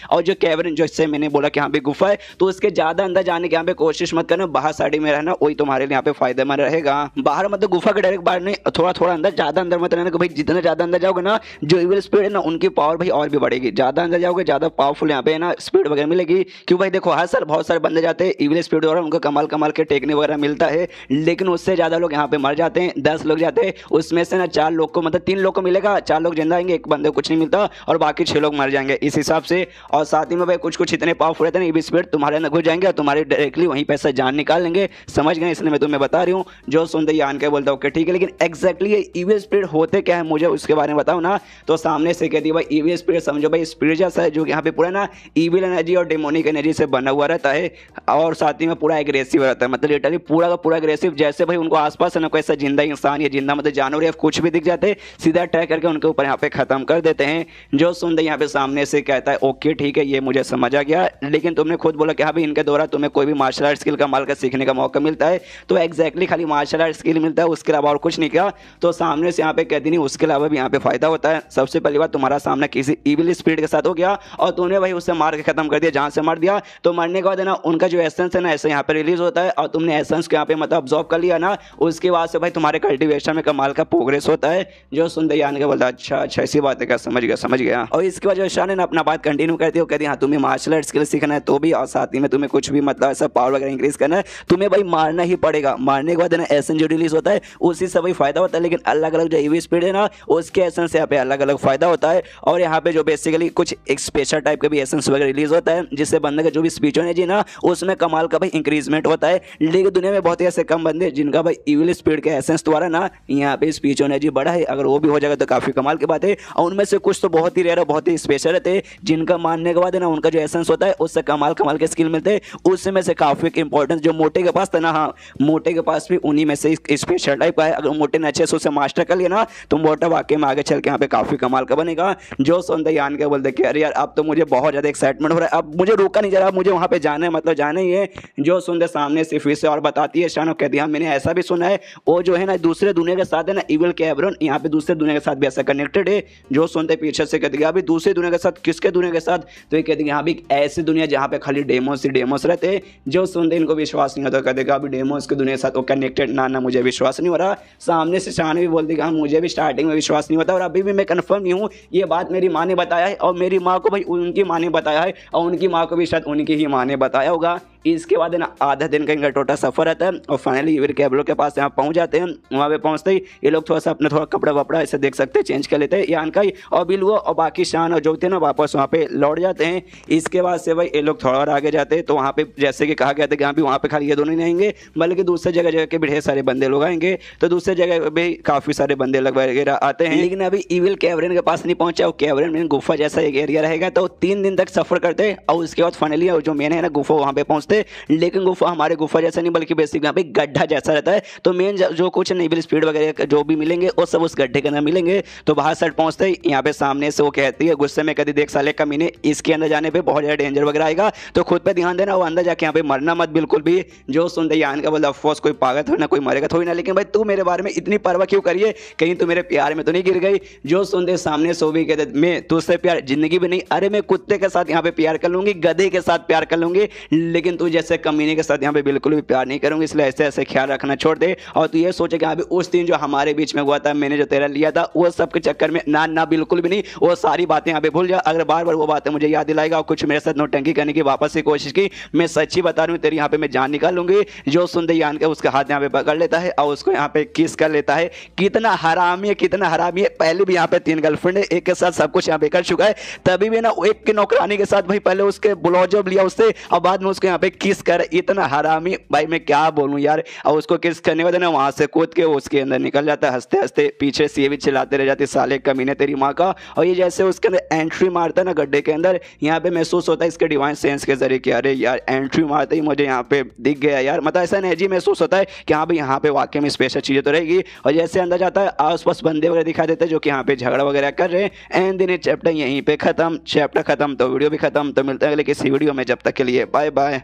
और जो कैवरन जो इससे मैंने बोला कि यहाँ पे गुफा है, तो उसके ज्यादा अंदर जाने की यहाँ पे कोशिश मत करना, बाहर साइड में रहना, वही तुम्हारे लिए यहाँ पे फायदेमंद रहेगा। बाहर मतलब गुफा के डायरेक्ट बाहर नहीं, थोड़ा अंदर, ज्यादा अंदर मत रहना, भाई जितना ज्यादा अंदर जाओगे ना जो इविल स्पीड है ना उनकी पावर भाई और भी बढ़ेगी, ज्यादा अंदर जाओगे ज्यादा पावरफुल यहाँ पे ना स्पीड वगैरह मिलेगी। क्यों भाई देखो हर साल बहुत सारे बंदे जाते हैं इविल स्पीड द्वारा, उनको कमाल के टेक्निक वगैरह मिलता है, लेकिन उससे ज्यादा लोग यहाँ पे मर जाते हैं। 10 लोग जाते हैं उसमें से ना 4 लोग को मतलब 3 लोग को मिलेगा, 4 लोग जिंदा आएंगे, एक बंदे को कुछ नहीं मिलता और बाकी 6 लोग मर जाएंगे इस हिसाब से। और साथ ही में भाई कुछ इतने पावरफुल रहते हैं इविल स्पीड तुम्हारे अंदर घुस जाएंगे और तुम्हारे डायरेक्टली वहीं पैसा जान निकाल लेंगे, समझ गए? इसलिए मैं तुम्हें बता रही हूँ। जो सुनते ही आन के बोलता ओके ठीक है, लेकिन एग्जैक्टली ये इविल स्पीड होते क्या है मुझे उसके बारे में बताओ ना। तो सामने से कहती है भाई ईविल स्पिरिट समझो भाई स्पिरिट जैसा है जो यहाँ पे पूरा ना ईविल एनर्जी और डेमोनिक एनर्जी से बना हुआ रहता है और साथ ही में पूरा एग्रेसिव रहता है, मतलब लिटरली पूरा का पूरा एग्रेसिव। जैसे भाई उनको आसपास है ना कोई ऐसा जिंदा इंसान या जिंदा मतलब जानवर या कुछ भी दिख जाते सीधा अटैक करके उनके ऊपर यहाँ पे खत्म कर देते हैं। जो सुनते यहाँ पे सामने से कहता है ओके ठीक है ये मुझे समझ आ गया, लेकिन तुमने खुद बोला कि हाँ भाई इनके द्वारा तुम्हें कोई भी मार्शल आर्ट स्किल का माल का सीखने का मौका मिलता है, तो एग्जैक्टली खाली मार्शल आर्ट स्किल मिलता है उसके अलावा और कुछ नहीं किया। तो सामने से यहाँ पे कहती नहीं उसके अलावा भी यहाँ पे फायदा होता है। सबसे पहली बात तुम्हारा सामना किसी इविल स्पिरिट के साथ हो गया और तूने भाई उससे मार के खत्म कर दिया, जहां से मार दिया तो मरने के बाद है ना उनका जो एसेंस है ना ऐसे यहाँ पे रिलीज होता है और तुमने एसेंस को यहाँ पे मतलब ऑब्जॉर्व कर लिया ना, उसके बाद से भाई तुम्हारे कल्टीवेशन में कमाल का प्रोग्रेस होता है। जो सुनते यान के बोलता अच्छा अच्छा ऐसी बात है क्या, समझ गया। और इसके बाद जो शान है ना अपना बात कंटिन्यू करती है, कहती है हाँ तुम्हें मार्शल आर्ट स्किल सीखना है तो भी और साथ ही में तुम्हें कुछ भी मतलब ऐसा पावर वगैरह इंक्रीज करना है तुम्हें भाई मारना ही पड़ेगा। मारने के बाद ना एसेंस जो रिलीज होता है उसी से भाई फायदा होता है, लेकिन अलग अलग जो ईवी स्पीड है ना उसके एसेंस से यहाँ पे अलग अलग फायदा होता है। और यहाँ पे जो बेसिकली कुछ एक स्पेशल टाइप का भी एसेंस वगैरह रिलीज होता है जिससे बंदे का जो भी स्पीच एनर्जी ना उसमें कमाल का भाई इंक्रीजमेंट होता है। लेकिन दुनिया में बहुत ही ऐसे कम बंदे जिनका भाई इविल स्पीड के एसेंस द्वारा ना यहाँ पे स्पीच एनर्जी बढ़ा है, अगर वो भी हो जाएगा तो काफी कमाल की बात है। और उनमें से कुछ तो बहुत ही रेयर और बहुत ही स्पेशल रहते हैं जिनका मानने के बाद है ना उनका जो एसेंस होता है उससे कमाल के स्किल मिलते हैं। उसमें से काफी इंपॉर्टेंस जो मोटे के पास था ना, हाँ मोटे के पास भी उन्हीं में से स्पेशल टाइप का है। अगर मोटे ने अच्छे से उसे मास्टर कर लिया ना तो मोटा वाकई में आगे चल के यहाँ पे काफी कमाल का बनेगा। जो सुनते यान के बोलते कि अरे यार अब तो मुझे बहुत ज्यादा एक्साइटमेंट हो रहा है, अब मुझे रोका नहीं जा रहा, मुझे वहां पे जाना है, मतलब जाना ही है। जो सुनते सामने से फिर से और बताती है शानो, कहती है मैंने ऐसा भी सुना है वो जो है ना दूसरे दुनिया के साथ है ना इविल कैवरन यहाँ पे दूसरे दुनिया के साथ भी ऐसा कनेक्टेड है। जो सुनते पीछे से कहती है अभी दूसरी दुनिया के साथ, किसके दुनिया के साथ, तो ये कहती है यहाँ भी ऐसी दुनिया जहाँ पे खाली डेमोस ही डेमोस रहते। जो सुनते इनको विश्वास नहीं होता, कहते अभी डेमोस की दुनिया के साथ वो कनेक्टेड ना मुझे विश्वास नहीं हो रहा। सामने से शान भी बोलती कि हाँ मुझे भी स्टार्टिंग में विश्वास नहीं होता और अभी भी मैं कंफर्म नहीं हूँ, ये बात मेरी माँ ने बताया है और मेरी माँ को भाई उनकी माँ ने बताया है और उनकी माँ को भी शायद उनकी ही माँ ने बताया होगा। इसके बाद है ना आधा दिन का इनका टोटल सफर रहता है और फाइनली इविल कैवलो के पास यहाँ पहुंच जाते हैं। वहाँ पे पहुंचते ही ये लोग थोड़ा सा अपना थोड़ा कपड़ा वपड़ा ऐसे देख सकते हैं चेंज कर लेते हैं यान का ही, और बिलवो और बाकी शान और जो थे ना वापस वहाँ पे लौट जाते हैं। इसके बाद से भाई ये लोग थोड़ा और आगे जाते हैं तो वहाँ पे जैसे कि कहा गया था कि यहाँ भी वहाँ पे खाली ये दोनों नहीं आएंगे बल्कि दूसरे जगह के भी ढेर सारे बंदे लोग आएंगे, तो दूसरे जगह भी काफी सारे बंदे लोग वगैरह आते हैं। लेकिन अभी इविल कैवरन के पास नहीं पहुंचा, वो कैवरन में गुफा जैसा एक एरिया रहेगा, तो 3 दिन तक सफर करते और उसके बाद फाइनली जो मेन है ना गुफा वहाँ पे पहुंचते। लेकिन गुफा हमारे गुफा जैसा नहीं बल्कि बेसिक यहाँ पे गड्ढा जैसा रहता है, तो मेन जो कुछ इविल स्पीड वगैरह जो भी मिलेंगे वो सब उस गड्ढे के अंदर मिलेंगे। तो बाहर साइड पहुंचते ही यहाँ पे सामने से वो कहती है गुस्से में, कहती देख साले कमीने इसके अंदर जाने पे बहुत ज्यादा डेंजर वगैरह आएगा तो खुद पे ध्यान देना, वो अंदर जाके यहाँ पे मरना मत बिल्कुल भी। जो सुनते यान का बोला ऑफकोर्स कोई पागल थोड़ी ना, कोई मरेगा थोड़ी ना, लेकिन भाई तू मेरे बारे में इतनी परवाह क्यों करिए, कहीं तू मेरे प्यार में तो नहीं गिर गई। जो सुनते सामने सो भी कहते मैं तुझसे प्यार जिंदगी भी नहीं, अरे मैं कुत्ते के साथ यहाँ पे प्यार कर लूंगी, गधे के साथ प्यार कर लूंगी, लेकिन तू जैसे कमीने के साथ यहाँ पे बिल्कुल भी प्यार नहीं करूंगी, इसलिए ऐसे ऐसे ख्याल रखना छोड़ दे। और तू ये सोचे कि अभी उस दिन जो हमारे बीच में हुआ था मैंने जो तेरा लिया था वो सब के चक्कर में ना बिल्कुल भी नहीं, वो सारी बातें यहाँ पे भूल जा। अगर बार बार वो बातें मुझे याद दिलाएगा और कुछ मेरे साथ नोटंकी करने की वापस से कोशिश की, मैं सच्ची बता रही हूँ तेरी यहाँ पे मैं जान निकाल लूंगी। जो सुनते यान के उसका हाथ यहाँ पे पकड़ लेता है और उसको यहाँ पे किस कर लेता है। कितना हरामी है, कितना हरामी है, पहले भी यहाँ पे 3 गर्लफ्रेंड है, एक के साथ सब कुछ यहाँ पे कर चुका है, तभी भी ना एक की नौकरानी के साथ भाई पहले उसके ब्लोजॉब लिया उससे और बाद में उसको यहाँ पे किस कर। इतना हरामी भाई मैं क्या बोलूं यार। और उसको किस करने के बाद ना वहां से कूद के उसके अंदर निकल जाता है हंसते हंसते, पीछे से ये भी चिल्लाते रह जाते साले कमीने तेरी माँ का। और ये जैसे उसके अंदर एंट्री मारता है ना गड्ढे के अंदर, यहाँ पे महसूस होता है इसके डिवाइन सेंस के जरिए कि अरे यार एंट्री मारते ही मुझे यहाँ पे दिख गया यार, मतलब ऐसा एनर्जी महसूस होता है कि हाँ भाई यहाँ पे वाकई में स्पेशल चीजें तो रहेगी। और जैसे अंदर जाता है आसपास बंदे वगैरह दिखा देते हैं जो कि यहाँ पे झगड़ा वगैरह कर रहे हैं। एंड दिन चैप्टर यहीं पे खत्म, चैप्टर खत्म तो वीडियो भी खत्म। तो मिलते हैं अगले किसी वीडियो में, जब तक के लिए बाय बाय।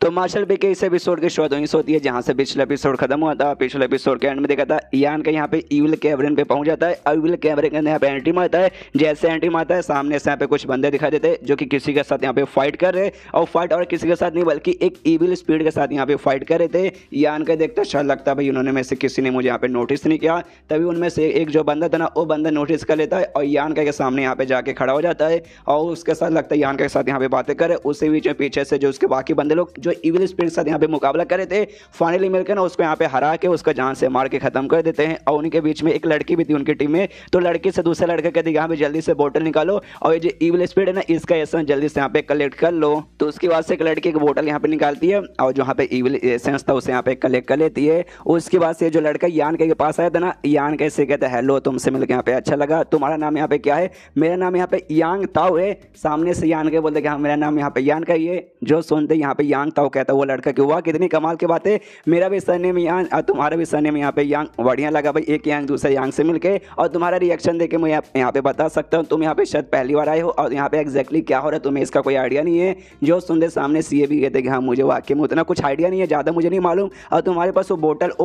तो मार्शल बे के इस एपिसोड की शुरुआत वहीं से होती है जहां से पिछला एपिसोड खत्म हुआ था। पिछले एपिसोड के एंड में देखा था यान का यहाँ पे इविल कैवरन पे पहुंच जाता है और इविल कैवरन के अंदर यहाँ पे एंट्री मारता है। जैसे एंट्री मारता है सामने से यहाँ पे कुछ बंदे दिखाई देते हैं जो कि किसी के साथ यहाँ पे फाइट कर रहे, और फाइट और किसी के साथ नहीं बल्कि एक इविल स्पीड के साथ यहाँ पे फाइट कर रहे थे। यान का देखते अच्छा लगता भाई उन्होंने में से किसी ने मुझे यहाँ पे नोटिस नहीं किया, तभी उनमें से एक जो बंदा था ना वो बंदा नोटिस कर लेता है और यान का के सामने यहाँ पे जाके खड़ा हो जाता है और उसके साथ लगता है यान के साथ यहाँ पे बातें करे। उसी बीच में पीछे से जो उसके बाकी बंदे लोग जो इविल स्पिरिट के साथ यहाँ पे मुकाबला कर रहे थे, फाइनली मिलकर ना उसको यहाँ पे हरा के उसका जान से मार के खत्म कर देते हैं। और उनके बीच में एक लड़की भी थी उनकी टीम में, तो लड़की से दूसरा लड़का कहते यहाँ पे जल्दी से बोतल निकालो और ये जो इविल स्पिरिट है ना इसका एसेंस जल्दी से यहाँ पे कलेक्ट कर लो। तो उसके बाद से एक लड़की एक बोतल यहाँ पे निकालती है और जो यहाँ पे इविल एसेंस था उसे यहाँ पे कलेक्ट कर लेती है। उसके बाद से जो लड़का यान के पास आया था ना, यान कैसे कहते हैं हेलो तुमसे मिलकर यहाँ पे अच्छा लगा, तुम्हारा नाम यहाँ पे क्या है? मेरा नाम यहाँ पे यांग ताओ है। सामने से यान के बोलते कि हाँ मेरा नाम यहाँ पे यान का ही है। जो सुनते यहाँ पे यांग ताओ कहता है वो लड़का कि वाह कितनी कमाल की बात है, मेरा भी सरनेम यांग और तुम्हारा भी सरनेम यहाँ पे यांग, बढ़िया लगा भाई एक यांग दूसरे यांग से मिलके। और तुम्हारा रिएक्शन देके मैं यहाँ पे बता सकता हूँ तुम यहाँ पे शायद पहली बार आए हो और यहाँ पे एग्जैक्टली क्या हो रहा है तुम्हें इसका कोई आइडिया नहीं है। जो सुनते सामने सीए भी कहते कि हाँ मुझे वाकई में उतना कुछ आइडिया नहीं है, ज़्यादा मुझे नहीं मालूम। और तुम्हारे पास वो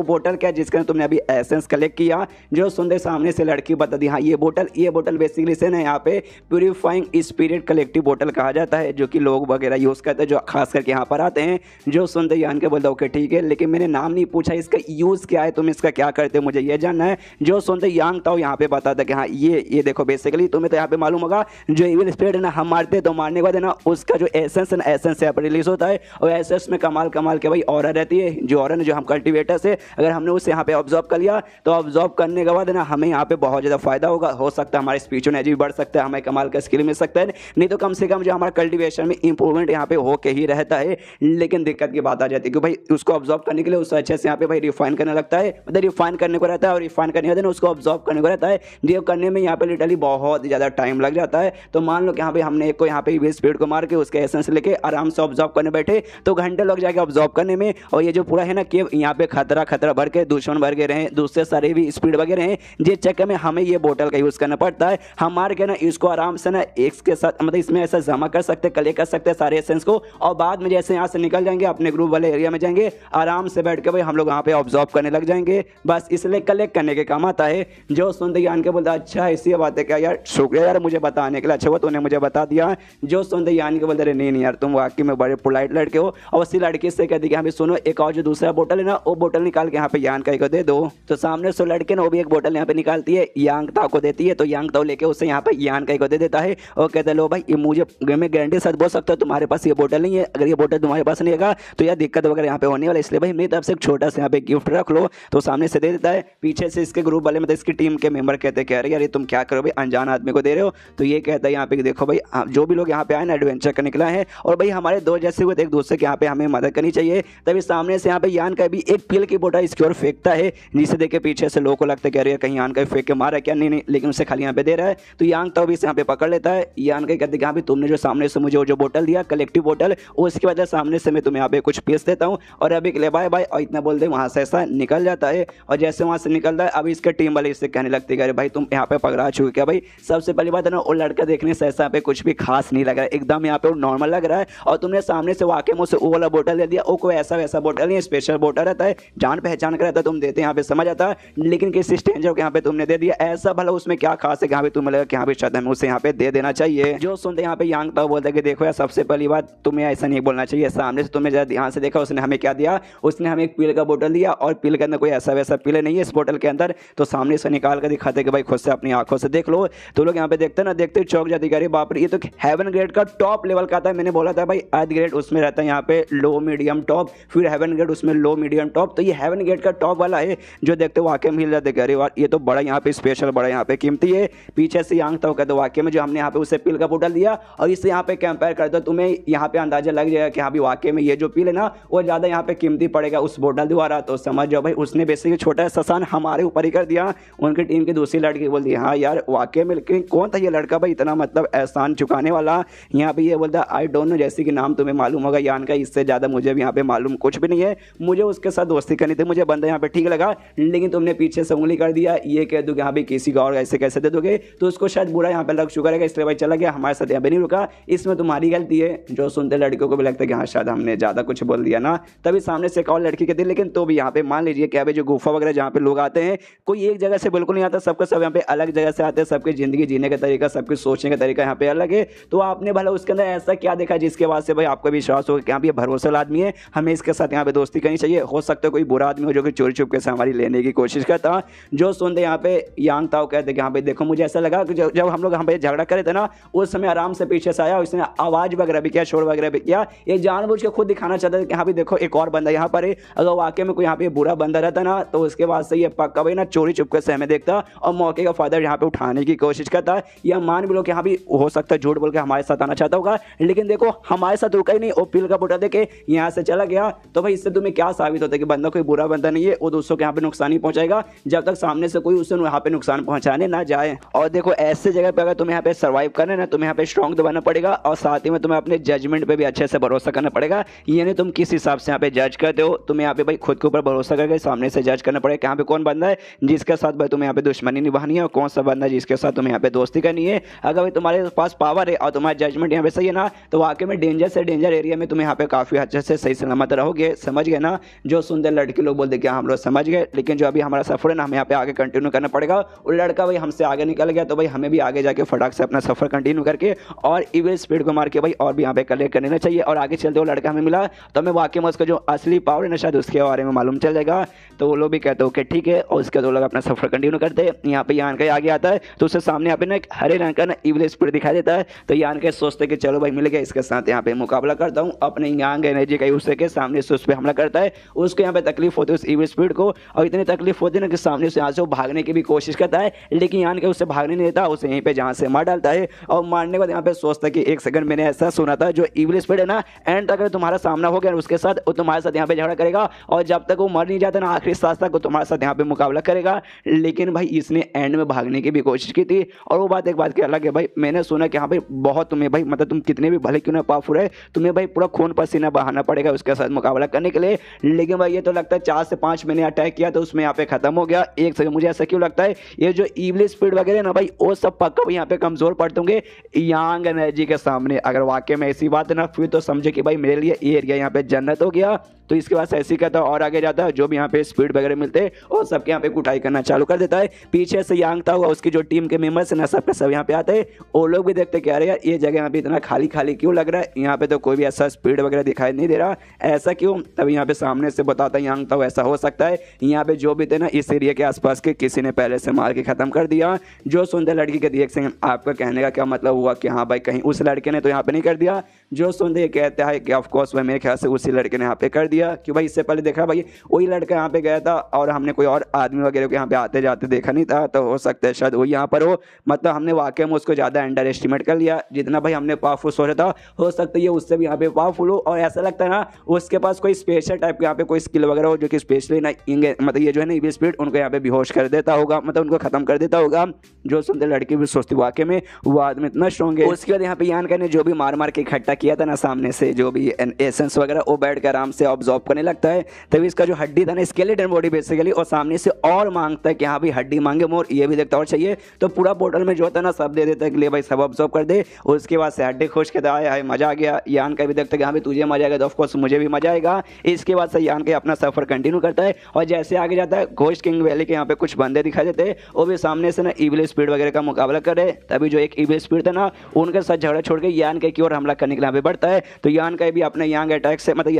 बोतल क्या जिसका तुमने अभी एसेंस कलेक्ट किया। जो सुनते सामने से लड़की बता दी हाँ ये बोतल बेसिकली से ना यहाँ पे प्यूरिफाइंग स्पिरिट कलेक्टिव बोतल कहा जाता है, जो कि लोग वगैरह यूज़ करते हैं जो खास करके यहाँ पर आते हैं। जो सुनते यान के बोलते ओके ठीक है, लेकिन मैंने नाम नहीं पूछा, इसका यूज़ क्या है, तुम इसका क्या करते हो, मुझे ये जानना है। जो सुनते यांग ताओ यहाँ पे बताता कि हाँ ये देखो बेसिकली तुम्हें तो यहाँ पे मालूम होगा जो इविल स्पिरिट है ना हम मारते तो मारने के बाद है ना उसका जो एसेंस है ना एसेंस यहाँ पर रिलीज होता है और एसेंस में कमाल के भाई ऑरा रहती है। जो ऑरा जो हम कल्टिवेटर से अगर हमने उसे यहाँ पे ऑब्जॉर्व कर लिया तो ऑब्जॉर्व करने के बाद है ना हमें यहाँ पे बहुत ज़्यादा फायदा होगा, हो सकता है हमारे स्पीच एनर्जी भी बढ़ सकता है, हमें कमाल का स्किल मिल सकता है, नहीं तो कम से कम जो हमारा कल्टिवेशन में इंप्रूवमेंट यहाँ पे हो के ही रहता है। लेकिन दिक्कत की बात आ जाती है कि भाई उसको ऑब्जॉर्व करने के लिए उससे अच्छे से यहाँ पे भाई रिफाइन करने लगता है, मतलब रिफाइन करने को रहता है और रिफाइन करने के बाद उसको ऑब्जॉर्व करने को रहता है। ये करने में यहाँ पे लिटरली बहुत ज़्यादा टाइम लग जाता है। तो मान लो कि यहाँ पे हमने एक को यहाँ पे इविल स्पिरिट को मार के उसके एसेंस लेके आराम से ऑब्जॉर्व करने बैठे तो घंटे लग जाएगा ऑब्जॉर्व करने में। और ये जो पूरा है ना कि यहाँ पे खतरा भर के दुश्मन भर के रहे, दूसरे सारे भी स्पीड वगैरह हैं, जिस चक्कर में हमें ये बोतल का यूज़ करना पड़ता है। हम मार के ना इसको आराम से ना एक के साथ मतलब इसमें ऐसा जमा कर सकते कलेक्ट कर सकते हैं सारे एसेंस को, और बाद में जैसे यहाँ से निकल जाएंगे अपने ग्रुप वाले एरिया में जाएंगे आराम से बैठ के भाई हम लोग वहाँ पे ऑब्जॉर्व करने लग जाएंगे। बस इसलिए कलेक्ट करने के काम आता है। जो सुनते यान के बोलता अच्छा ऐसी बात है क्या यार, शुक्रिया यार मुझे बताने के लिए, अच्छा हुआ तूने मुझे बता दिया। जो सुनते यान के बोलते अरे नहीं यार तुम वाकई में बड़े पोलाइट लड़के हो। और उसी लड़के से कहती कि हाँ सुनो एक और जो दूसरा बोतल है ना वो बोतल निकाल के यहाँ पे यान का को दे दो। तो सामने से लड़के ना वो भी एक बोतल यहाँ पे निकालती है, यांग ताओ को देती है। तो यांग ताओ लेके उसे यहाँ पे यान का को दे देता है और कहता है लो भाई ये मुझे मैं गारंटी साथ बोल सकता हूँ तुम्हारे पास ये बोतल नहीं है, अगर ये बोतल तुम्हारे पास नहीं होगा तो यार दिक्कत वगैरह यहाँ पे होने वाला, इसलिए भाई मेरी तरफ से एक छोटा सा यहाँ पे गिफ्ट रख लो। तो सामने से दे देता है। पीछे से इसके ग्रुप वाले मतलब इसकी टीम के मेंबर कहते कह रहे यार ये तुम क्या करो भाई अनजान आदमी को दे रहे हो। तो ये कहता है यहाँ पे देखो भाई जो भी लोग यहाँ पे आए ना एडवेंचर करने के लिए है और भाई हमारे दो जैसे हुए एक दूसरे के यहाँ पे हमें मदद करनी चाहिए। तभी सामने से यहाँ पे यान का भी एक पील की बोतल इसकी ओर फेंकता है, जिसे देख के पीछे से लोगों को लगता है कह रहे हैं कहीं यान का फेंक के मारा क्या, नहीं लेकिन उसे खाली यहाँ पे दे रहा है। तो यांग ताओ भी यहाँ पे पकड़ लेता है। यान का कहते हैं तुमने जो सामने से मुझे जो बोतल दिया कलेक्टिव बोतल उसकी वजह सामने से मैं तुम्हें यहाँ पे कुछ पीस देता हूँ और अभी के लिए बाय बाय, और इतना बोल दे वहाँ से ऐसा निकल जाता है। और जैसे वहाँ से निकलता है अभी इसके टीम वाले इससे कहने लगते हैं भाई तुम यहाँ पे पकड़ा चुके क्या भाई। सबसे पहली बात है ना वो लड़का देखने से ऐसा यहाँ पे कुछ भी खास नहीं लग रहा है, एकदम यहाँ पे नॉर्मल लग रहा है। और तुमने सामने से वाकई मुझसे वो वाला बोतल दे दिया, वो कोई ऐसा वैसा बोतल नहीं, स्पेशल बोतल रहता है, जान पहचान का रहता है, तुम देते यहाँ पे समझ आता है। लेकिन किसी स्ट्रेंजर को यहाँ पे तुमने दे दिया, ऐसा भला उसमें क्या खास है यहाँ पे तुम्हें लगा कि यहाँ पे शायद हमें उसे यहाँ पे दे देना चाहिए। जो सुनते यहाँ पे यांग ताओ बोलते कि देखो यार सबसे पहली बात तुम्हें ऐसा नहीं बोलना चाहिए, सामने से तुम्हें जरा ध्यान से देखा उसने हमें क्या दिया, उसने हमें एक पील का बोतल दिया और पील के अंदर कोई ऐसा वैसा पीले नहीं है इस बोतल के अंदर। तो सामने से निकाल कर दिखाते कि भाई खुद से अपनी आंखों से देख लो। तो लोग यहाँ पे देखते ना देखते चौक जाती अरे बाप रे ये तो हेवन ग्रेड का टॉप लेवल का था। मैंने बोला था भाई अर्थ ग्रेड उसमें रहता है यहाँ पे लो मीडियम टॉप, फिर हेवन ग्रेड उसमें लो मीडियम टॉप, तो ये हेवन ग्रेड का टॉप वाला है जो देखते वाकई में हिल जाते अरे ये तो बड़ा यहाँ पे स्पेशल बड़ा यहाँ पे कीमती है। पीछे से यांग ताओ कहते वाकई में जो हमने यहाँ पे उसे पील का बोतल दिया और इससे यहाँ पे कंपेयर कर दो तुम्हें यहाँ पे अंदाजा लग जाएगा कि हाँ भी वाकई में ये जो पील है ना वो ज़्यादा यहाँ पे कीमती पड़ेगा उस बोतल द्वारा। तो समझ जाओ भाई उसने बेसिकली छोटा ससान हमारे ऊपर ही कर दिया। उनकी टीम की दूसरी लड़की बोल दी हाँ यार वाकई में, लेकिन कौन था ये लड़का भाई इतना मतलब एहसान चुकाने वाला। यहाँ पे ये बोलता आई डोंट नो, जैसे कि नाम तुम्हें मालूम होगा यान का, इससे ज़्यादा मुझे भी यहाँ पे मालूम कुछ भी नहीं है। मुझे उसके साथ दोस्ती करनी थी, मुझे बंदा यहाँ पे ठीक लगा, लेकिन तुमने पीछे से उंगली कर दिया, ये कह दो कि हाँ भाई किसी का और ऐसे कैसे दे दोगे, तो उसको शायद बुरा यहाँ पे लग चुका रहेगा, इसलिए भाई चला गया, हमारे साथ यहाँ पे नहीं रुका, इसमें तुम्हारी गलती है। जो सुनते लड़कियों को भी लगता है कि हाँ शायद हमने ज़्यादा कुछ बोल दिया ना। तभी सामने से एक और लड़की कहती है लेकिन तो भी यहाँ पे मान लीजिए कि जो गुफा वगैरह जहाँ पे लोग आते हैं कोई एक जगह से बिल्कुल नहीं आता, सबका सब यहाँ पे अलग जगह से आते हैं, सबकी जिंदगी जीने का तरीका सबके सोचने का तरीका यहाँ पे अलग है। तो आपने भला उसके अंदर ऐसा क्या देखा जिसके बाद से भाई आपको विश्वास हो कि यहाँ पे भरोसेमंद आदमी है, हमें इसके साथ यहाँ पे दोस्ती करनी चाहिए। हो सकता है कोई बुरा आदमी हो जो कि चोरी छुपके से हमारी लेने की कोशिश करता। जो सुनते यहाँ पे यांग ताओ कहते कि हाँ भाई देखो मुझे ऐसा लगा कि जब हम लोग यहाँ पे झगड़ा करे थे ना उस समय आराम से पीछे से आया, उसने आवाज़ वगैरह भी किया, शोर वगैरह भी किया, ये जानबूझ जानबूझ के खुद दिखाना चाहता है कि यहाँ पे देखो एक और बंदा यहाँ पर है। अगर वाकई में कोई यहाँ पे बुरा बंदा रहता ना तो उसके बाद से ये पक्का भाई ना चोरी चुपके से हमें देखता और मौके का फायदा यहाँ पे उठाने की कोशिश करता है। या मान भी लो कि यहाँ भी हो सकता है झूठ बोल के हमारे साथ आना चाहता होगा, लेकिन देखो हमारे साथ रुका ही नहीं, वो पील का बुटा देके यहाँ से चला गया। तो भाई इससे तुम्हें क्या साबित होता है कि बंदा कोई बुरा बंदा नहीं है, वो दूसरों को यहाँ पे नुकसान ही पहुंचाएगा जब तक सामने से कोई उसे यहाँ पे नुकसान पहुंचाने ना जाए। और देखो ऐसे जगह पे अगर तुम्हें यहाँ पे सर्वाइव करना है ना, तुम्हें यहाँ पे स्ट्रॉन्ग तो बनना पड़ेगा और साथ ही में तुम्हें अपने जजमेंट पे भी अच्छे से भरोसा करना पड़ेगा। यानी तुम किस हिसाब से यहाँ पे जज करते हो, तुम्हें यहाँ पे भाई खुद के ऊपर भरोसा करके सामने से जज करना पड़ेगा कि यहाँ पे कौन बंदा है जिसके साथ भाई तुम्हें यहाँ पे दुश्मनी निभानी है और कौन सा बंदा जिसके साथ तुम्हें यहाँ पे दोस्ती करनी है। अगर भाई तुम्हारे पास पावर है और तुम्हारा जजमेंट यहाँ पे सही है ना, तो वाकई में डेंजर से डेंजर एरिया में तुम्हें यहाँ पे काफी अच्छे से सही सलामत रहोगे। समझ गए ना? जो सुंदर लड़के लोग बोलते कि हम लोग समझ गए, लेकिन जो अभी हमारा सफर है ना हमें यहाँ पे आगे कंटिन्यू करना पड़ेगा। वो लड़का भाई हमसे आगे निकल गया तो भाई हमें भी आगे जाके फटाक से अपना सफर कंटिन्यू करके और इविल स्पीड को मार के भाई और भी यहाँ पे कलेक्ट करना चाहिए। और आगे चलते वो लड़का हमें मिला तो हमें वाकई में उसका जो असली पावर है ना शायद उसके बारे में मालूम चल जाएगा। तो वो लोग भी कहते हो कि ठीक है, और उसके दो लोग अपना सफर कंटिन्यू करते हैं। यहाँ पे यान का आगे आता है तो उससे सामने यहाँ पे ना एक हरे रंग का ना इविल स्पीड दिखाई देता है। तो यान के सोचते कि चलो भाई मिल गया, इसके साथ यहाँ पे मुकाबला करता हूँ अपने यांग एनर्जी का यूज करके सामने से उस पर हमला करता है। उसको यहाँ पे तकलीफ होती है उस इविल स्पीड को, और इतनी तकलीफ होती है ना कि सामने से यहाँ से वो भागने की भी कोशिश करता है, लेकिन यान के उससे भागने नहीं देता, उसे यहीं पे जहाँ से मार डालता है। और मारने के बाद यहाँ पे सोचता है कि एक सेकंड मैंने ऐसा सुना था जो इविल स्पीड है ना एंड तक अगर तुम्हारा सामना हो गया उसके साथ वो तुम्हारे साथ यहाँ पे झगड़ा करेगा और जब तक वो मर नहीं जाता ना आखिरी सांस तक वो तुम्हारे साथ यहाँ पे मुकाबला करेगा। लेकिन भाई इसने एंड में भागने की भी कोशिश की थी। और वो बात एक बात की अलग है भाई, मैंने सुना कि हाँ भाई बहुत तुम्हें भाई मतलब तुम कितने भी भले क्यों ना पावरफुल है तुम्हें भाई पूरा खून पसीना बहाना पड़ेगा उसके साथ मुकाबला करने के लिए। लेकिन भाई ये तो लगता है 4 से 5 महीने अटैक किया तो उसमें यहाँ पे खत्म हो गया। एक सेकंड, मुझे ऐसा क्यों लगता है ये जो इविल स्पीड वगैरह ना भाई वो सब पक्का यहाँ पे कमजोर पड़ते होंगे यांग एनर्जी के सामने। अगर वाकई में ऐसी बात है ना फिर तो समझे कि भाई मेरे लिए ये एरिया यहाँ पे जन्नत हो गया। तो इसके बाद ऐसी कहता है और आगे जाता है, जो भी यहाँ पे स्पीड वगैरह मिलते हैं और सबके यहाँ पे कुटाई करना चालू कर देता है। पीछे से यांग था हुआ उसकी जो टीम के मेंबर्स है ना सब के सब यहाँ पे आते हैं। वो लोग भी देखते कि अरे यार ये जगह यहाँ पे इतना खाली खाली क्यों लग रहा है, यहाँ पे तो कोई भी ऐसा स्पीड वगैरह दिखाई नहीं दे रहा, ऐसा क्यों? तभी यहाँ पे सामने से बताता है यांग था ऐसा हो सकता है यहाँ पे जो भी थे ना इस एरिया के आसपास के किसी ने पहले से मार के खत्म कर दिया। जो सुंदर लड़की के रिएक्शन, आपका कहने का क्या मतलब हुआ कि हाँ भाई कहीं उस लड़के ने तो यहाँ पे नहीं कर दिया? जो सुंदर ये कहता है कि ऑफकोर्स भाई मेरे ख्याल से उसी लड़के ने यहाँ पे कर दिया, क्यों भाई इससे पहले देखा भाई वही लड़का यहाँ पे गया था और हमने कोई और आदमी वगैरह को यहाँ पे आते जाते देखा नहीं था। तो हो सकता है शायद वो यहाँ पर हो, मतलब हमने वाकई में उसको ज़्यादा अंडर एस्टिमेट कर लिया। जितना भाई हमने पावरफुल सोचा था हो सकता है ये उससे भी यहाँ पे पावरफुल हो। और ऐसा लगता है ना उसके पास कोई स्पेशल टाइप का यहाँ पे कोई स्किल वगैरह हो जो कि स्पेशली ना मतलब ये जो है ना इविल स्पीड उनको यहाँ पे बेहोश कर देता होगा, मतलब उनको खत्म कर देता होगा। जो सुंदर लड़की भी सोचती वाकई में वो आदमी इतना स्ट्रॉन्ग है। उसके बाद यहाँ पे यान ने जो भी मार मार के इकट्ठा किया था ना सामने से जो भी एसेंस वगैरह वो बैठ कर आराम से ऑब्जॉर्व करने लगता है। तभी इसका जो हड्डी था ना स्केलेटन बॉडी बेसिकली और सामने से और मांगता है कि हाँ भाई हड्डी मांगे मोर, ये भी देखता और चाहिए। तो पूरा पोर्टल में जो होता है ना सब दे देता है कि ले भाई सब ऑब्जॉर्व कर दे। उसके बाद से हड्डी खुश कहता है मजा आ गया। यान का भी देखता है कि हाँ भाई तुझे मजा आएगा तो ऑफकोर्स मुझे भी मजा आएगा। इसके बाद से यान के अपना सफर कंटिन्यू करता है और जैसे आगे जाता है घोस्ट किंग वैली के यहाँ पे कुछ बंदे दिखाई देते हैं, वो भी सामने से ना इविल स्पीड वगैरह का मुकाबला करे। तभी जो एक इविल स्पीड था ना उनके साथ झगड़ा छोड़ के यान के की ओर हमला करने के लिए यहाँ पे बढ़ता है। तो यान का भी अपने यांग अटैक से मतलब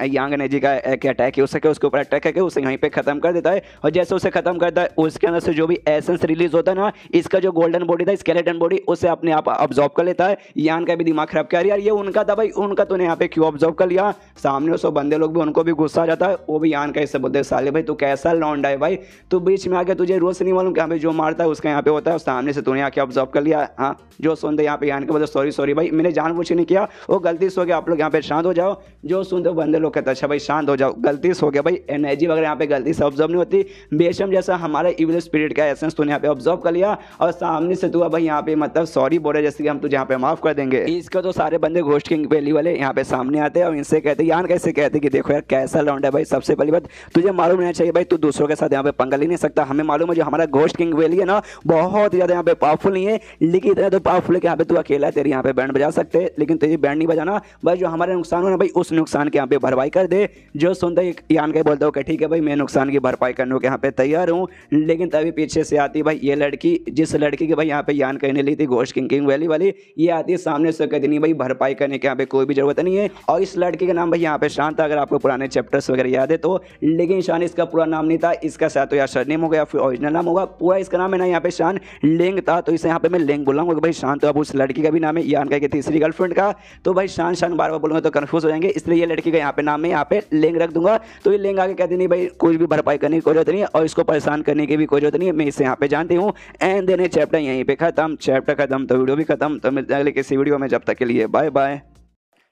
यांग एनर्जी का एक अटैक है उसके ऊपर अटैक करके उसे यहीं पे खत्म कर देता है। और जैसे उसे खत्म करता है उसके अंदर से जो भी एसेंस रिलीज होता है ना इसका जो गोल्डन बॉडी था स्केलेटन बॉडी उसे अपने आप ऑब्जॉर्व कर लेता है। यान का भी दिमाग खराब कर यार ये उनका था भाई, उनका तूने यहाँ पे क्यों ऑब्जॉर्व कर लिया? सामने उस बंदे लोग भी उनको भी गुस्सा आ जाता है। वो भी यान का इससे बोलते साले भाई तू कैसा लौंडा है भाई, तू बीच में आके तुझे रोज नहीं मालूम कि हमें जो मारता है उसका यहाँ पे होता है, सामने से तूने आके ऑब्जॉर्व कर लिया। हाँ जो सुनते यहाँ पे यान के बोलते सॉरी भाई मैंने जानबूझ के नहीं किया, वो गलती से हो गया, आप लोग यहाँ पे शांत हो जाओ। जो सुनते बंदे लोग कहते अच्छा भाई शांत हो जाओ, गलती से हो गया भाई, एनर्जी वगैरह यहाँ पे गलती से ऑब्जर्व नहीं होती। बेशम जैसा हमारा इविल स्पिरिट का एसेंस तूने यहाँ पे ऑब्जर्व कर लिया और सामने से तू भाई यहाँ पे मतलब सॉरी बोले जैसे कि हम तुझे यहाँ पे माफ कर देंगे। इसका तो सारे बंदे घोस्ट किंग वैली वाले यहाँ पे सामने आते हैं और इनसे कहते यान कैसे कहते कि देखो यार कैसा लौंडा है भाई, सबसे पहली बात तुझे मालूम नहीं चाहिए भाई तू दूसरों के साथ यहाँ पे पंगा ले नहीं सकता। हमें मालूम है जो हमारा घोस्ट किंग वैली है ना बहुत ज्यादा यहाँ पे पावरफुल नहीं है, लेकिन इतना तो पावरफुल है कि यहाँ पे तू अकेला है, तेरे यहाँ पे बैंड बजा सकते हैं लेकिन तुझे बैंड नहीं बजाना भाई, जो हमारे नुकसान हो ना भाई उस नुकसान के यहाँ पे भरवाई कर दे। जो सुनते ही यान के बोलता हूँ कि ठीक है भाई, मैं नुकसान की भरपाई करने को यहाँ पे तैयार हूँ। लेकिन तभी पीछे से आती भाई ये लड़की, जिस लड़की की भाई यहाँ पे यान कहने ली थी घोस्ट किंग वैली वाली, ये आती है सामने से कहती नहीं भाई भरपाई करने की यहाँ पे कोई भी जरूरत नहीं है। और इस लड़की का नाम भाई यहाँ पे शान था, अगर आपको पुराने चैप्टर्स वगैरह याद है तो। लेकिन शान इसका पूरा नाम नहीं था, इसका शायद तो यार सरनेम होगा या फिर ओरिजिनल नाम होगा। पूरा इसका नाम है ना यहाँ पे शान लेंग था, तो इसे यहाँ पे मैं लेंग बोलूँगा भाई। शान तो अब उस लड़की का भी नाम है, यान का तीसरी गर्लफ्रेंड का। तो भाई शान शान बार बार बोलूंगा तो कंफ्यूज हो जाएंगे, इसलिए ये लड़की का यहाँ पे नाम है यहाँ पे लेंग रख दूंगा। तो ये लेंग आगे कहती नहीं भाई कुछ भी भरपाई करने की कोई जरूरत नहीं है और इसको परेशान करने की भी कोई जरूरत नहीं है, मैं इसे यहाँ पे जानती हूँ। एंड देन चैप्टर यहीं पे खत्म। चैप्टर खत्म तो वीडियो भी खत्म। तो मिलते हैं अगले किसी वीडियो में, जब तक के लिए बाय बाय।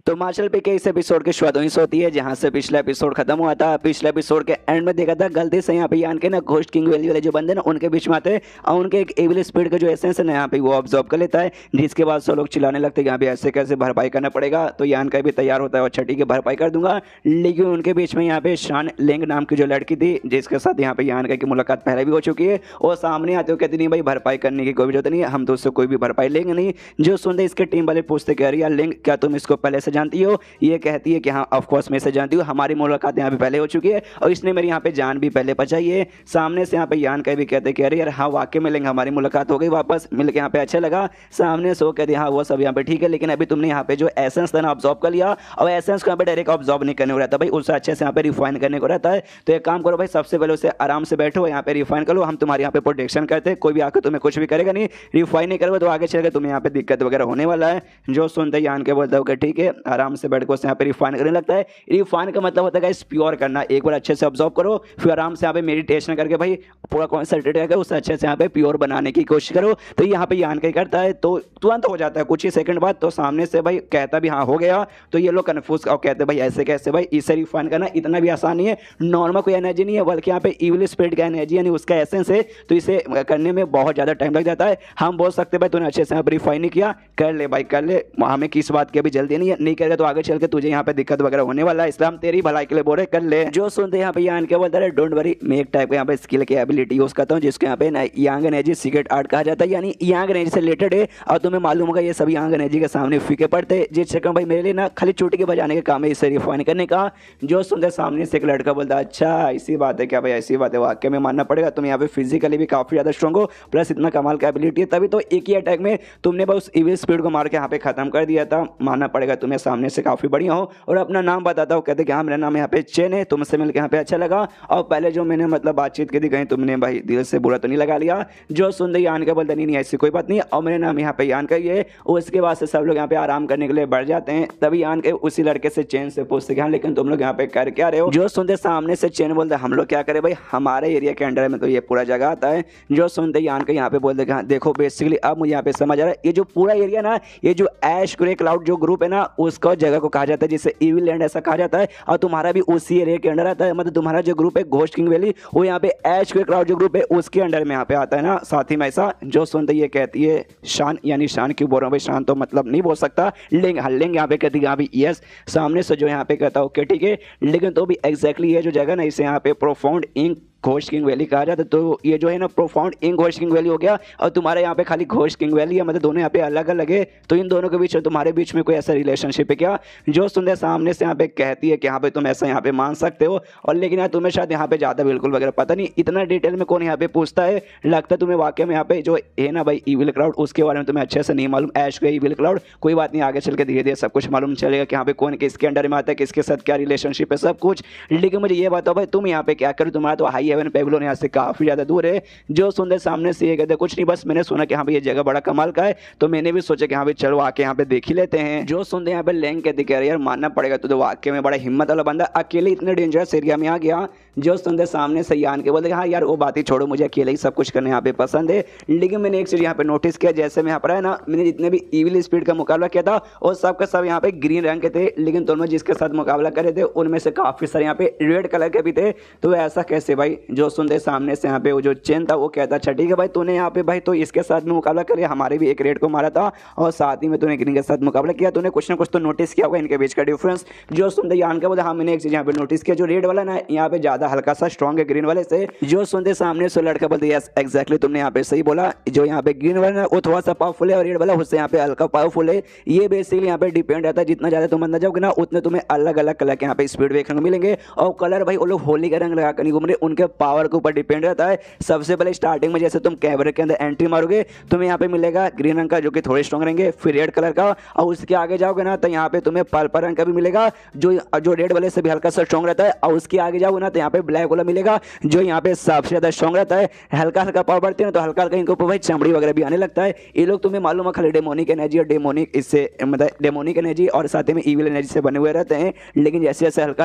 तो मार्शल पे के इस एपिसोड की शुरुआत वहीं से होती है जहां से पिछला एपिसोड खत्म हुआ था। पिछले एपिसोड के एंड में देखा था गलती से यहाँ पे यान के ना घोस्ट किंग वैली वाले जो बंदे ना उनके बीच में आते हैं और उनके एक एविल स्पिरिट का जो एसेंस है ना यहाँ पे वो ऑब्जर्व कर लेता है, जिसके बाद सब लोग चिल्लाने लगते हैं यहाँ पे ऐसे कैसे भरपाई करना पड़ेगा। तो यान का भी तैयार होता है और छठी की भरपाई कर दूंगा। लेकिन उनके बीच में यहाँ पे शान लेंग नाम की जो लड़की थी जिसके साथ यहाँ पे यान का की मुलाकात पहले भी हो चुकी है, और सामने आते हो कहती नहीं भाई भरपाई करने की कोई भी जरूरत नहीं है, हम तो उससे कोई भी भरपाई लेंगे नहीं। जो सुनते इसके टीम वाले पूछते कह रही है लेंग क्या तुम इसको पहले से जानती हो? ये कहती है कि हाँ ऑफ कोर्स मैं इसे जानती हूँ, हमारी मुलाकात यहाँ पे पहले हो चुकी है और इसने मेरी यहाँ पे जान भी पहले बचाई है। सामने से यहाँ पे यान का भी कहते कह रही है यार हाँ वाकई में लेंगे, हमारी मुलाकात हो गई, वापस मिलकर यहाँ पे अच्छा लगा। सामने से वो कहती है हाँ वो सब यहाँ पे ठीक है, लेकिन अभी तुमने यहाँ पे जो एसेंस था ना ऑब्जॉर्व कर लिया, और एसेंस को यहाँ पे डायरेक्ट ऑब्जॉर्व नहीं करने को रहता भाई, उसे अच्छे से यहाँ पे रिफाइन करने को रहता है। तो एक काम करो भाई, सबसे पहले उसे आराम से बैठो, यहाँ पे रिफाइन कर लो, हम तुम्हारे यहाँ पे प्रोटेक्शन करते हैं, कोई भी आकर तुम्हें कुछ भी करेगा नहीं। रिफाइन नहीं करोगे तो आगे चलकर तुम्हें यहाँ पे दिक्कत वगैरह होने वाला है। जो सुनते यान के बोलता है ठीक है, आराम से बैठ कर उसे यहाँ पे रिफाइन करने लगता है। रिफाइन का मतलब होता है गाइस प्योर करना। एक बार अच्छे से ऑब्जर्व करो, फिर आराम से यहाँ पे मेडिटेशन करके भाई पूरा कॉन्सेंट्रेट करके उसे अच्छे से यहाँ पे प्योर बनाने की कोशिश करो। तो यहाँ पे यान क्या करता है तो तुरंत हो जाता है कुछ ही सेकंड बाद। तो सामने से भाई कहता भी हाँ हो गया, तो ये लोग कन्फ्यूज और कहते भाई ऐसे कैसे भाई, इसे रिफाइन करना इतना भी आसान नहीं है, नॉर्मल कोई एनर्जी नहीं है बल्कि यहाँ पे इविल स्पिरिट का एनर्जी यानी उसका एसेंस है, तो इसे करने में बहुत ज़्यादा टाइम लग जाता है। हम बोल सकते भाई तूने अच्छे से यहाँ पर रिफाइन नहीं किया, कर ले भाई कर ले, हमें किस बात की अभी जल्दी नहीं करेगा तो आगे चल के तुझे यहाँ पे दिक्कत वगैरह होने वाला है, इसलिए हम तेरी भलाई के लिए बोल रहे कर ले। जो सुनते यहाँ पे यान क्या बोलता है डोंट वरी, मैं एक टाइप का यहाँ पे स्किल की एबिलिटी यूज करता हूँ जिसको यहाँ पे यांग एनर्जी सीक्रेट आर्ट कहा जाता है, यानी यांग एनर्जी से रिलेटेड है। और तुम्हें मालूम होगा ये सभी यांग एनर्जी के सामने फीके पड़ते हैं, जिस चक्कर भाई मेरे लिए ना खाली चोटी के बजाने का काम है, इसे रिफाइन करने का। जो सुनते सामने से एक लड़का बोलता है अच्छा ऐसी बात है क्या भाई, ऐसी बात है, वाकई में मानना पड़ेगा तुम यहाँ पे फिजिकली भी काफी ज्यादा स्ट्रॉन्ग हो, प्लस इतना कमाल का एबिलिटी है, तभी तो एक ही अटैक में तुमने बस उस इविल स्पिरिट को मार के यहाँ पे खत्म कर दिया था। मानना पड़ेगा तुम्हें सामने से काफी बढ़िया हो। और अपना नाम बताता हूँ, कहते कि हाँ मेरा नाम यहाँ पे चेन है, तुमसे मिलकर यहाँ पे अच्छा लगा, और पहले जो मैंने मतलब बातचीत की थी कहीं तुमने भाई दिल से बुरा तो नहीं लगा लिया। जो सुन रही यान का बोलता नहीं ऐसी कोई बात नहीं, और मेरा नाम यहाँ पे यान का ही है। उसके बाद से सब लोग यहाँ पे आराम करने के लिए बढ़ जाते हैं। तभी यान के उसी लड़के से चेन से पूछते कि हाँ लेकिन तुम लोग यहाँ पे कर क्या रहे हो? जो सुनते सामने से चेन बोलते हम लोग क्या करें भाई, हमारे एरिया के अंडर में तो ये पूरा जगह आता है। जो सुनते यान के यहाँ पे बोलते कि हाँ देखो बेसिकली अब मुझे यहाँ पे समझ आ रहा है, ये जो पूरा एरिया ना, ये जो ऐश ग्रे क्लाउड जो ग्रुप है ना उसका जगह को कहा जाता है जिसे इविल लैंड ऐसा कहा जाता है, और तुम्हारा भी उसी एरिया के अंडर आता है। मतलब तुम्हारा जो ग्रुप है घोस्ट किंग वैली वो यहाँ पे ऐश ग्रे क्लाउड जो ग्रुप है उसके अंडर में यहाँ पे आता है ना, साथ ही में ऐसा। जो सुनते ये कहती है शान, यानी शान क्यों बोल रहा हूँ भाई, शान तो मतलब नहीं बोल सकता, लेंग हल्लेंग यहाँ पे कहती है हाँ भी यस। सामने से जो यहाँ पे कहता ओके ठीक है, लेकिन तो भी एग्जैक्टली ये जो जगह ना इसे यहाँ पे profound ink ghost king valley कहा जाता है। तो ये जो है ना profound ink ghost king valley हो गया, और तुम्हारे यहाँ पे खाली घोस्ट किंग वैली है, मतलब दोनों यहाँ पे अलग अलग है। तो इन दोनों के बीच तुम्हारे बीच में कोई ऐसा रिलेशनशिप है क्या? जो सुंदर सामने से यहाँ पे कहती है कि हाँ भाई तुम ऐसा यहाँ पे मान सकते हो, और लेकिन यार तुम्हें शायद यहाँ पे ज़्यादा बिल्कुल वगैरह पता नहीं, इतना डिटेल में कौन यहाँ पे पूछता है। लगता है तुम्हें वाकई में यहाँ पे जो है ना भाई इविल क्लाउड उसके बारे में तुम्हें अच्छे से नहीं मालूम, ऐश का इविल क्लाउड। कोई बात नहीं, आगे चल के धीरे धीरे सब कुछ मालूम चलेगा कि यहाँ पे कौन किसके अंडर में आता है, किसके साथ क्या रिलेशनशिप है, सब कुछ। लेकिन मुझे ये बताओ भाई तुम यहाँ पे क्या करो, तुम्हारा तो हाई हेवन पेबलोन यहाँ से काफी ज्यादा दूर है। जो सुंदर सामने से ये कहते कुछ नहीं, बस मैंने सुना कि हाँ भाई ये जगह बड़ा कमाल का है, तो मैंने भी सोचा कि हाँ भाई चलो आके यहाँ पे देख ही लेते हैं। जो सुनते यहाँ पे लेंग कहते कह रहे यार मानना पड़ेगा तो वाकई में बड़ा हिम्मत वाला बंदा, अकेले इतने डेंजरस एरिया में आ गया। जो सुंदर सामने से यान के बोलते हाँ यार वो बात ही छोड़ो, मुझे अकेले ही सब कुछ करना यहाँ पे पसंद है। लेकिन मैंने एक चीज यहाँ पे नोटिस किया, जैसे मैं यहाँ पर है ना, मैंने जितने भी इविल स्पीड का मुकाबला किया था वो सब के सब यहाँ पे ग्रीन रंग के थे, लेकिन तुम जिसके साथ मुकाबला करे थे उनमें से काफी सारे यहाँ पे रेड कलर के भी थे। तो ऐसा कैसे भाई? जो सुनते सामने से यहाँ पे वो जो चेन था वो कहता अच्छा ठीक है भाई तूने यहाँ पे भाई तो इसके साथ में मुकाबला करे, हमारे भी एक रेड को मारा था और साथ ही में तूने ग्रीन के साथ मुकाबला किया, तूने कुछ ना कुछ तो नोटिस किया होगा इनके बीच का डिफरेंस। जो सुनते यान का बोला हाँ मैंने एक चीज यहाँ पे नोटिस किया, जो रेड वाला ना यहाँ पे ज्यादा हल्का सा स्ट्रॉन्ग है ग्रीन वाले से। जो सुनते सामने से लड़का बोलते यस एग्जैक्टली तुमने यहाँ पे सही बोला, जो यहाँ पे ग्रीन वाला ना वो थोड़ा सा पावरफुल है और रेड वाला उससे यहाँ पे हल्का पावरफुल है। ये बेसिकली यहाँ पे डिपेंड रहता है, जितना ज्यादा तुम अंदर जाओगे ना उतने तुम्हें अलग अलग कलर के यहाँ पे स्पीड देखने को मिलेंगे। और कलर भाई वो लोग होली का रंग लगा कर नहीं घूम रहे, उनके पावर के ऊपर डिपेंड रहता है। सबसे पहले स्टार्टिंग में जैसे तुम कैमरे के अंदर एंट्री मारोगे तुम्हें यहाँ पे मिलेगा ग्रीन रंग का जो कि थोड़े स्ट्रॉन्ग रहेंगे, फिर रेड कलर का, और उसके आगे जाओगे ना तो यहाँ पे तुम्हें पर्पल रंग का भी मिलेगा जो रेड वाले से भी हल्का सा स्ट्रॉन्ग रहता है। और उसके आगे जाओगे ना तो यहाँ पे ब्लैक वाला मिलेगा जो यहाँ पे सबसे ज्यादा स्ट्रॉन्ग रहता है। हल्का हल्का पावर बढ़ती है ना तो हल्का हल्का इनके ऊपर भाई चमड़ी वगैरह भी आने लगता है। ये लोग तुम्हें मालूम है खाली डेमोनिक एनर्जी और डेमोनिक इससे मतलब डेमोनिक एनर्जी और साथ में ईविल एनर्जी से बने हुए रहते हैं, लेकिन जैसे जैसे हल्का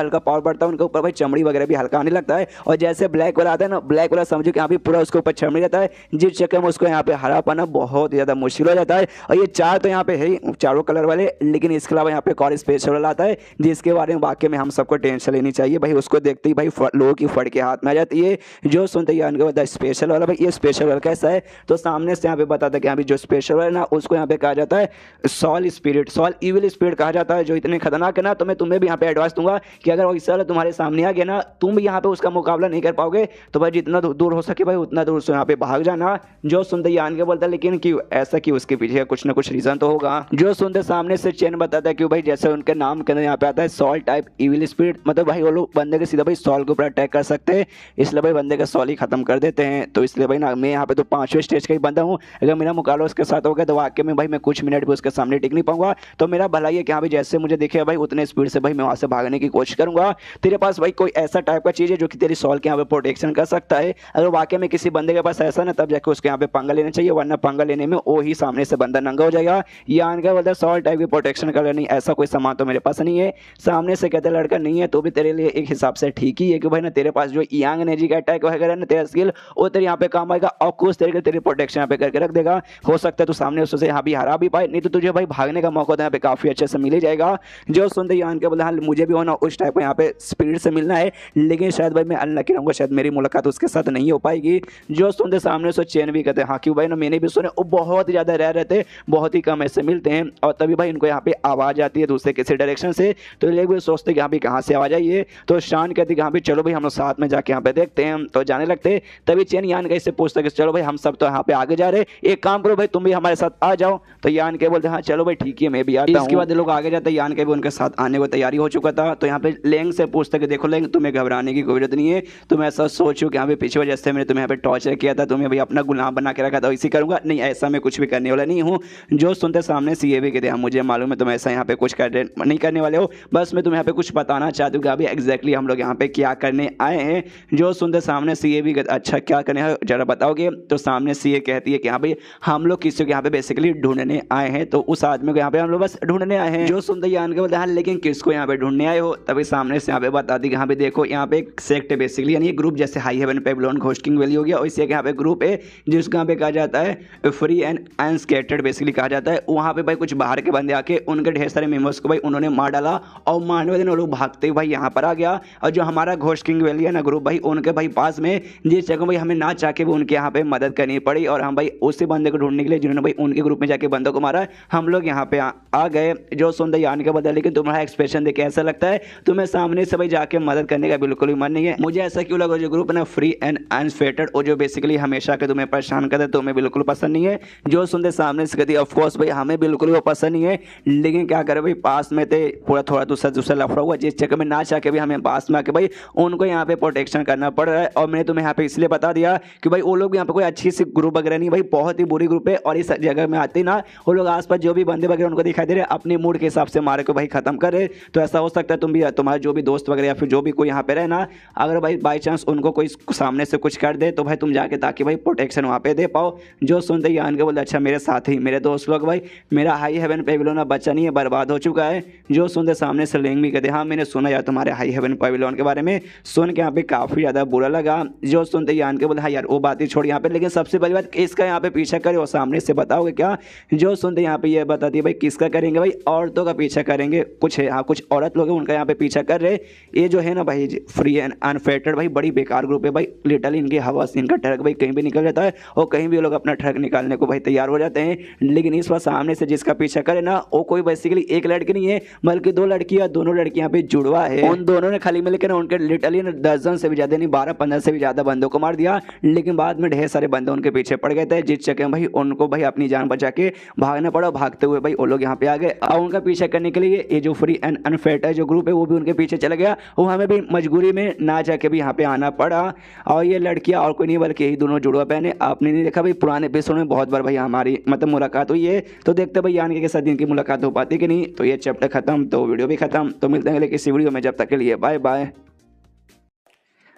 हल्का पावर बढ़ता है उनके ऊपर भाई चमड़ी वगैरह भी हल्का आने लगता है। और जैसे ब्लैक वाला आता है ना, ब्लैक वाला समझो कि यहाँ पे पूरा उसके ऊपर चमड़ी रहता है, जिस चक्कर में उसको यहाँ पे हरा पाना बहुत ज्यादा मुश्किल हो जाता है। और ये चार तो यहाँ पे है चारों कलर वाले, लेकिन इसके अलावा यहाँ पे एक और स्पेशल वाला आता है जिसके बारे में वाकई में हम सबको टेंशन लेनी चाहिए भाई, उसको देखते ही भाई लोगों की फट के हाथ में आ जाती है। जो सुनते ही इनके बाद स्पेशल वाला, भाई ये स्पेशल वाला कैसा है तो सामने से यहाँ पे बताता है कि यहाँ पे जो स्पेशल वाला ना उसको यहाँ पे कहा जाता है soul spirit, soul evil spirit कहा जाता है, जो इतने खतरनाक है ना। तो मैं तुम्हें भी यहाँ पे एडवाइस दूंगा कि अगर वैसा वाला तुम्हारे सामने आ गया ना तुम भी यहाँ पे उसका मुकाबला नहीं कर पाओगे, तो भाई जितना दूर हो सके भाई उतना दूर से यहाँ पे भाग जाना। जो सुनते ही आन के बोलता है लेकिन क्यों ऐसा, क्यों उसके पीछे कुछ ना कुछ रीजन तो होगा। जो सुनते सामने से चैन बताता है क्यों भाई जैसे उनके नाम के अंदर यहाँ पे आता है सॉल टाइप इविल स्पिरिट, मतलब भाई वो लोग बंदे के सीधा भाई सॉल के ऊपर अटैक कर सकते हैं, इसलिए भाई बंदे का सॉल ही खत्म कर देते हैं। तो इसलिए भाई ना मैं यहाँ पे तो 5वें स्टेज का ही बंदा हूँ, अगर मेरा मुकाबला उसके साथ हो गया तो वाकई में भाई मैं कुछ मिनट भी उसके सामने टिक नहीं पाऊंगा। तो मेरा भला ये कि हाँ भाई जैसे मुझे दिखे भाई उतने स्पीड से भाई मैं वहाँ से भागने की कोशिश करूंगा। तेरे पास भाई कोई ऐसा टाइप का चीज है जो कि तेरी सॉल के यहाँ पे प्रोटेक्शन कर सकता है, अगर वाकई में किसी बंदे के पास ऐसा ना तब जाके उसके यहाँ पे पंगा लेना चाहिए, वरना पंगा लेने में वो ही सामने से बंदा नंगा हो जाएगा। ये आन का बोलता है सॉल टाइप की प्रोटेक्शन कर नहीं, ऐसा कोई सामान तो मेरे पास नहीं है। सामने से कहते लड़का नहीं है तो भी तेरे लिए एक हिसाब से ठीक ही है कि भाई ना तेरे पास जो यांग एनर्जी का अटैक वगैरह ना तेरा स्किल वो तेरे यहाँ पे काम आएगा और कुछ तरीके तेरी प्रोटेक्शन यहाँ पे करके रख देगा। हो सकता है तो सामने उससे यहाँ भी हरा भी पाए, नहीं तो तुझे भाई भागने का मौका तो यहाँ पे काफी अच्छे से मिल ही जाएगा। जो सुनते यान के बोला हाँ मुझे भी होना उस टाइप का यहाँ पे स्पीड से मिलना है, लेकिन शायद भाई मैं अनलकी रहूंगा, शायद मेरी मुलाकात उसके साथ नहीं हो पाएगी। जो सुनते सामने से चैन भी कहते हैं हाँ क्यों भाई ना मैंने भी सुने वो बहुत ज्यादा रह रहते बहुत ही कम ऐसे मिलते हैं, और तभी भाई इनको यहाँ पे आवाज आती है दूसरे किसी डायरेक्शन से, तो ये भी सोचते कि यहाँ पे कहाँ से आवाज आई है। तो शान कहती कि हाँ भाई चलो भाई हम लोग साथ में जाके यहाँ पे देखते हैं, तो जाने लगते। तभी चैन यान कैसे पूछता कि चलो भाई हम सब तो यहाँ पे आगे जा रहे, एक काम करो भाई तुम भी हमारे साथ आ जाओ। तो यान के बोलते हाँ चलो भाई ठीक है मैं भी आता हूँ। इसके बाद लोग आगे जाते, यान के भी उनके साथ आने को तैयारी हो चुका था। तो यहाँ पे लेंग से पूछता कि देखो लेंग तुम्हें घबराने की कोई जरूरत नहीं है, तुम ऐसा सोचो कि यहाँ पे पीछे वजह से मैंने तुम्हें यहाँ पे टॉर्चर किया था तुम्हें भाई अपना गुलाम बना के रखा था इसी करूंगा, नहीं ऐसा मैं कुछ भी करने वाला नहीं हूँ। जो सुनते सामने से ये भी कहते हैं मुझे मालूम है तुम ऐसा यहाँ पे कुछ नहीं करने वाले हो, बस मैं तुम्हें यहाँ पे कुछ बताना चाहती हूँ कि अभी एग्जैक्टली हम लोग यहाँ पे क्या करने आए हैं। जो सुनते सामने से ये भी अच्छा क्या करने हैं जरा बताओगे। तो सामने से ये कहती है कि हाँ भाई हम लोग किसी को यहाँ पे बेसिकली ढूंढने आए हैं, तो उस आदमी को यहाँ पे हम लोग बस ढूंढने आए हैं। जो सुनते यान के बोलते हैं लेकिन किसको यहाँ पे ढूंढने आए हो, तभी सामने से यहाँ पे बताती कि हाँ भाई देखो यहाँ पे एक सेक्ट है बेसिकली, यानी ग्रुप जैसे high heaven Babylon ghost king valley हो गया, वैसे यहाँ पे ग्रुप है जिसको यहाँ पे कहा जाता है फ्री एंड अनस्कैटर्ड बेसिकली कहा जाता है। वहाँ पे भाई कुछ बाहर के बंदे आके उनके ढेर सारे मेंबर्स को भाई उन्होंने मार डाला, और मारने वाले लोग भागते भाई यहाँ पर आ गया। और जो हमारा घोस्ट किंग वैली है ना ग्रुप भाई उनके भाई पास में जिस जगह भाई हमें ना चाह के भी उनके यहाँ पे मदद करनी पड़ी, और हम भाई उसी बंदे को ढूंढने के लिए जिन्होंने भाई उनके ग्रुप में जाके बंदों को मारा हम लोग यहाँ पे आ गए। जो सुंदर यान के बदले लेकिन तुम्हारा एक्सप्रेशन देख ऐसा लगता है तुम्हें सामने से भाई जाके मदद करने का बिल्कुल भी मन नहीं है। मुझे ऐसा क्यों लगा जो ग्रुप ना फ्री एंड अनफेटेड और जो बेसिकली हमेशा के तुम्हें परेशान करते तुम्हें बिल्कुल पसंद नहीं है। जो सुनते सामने से कहती ऑफ कोर्स भाई हमें बिल्कुल वो पसंद नहीं है, लेकिन क्या करे भाई पास में थे पूरा थोड़ा दूसरा लफड़ा हुआ जिस जगह में ना चाह के भी हमें पास में आके भाई उनको यहाँ पे प्रोटेक्शन करना पड़ रहा है। और मैंने तुम्हें यहाँ पे इसलिए बता दिया कि भाई वो लोग यहाँ पे कोई अच्छी सी ग्रुप वगैरह नहीं भाई, बहुत ही बुरी ग्रुप है, और इस जगह में आते ना वो लोग आसपास जो भी बंदे वगैरह उनको दिखाई दे रहे अपने मूड के हिसाब से मारे को भाई खत्म करे। तो ऐसा हो सकता है तुम भी तुम्हारे जो भी दोस्त वगैरह या फिर जो भी कोई यहाँ पे रहे ना, अगर भाई बाई चांस उनको कोई सामने से कुछ कर दे तो भाई तुम जाके ताकि भाई प्रोटेक्शन वहाँ पे दे पाओ। जो सुनते ही आन के बोले अच्छा मेरे साथ ही मेरे दोस्त लोग भाई मेरा हाई हेवन पेविलियन बच्चा नहीं है बर्बाद हो चुका है। जो सुनते सामने से लेंग भी कहते हाँ मैंने सुना यार तुम्हारे हाई हेवन पेविलियन के बारे में, सुन के यहाँ पे काफी ज्यादा बुरा लगा। जो सुनते ही आन के बोले हाँ यार वो बात ही छोड़ यहाँ पे, लेकिन सबसे पहली बात इसका यहाँ पे पीछा करे और सामने से बताओगे क्या। जो सुनते यहाँ पे ये बताती है भाई किसका करेंगे भाई, औरतों का पीछा करेंगे, कुछ है हाँ कुछ औरत लोग हैं उनका यहाँ पे पीछा कर रहे। ये जो है ना भाई फ्री एंड अनफेटेड भाई बड़ी बड़ी बेकार ग्रुप है भाई। लिटरली इनकी हवा से इनका ट्रक भाई कहीं भी निकल जाता है और कहीं भी वो लोग अपना ट्रक निकालने को भाई तैयार हो जाते हैं। लेकिन इस बार सामने से जिसका पीछा करे ना वो कोई बेसिकली एक लड़की नहीं है बल्कि दो लड़कियां, दोनों लड़कियां पे जुड़वा है। उन दोनों ने खाली मिलकर उनके लिटरली दर्जन से भी ज्यादा नहीं 12-15 से भी ज्यादा बंदों को मार दिया। लेकिन बाद में ढेर सारे बंदे उनके पीछे पड़ गए थे जिस चक्कर में भाई उनको भाई अपनी जान बचा के भागना पड़ा। भागते हुए भाई वो लोग यहाँ पे आ गए और उनका पीछा करने के लिए ये जो फ्री एंड अनफेट जो ग्रुप है वो भी उनके पीछे चला गया। वो हमें भी मजबूरी में ना जाके भी यहाँ पे आना पड़ा। और ये लड़कियां और कोई नहीं बल्कि यही दोनों जुड़वा बहने। आपने नहीं देखा भाई पुराने एपिसोड में बहुत बार भाई हमारी मतलब मुलाकात हुई है, तो देखते भाई यानी के साथ इनकी मुलाकात हो पाती कि नहीं। तो ये चैप्टर खत्म तो वीडियो भी खत्म। तो मिलते हैं किसी वीडियो में, जब तक के लिए बाय बाय।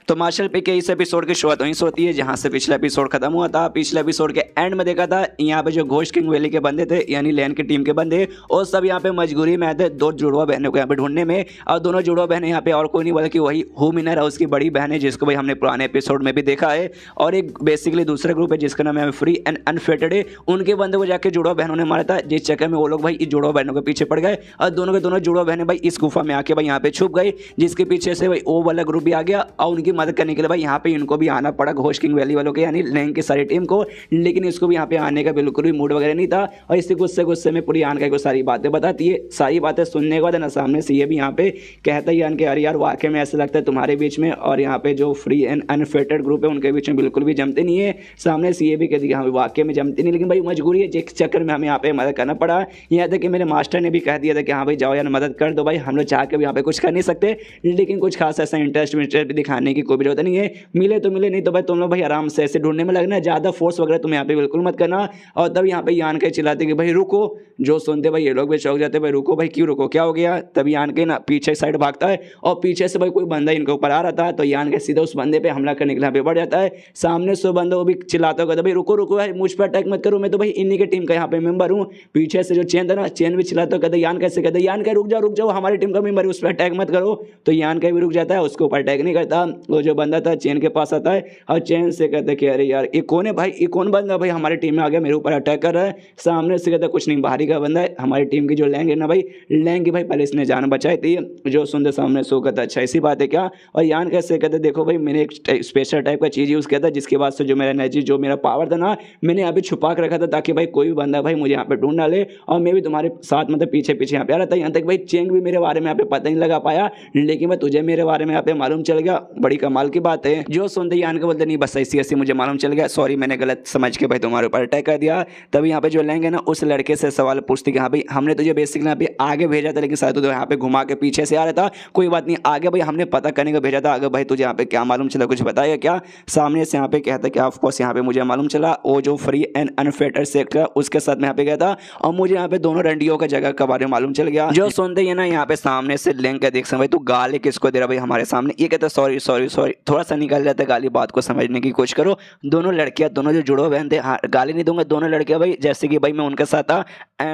तो मार्शल पे के इस एपिसोड की शुरुआत वहीं से होती है जहां से पिछला एपिसोड खत्म हुआ था। पिछले एपिसोड के एंड में देखा था यहाँ पे जो घोस्ट किंग वैली के बंदे थे यानी लैन की टीम के बंदे और सब यहाँ पे मजबूरी में आए थे दो जुड़वा बहनों को यहाँ पे ढूंढने में। और दोनों जुड़वा बहनें यहाँ पे और कोई नहीं बल्कि वही हु मिनर है उसकी बड़ी बहन है जिसको भाई हमने पुराने एपिसोड में भी देखा है। और एक बेसिकली दूसरा ग्रुप है जिसका नाम है फ्री एंड अनफेटेड है। उनके बंदे को जाके जुड़वा बहनों ने मारा था जिस चक्कर में वो लोग भाई इस जुड़वा बहनों के पीछे पड़ गए और दोनों के दोनों जुड़वा बहनें भाई इस गुफा में आके भाई यहाँ पे छुप गई जिसके पीछे से भाई वो वाला ग्रुप भी आ गया और उनकी मदद करने के लिए भाई यहाँ पे इनको भी आना पड़ा घोस्ट किंग वैली वालों के यानी लैंग की सारी टीम को। लेकिन इसको भी यहाँ पे आने का बिल्कुल भी मूड वगैरह नहीं था और इसी गुस्से में पूरी आन को सारी बातें बताती है। सारी बातें सुनने के बाद ना सामने से ये भी यहाँ पे कहता ही कि अरे यार वाकई में ऐसा लगता है तुम्हारे बीच में और यहाँ पे जो फ्री एंड अनफेटेड ग्रुप है उनके बीच में बिल्कुल भी जमते नहीं है। सामने से ये भी कहती है हाँ वाकई में जमते नहीं, लेकिन भाई मजबूरी है जिस चक्कर में हमें यहाँ पे मदद करना पड़ा। यहाँ तक कि मेरे मास्टर ने भी कह दिया था कि हाँ भाई जाओ यार मदद कर दो भाई, हम लोग चाह के भी यहाँ पे कुछ कर नहीं सकते। लेकिन कुछ खास ऐसा इंटरेस्ट भी दिखाने की कोई भी जरूरत नहीं है। मिले तो मिले, नहीं तो भाई तुम लोग भाई आराम से ऐसे ढूंढने में लगना, ज़्यादा फोर्स वगैरह तुम यहाँ पे बिल्कुल मत करना। और तब यहाँ पे यान के चिल्लाते कि भाई रुको, जो सुनते भाई ये लोग भी चौंक जाते भाई रुको भाई क्यों रुको क्या हो गया। तब यान के ना पीछे साइड भागता है और पीछे से भाई कोई बंदा इनके ऊपर आ रहा था तो यान के सीधा उस बंदे पे हमला करने के लिए बढ़ जाता है। सामने से बंदा वो भी चिल्लाता होगा भाई रुको रुको भाई मुझ पर अटैक मत करो, मैं तो भाई इन्हीं के टीम का यहाँ पे मेंबर हूँ। पीछे से जो चैन था ना चैन भी चिल्लाता हो कहते यान कैसे, कहते यान का रुक जाओ हमारी टीम का मेंबर है उस पर अटैक मत करो। तो यान का भी रुक जाता है, उसके ऊपर अटैक नहीं करता। वो जो बंदा था चैन के पास आता है और चैन से कहते कि अरे यार ये कौन है भाई, ये कौन बंदा भाई हमारी टीम में आ गया मेरे ऊपर अटैक कर रहा है। सामने से कहता कुछ नहीं बाहरी का बंदा है हमारी टीम की जो लैंग है ना भाई, लैंग की भाई पहले इसने जान बचाई थी। जो सुनते सामने सो कहता अच्छा ऐसी बात है क्या। और यान कैसे कहते देखो भाई मैंने एक स्पेशल टाइप का चीज़ यूज़ किया था जिसके बाद से जो मेरा एनर्जी जो मेरा पावर था ना मैंने यहाँ पे छुपा के रखा था ताकि भाई कोई भी बंदा भाई मुझे यहाँ पे ढूंढ डाले और मैं भी तुम्हारे साथ मतलब पीछे पीछे यहाँ पे आ रहा था। यहाँ तक भाई चेंग भी मेरे बारे में यहाँ पे पता नहीं लगा पाया, लेकिन भाई तुझे मेरे बारे में यहाँ पे मालूम चल गया, बड़ी कमाल की बात है। जो सुनते यान के बोलते नहीं बस ऐसी ऐसी मुझे मालूम चल गया, सॉरी मैंने गलत समझ के भाई तुम्हारे ऊपर अटैक कर दिया। तभी यहाँ पे जो लैंग है ना उस लड़के से सवाल पूछती कि हाँ भाई हमने तुझे बेसिकली यहाँ पे आगे भेजा था लेकिन शायद तो यहाँ पे घुमा के पीछे से आ रहा था, कोई बात नहीं आगे भाई हमने पता करने को भेजा था, आगे भाई तुझे यहाँ पे क्या मालूम चला कुछ बताया क्या। सामने से यहाँ पे कहता कि ऑफकोर्स यहाँ पे मुझे मालूम चला वो जो फ्री एंड अनफेटेड सेक्टर उसके साथ मैं यहाँ पे गया था और मुझे यहाँ पे दोनों रंडियों का जगह के बारे में मालूम चल गया। जो सुनते ही ना यहाँ पे सामने से लैंग का देख भाई तू गाली किसको दे रहा भाई हमारे सामने, ये कहता सॉरी सॉरी सॉरी, थोड़ा सा निकल जाता है गाली, बात को समझने की कोशिश करो। दोनों लड़कियां दोनों जो जुड़ो बहन थे गाली नहीं दूंगा, दोनों लड़कियां भाई जैसे कि भाई मैं उनके साथ था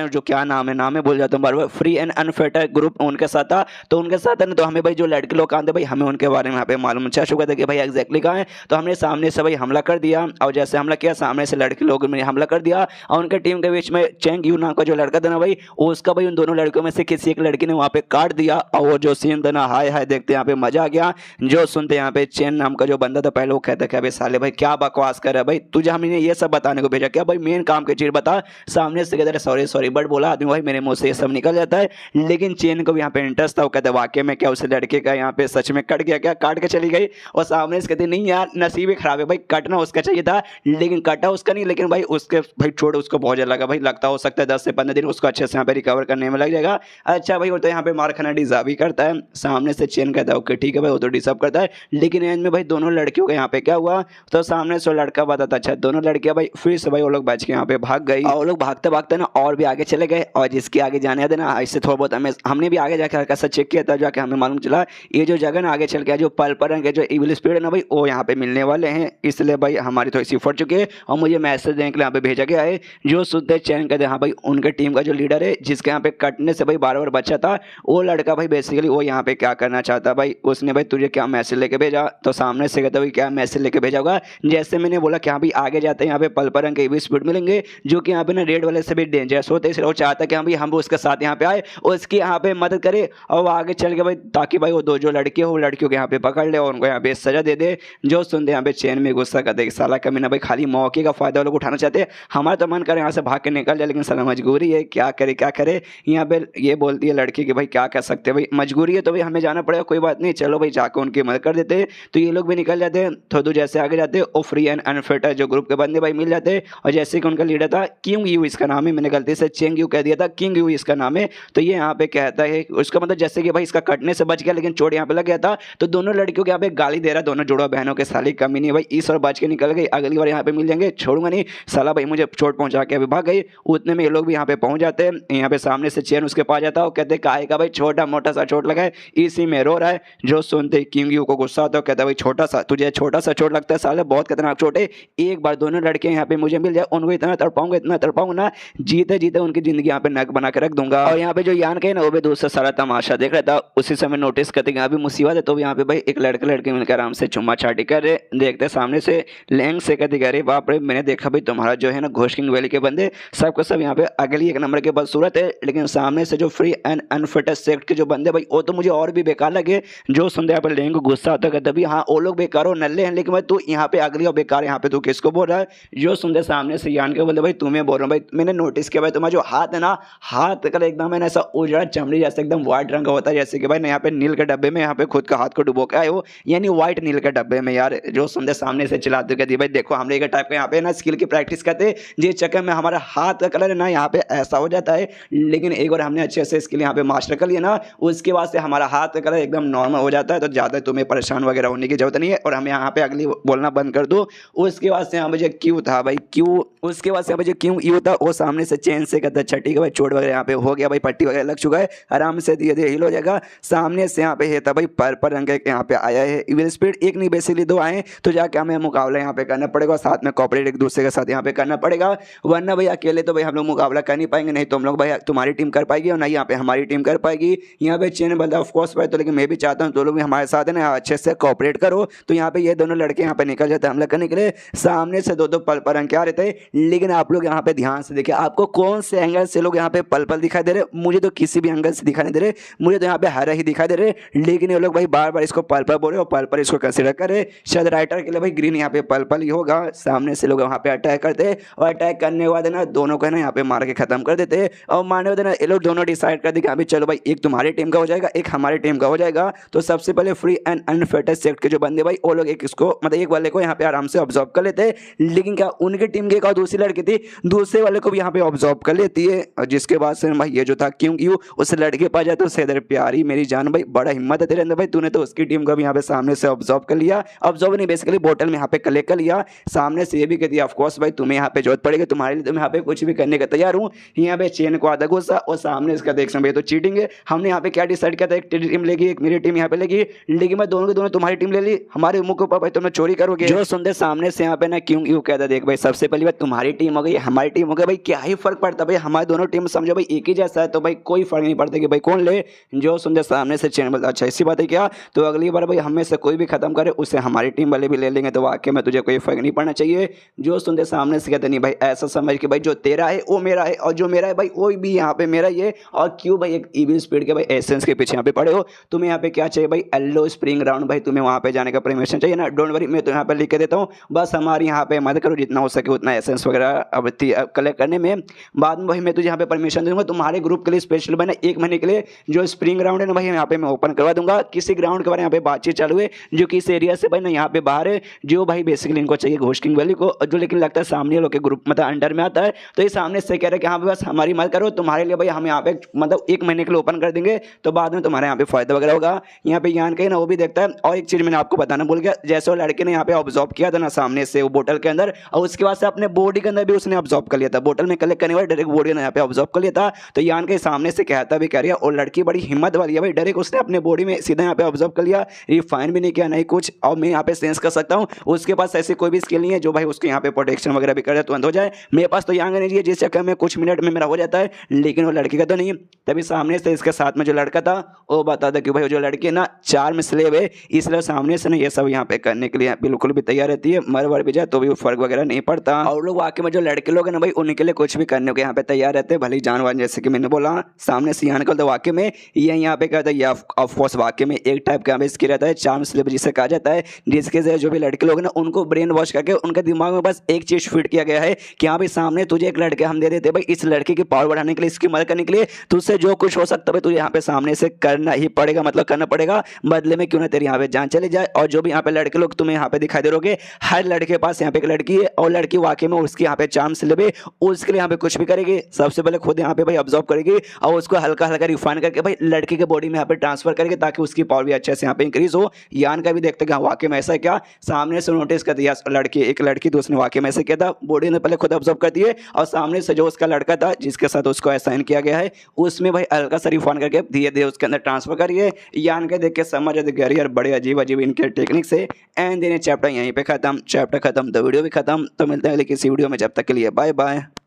जो क्या नाम है भूल जाता हूँ बार बार, फ्री एंड अनफेटेड ग्रुप उनके साथ था। तो उनके साथ है ना तो हमें भाई जो लड़के लोग आते भाई हमें उनके बारे में यहाँ पे मालूम चल चुका था कि भाई एग्जैक्टली कहाँ है। तो हमने सामने से भाई हमला कर दिया और जैसे हमला किया सामने से लड़के लोग ने हमला कर दिया और उनके टीम के बीच में चेंग यू नाम का जो लड़का था ना भाई उसका भाई उन दोनों लड़कों में से किसी एक लड़की ने वहाँ पे काट दिया और वो जो सीन था ना हाय हाय देखते यहाँ पे मजा आ गया। जो सुनते यहाँ पे चेन नाम का जो बंदा था पहले वो कहता कि भाई साले भाई क्या बकवास कर रहा है भाई, तुझे हमने ये सब बताने को भेजा क्या भाई मेन काम की चीज बता। सामने से कहते सॉरी सॉरी बट बोला आदमी भाई मेरे मुंह से ये सब निकल जाता है। लेकिन चेन को भी यहाँ पे इंटरेस्ट था, वो कहते वाकई में क्या उस लड़के का यहाँ पे सच में कट गया क्या, काट के चली गई। और सामने से कहते नहीं यार नसीब ही खराब है भाई, कटना उसका चाहिए था लेकिन कटा उसका नहीं, लेकिन भाई उसके भाई छोड़ उसको बहुत ज्यादा लगा भाई, लगता हो सकता है 10 से 15 दिन उसको अच्छे से यहाँ पे रिकवर करने में लग जाएगा। अच्छा भाई वो तो यहाँ पे मार खाना डिजर्व ही करता है। सामने से चेन कहता है ओके ठीक है भाई वो तो डिजर्व करता है। लेकिन एंड में भाई दोनों लड़कियों का यहाँ पे क्या हुआ तो सामने से लड़का बताता अच्छा दोनों लड़कियां भाई फिर से भाई वो लोग बच के यहाँ पे भाग गई और वो लोग भागते भागते ना और भी आगे चले गए और जिसके आगे जाने आते ना इससे थोड़ा बहुत हमने भी आगे जाकर हल्का सा चेक किया था जाके हमें मालूम चला ये जो जगह ना आगे चल गया जो पर्पल रंग के जो इविल स्पिरिट है ना भाई वो यहाँ पे मिलने वाले हैं, इसलिए भाई हमारी थोड़ी सी फट चुकी है और मुझे मैसेज देने के लिए यहाँ पे भेजा गया है। जो शुद्ध चैन कहते हैं हाँ भाई उनके टीम का जो लीडर है जिसके यहाँ पे कटने से भाई बार बार बचा था वो लड़का भाई बेसिकली वो यहाँ पे क्या करना चाहता भाई, उसने भाई तुझे क्या मैसेज लेके भेजा तो सामने से कहता भाई क्या मैसेज लेके भेजा होगा। जैसे मैंने बोला कि हाँ भाई आगे जाते हैं यहाँ पे पल रंग के स्पीड मिलेंगे जो कि यहाँ पे ना रेड वाले से भी डेंजरस होते हैं, इसलिए वो चाहता है कि हाँ भाई हम भी उसके साथ यहाँ पे आए और उसकी यहाँ पे मदद करे और वो आगे चल के भाई ताकि भाई वो दो जो लड़के हो लड़कियों के यहाँ पे पकड़ ले और उनको यहाँ पे सजा दे दे। जो सुनते यहाँ पे चैन में गुस्सा करते साला कमीना भाई खाली मौके का फायदा वो लोग उठाना चाहते हैं। हमारा तो मन करे यहाँ से भाग के निकल जाए लेकिन साला मजबूरी है, क्या करे क्या करे। यहाँ पे ये बोलती है लड़की कि भाई क्या कर सकते हैं भाई, मजबूरी है तो भाई हमें जाना पड़ेगा, कोई बात नहीं चलो भाई जाकर उनकी मदद कर देते हैं। तो ये लोग भी निकल जाते हैं, थोड़ा जैसे आगे जाते हैं और फ्री एंड अनफिट जो ग्रुप के बंदे भाई मिल जाते हैं। और जैसे कि उनका लीडर था किंग यू इसका नाम है, मैंने गलती से चेंग यू कह दिया था, किंग यू इसका नाम है। तो ये यहाँ पे कहता है उसका मतलब जैसे कि भाई इसका कटने से बच गया लेकिन चोट यहाँ पे लग गया था, तो दोनों लड़कियों के यहाँ पे गाली दे रहा है, दोनों जुड़वा बहनों के साली कमी नहीं भाई इस और बच के निकल गई, अगली बार यहाँ पे मिल जाएंगे छोड़ूंगा नहीं साला भाई मुझे चोट पहुंचा के अभी भाग गई। उतने में ये लोग भी यहाँ पे पहुंच जाते हैं, यहाँ पे सामने से चैन उसके पास जाता है, कहते काहे का भाई छोटा मोटा सा चोट लगा है इसी में रो रहा है। जो सुनते किंग यू को गुस्सा आता है, कहता है भाई छोटा सा तुझे छोटा सा चोट लगता है साले बहुत खतरनाक चोट है, एक बार दोनों लड़के यहाँ पे मुझे मिल जाए उनको इतना तड़पाऊंगा ना जीते जीते उनकी जिंदगी यहाँ पे नक बना के रख दूंगा। और यहाँ पे जो यान के ना वो भी दूसरा सारा तमाशा देख रहा था, उसी समय नोटिस करते यहाँ पे मुसीबत है, तो यहाँ पे भाई एक लड़के लड़के मिलकर आराम से चुम्मा चाटी कर रहे, देखते सामने से लैंग से कहते कह रहे बाप रे मैंने देखा भाई तुम्हारा जो है ना घोषकिंग वैली के बंदे सबको सब यहाँ पे अगली एक नंबर के बदसूरत है, लेकिन सामने से जो फ्री एंड अनफिटेड सेक्ट के जो बंदे भाई वो तो मुझे और भी बेकार लगे। जो सुनते यहाँ पे लैंग को गुस्सा आता है तभी हाँ वो लोग बेकार हो नल्ले हैं लेकिन भाई तू यहाँ पे अगली और बेकार यहाँ पे तू किसको बोल रहा है। जो सुनते सामने से यान के बोलते भाई तुम्हें बोल रहा हूँ भाई, मैंने नोटिस किया भाई तुम्हारा जो हाथ है ना हाथ कल एकदम है ना ऐसा उजड़ा चमड़ी जैसे एकदम व्हाइट रंग का होता है, जैसे कि भाई यहाँ पे नील के डब्बे में यहाँ पे खुद का हाथ को डुबो के आए हो, यानी व्हाइट नील के डब्बे में यार। जो सुनते सामने से चिल्लाते कहती भाई देखो हम एक टाइप का यहाँ पे ना स्किल की प्रैक्टिस करते हैं, जिस चक्कर में हमारा हाथ का कलर है ना यहाँ पे ऐसा हो जाता है, लेकिन एक बार हमने अच्छे से स्किल यहाँ पे मास्टर कर लिया ना उसके बाद से हमारा हाथ का कलर एकदम नॉर्मल हो जाता है, तो ज़्यादा तुम्हें परेशान वगैरह होने की जरूरत नहीं है और हम यहाँ पे अगली बोलना बंद कर दो। उसके बाद से यहाँ पे जो क्यों था भाई क्यों, उसके बाद से यहाँ पे जो क्यों यू था वो सामने से चैन से कहता छठी का भाई चोट वगैरह यहाँ पे हो गया भाई पट्टी वगैरह लग चुका है आराम से धीरे धीरे हील हो जाएगा। सामने से यहाँ पे है था भाई पर्पल रंग के यहाँ पे आया है इविल स्पीड, एक नहीं बेसिकली दो आए, तो जाके हमें मुकाबला यहाँ पे करना पड़ेगा, साथ में कॉपरेट एक दूसरे के साथ यहाँ पे करना पड़ेगा, वरना भाई अकेले तो भाई हम लोग मुकाबला कर नहीं पाएंगे, नहीं तो हम लोग भाई तुम्हारी टीम कर पाएगी और नहीं यहाँ पे हमारी टीम कर पाएगी। यहाँ पे चैन बंदा ऑफकोर्स भाई, तो लेकिन मैं भी चाहता हूँ तो लोग भी हमारे साथ है ना अच्छे से कॉपरेट करो। तो यहाँ पे ये दोनों लड़के यहाँ पे निकल जाते हैं हमला करने के लिए, सामने से दो पल पर अंक क्या रहते हैं, लेकिन आप लोग यहाँ पे ध्यान से देखिए आपको कौन से एंगल से लोग यहाँ पे पल पल दिखाई दे रहे, मुझे तो किसी भी एंगल से दिखाई नहीं दे रहे, मुझे तो यहाँ पे हरा ही दिखाई दे रहे, लेकिन ये लोग भाई बार बार इसको पल पल बोल रहे और पल पल इसको कंसिडर कर रहे। शायद राइटर के लिए भाई ग्रीन यहाँ पे पल पल ही होगा। सामने से लोग वहाँ पे अटैक करते हैं और अटैक करने के बाद ना दोनों को है ना यहाँ पे मार के खत्म कर देते हैं, और मारने के बाद ना ये लोग दोनों डिसाइड कर दे कि अभी चलो भाई एक तुम्हारी टीम का हो जाएगा एक हमारी टीम का हो जाएगा। तो सबसे पहले फ्री एंड अनफिटेड सेक्ट के जो बंदे भाई वो लोग एक इसको मतलब एक वाले को यहाँ पे आराम से ऑब्जर्व कर लेते हैं, लेकिन क्या उनकी टीम की एक और दूसरी लड़की थी दूसरे वाले को भी यहाँ पे ऑब्जर्व कर लेती है, और जिसके बाद से भाई ये जो था क्यों क्यों उस लड़के के पास जाते उसे प्यारी मेरी जान भाई बड़ा हिम्मत है तेरे अंदर भाई, तूने तो उसकी टीम को भी यहाँ पे सामने से ऑब्जर्व कर लिया, ऑब्जर्व नहीं बेसिकली बोतल में यहाँ पे कलेक्ट कर लिया। सामने से ये भी कह दिया ऑफकोर्स भाई तुम्हें यहाँ पे जरूरत पड़ेगी, तुम्हारे लिए तो मैं यहाँ पे कुछ भी करने का तैयार हूँ। यहाँ पे चेन को आधा गुस्सा और सामने इसका देख भाई तो चीटिंग है, हमने यहाँ पे क्या डिसाइड किया था एक टीम लेगी एक मेरी टीम यहाँ पे लेगी, लेकिन मैं दोनों के दोनों तुम्हारी टीम ले ली, हमारे मुंह के ऊपर भाई तुमने चोरी करोगे। जो सुनते सामने से यहाँ पे ना क्यों यू कहता देख भाई सबसे पहली बात तुम्हारी टीम हो गई हमारी टीम हो गई भाई क्या ही फर्क पड़ता भाई, हमारे दोनों टीम समझो भाई एक ही जैसा है, तो भाई कोई फर्क नहीं पड़ता कि भाई कौन ले। जो सुनते सामने से चैन बोलता अच्छा इसी बात है क्या, तो अगली बार भाई हमें से कोई भी खत्म करे उसे हमारी टीम वाले भी ले लेंगे, तो वाकई में तुझे कोई फर्क नहीं पड़ना चाहिए। जो सुनते सामने से कहते नहीं भाई ऐसा समझ के भाई जो तेरा है वो मेरा है और जो मेरा है भाई वो भी यहाँ पे मेरा ही है, और क्यों भाई एक इविल स्पीड के भाई एसेंस के पीछे यहाँ पे पड़े हो, तुम्हें यहाँ पे क्या चाहिए भाई येलो स्प्रिंग राउंड भाई तुम्हें वहाँ पे जाने का परमिशन चाहिए ना, डोंट वरी मैं तो यहाँ पे लिख के देता हूँ, बस हमारी यहाँ पे मदद करो जितना हो सके उतना एसेंस वगैरह अब कलेक्ट करने में, बाद में भाई मैं तुझे यहाँ पे परमिशन दूंगा तुम्हारे ग्रुप के लिए स्पेशल बना 1 महीने के लिए जो स्प्रिंग ग्राउंड है ना भाई यहाँ पे मैं ओपन करवा दूंगा। किसी ग्राउंड के बारे में यहाँ पे बातचीत चालू है जो कि इस एरिया से भाई ना यहाँ पे बाहर है, जो भाई बेसिकली इनको चाहिए घोषकिंग वैली को, जो लेकिन लगता है सामने लोग के ग्रुप मतलब अंडर में आता है, तो ये सामने से कह रहे हैं कि हाँ बस हमारी मदद करो तुम्हारे लिए भाई हम यहाँ पे मतलब 1 महीने के लिए ओपन कर देंगे, तो बाद में तुम्हारे यहाँ पे फायदा वगैरह होगा। यहाँ पे यान कहीं ना वो भी देखता है, और एक चीज मैंने आपको बताना भूल गया, जैसे वो लड़के ने यहाँ पे ऑब्जॉर्व किया था ना सामने से वो बोतल के अंदर, और उसके बाद से अपने बॉडी के अंदर भी उसने ऑब्जॉर्व कर लिया था, बोतल में कलेक्ट करने वाले डायरेक्ट बॉडी ने यहाँ पे ऑब्जॉर्व कर लिया था। तो यान के सामने से कहता भी कह रही है और लड़की बड़ी हिम्मत वाली है भाई, डायरेक्ट उसने अपने बॉडी में सीधा यहाँ पे ऑब्जर्व कर लिया, रिफाइन भी नहीं किया नहीं कुछ, और मैं यहाँ पे सेंस कर सकता हूँ उसके पास ऐसी कोई भी स्किल नहीं है जो भाई उसके यहाँ पे प्रोटेक्शन वगैरह भी कर जाए तुरंत हो जाए, मेरे पास तो यहाँ नहीं है जिस चक्कर में कुछ मिनट में मेरा हो जाता है, लेकिन वो लड़की का तो नहीं। तभी सामने से इसके साथ में जो लड़का था वो बता था कि भाई जो लड़की है ना चार्म स्लेव है, इसलिए सामने से ना ये सब यहाँ पे करने के लिए बिल्कुल भी तैयार रहती है। मर वर भी जाए तो भी फर्क वगैरह नहीं पड़ता। और लोग वाकई में जो लड़के लोग हैं ना भाई, उनके लिए कुछ भी करने को यहाँ पे तैयार रहते हैं, भले जानवर। जैसे कि मैंने बोला सामने से यहाँ निकलता वाकई में ये यहाँ पे कहता है ऑफकोर्स वाकई में एक टाइप का इसकी रहता है चार्म स्लिप जिसे कहा जाता है, जिसके से जो भी लड़के लोग ना उनको ब्रेन वॉश करके उनके दिमाग में बस एक चीज फिट किया गया है कि हाँ भाई सामने तुझे एक लड़के हम दे देते भाई, इस लड़के की पावर बढ़ाने के लिए, इसकी मदद करने के लिए तुझसे जो कुछ हो सकता है तुझे यहाँ पे सामने से करना ही पड़ेगा, मतलब करना पड़ेगा, बदले में क्यों ना तेरी यहाँ पे जान चली जाए। और जो भी यहाँ पे लड़के लोग तुम्हें यहाँ पे दिखाई दे रहोगे, हर लड़के के पास यहाँ पे एक लड़की है और लड़की वाकई में उसकी यहाँ पे चार्म स्लिप है, उसके लिए यहाँ पे कुछ भी करेगी। सबसे पहले खुद यहाँ पे भाई ऑब्जर्व करेगी और उसको हल्का हल्का रिफाइन करके भाई लड़की के बॉडी में यहाँ पे ट्रांसफर करेगी ताकि उसकी पावर भी अच्छे से यहाँ पे इंक्रीज हो। यान का भी देखते हैं वाकई में ऐसा क्या, सामने से नोटिस कर दिया लड़की, एक लड़की तो उसने वाकई में ऐसे किया था, बॉडी ने पहले खुद ऑब्जर्व कर दिए और सामने से जो उसका लड़का था जिसके साथ उसको असाइन किया गया है उसमें भाई हल्का सा रिफाइन करके धीरे धीरे उसके अंदर ट्रांसफर करिए। यान के देख के समझ यार बड़े अजीब अजीब इनके टेक्निक से। एंड देने चैप्टर यहीं पे खत्म, चैप्टर खत्म तो वीडियो भी खत्म। तो मिलते हैं किसी वीडियो में, जब तक के लिए बाय बाय।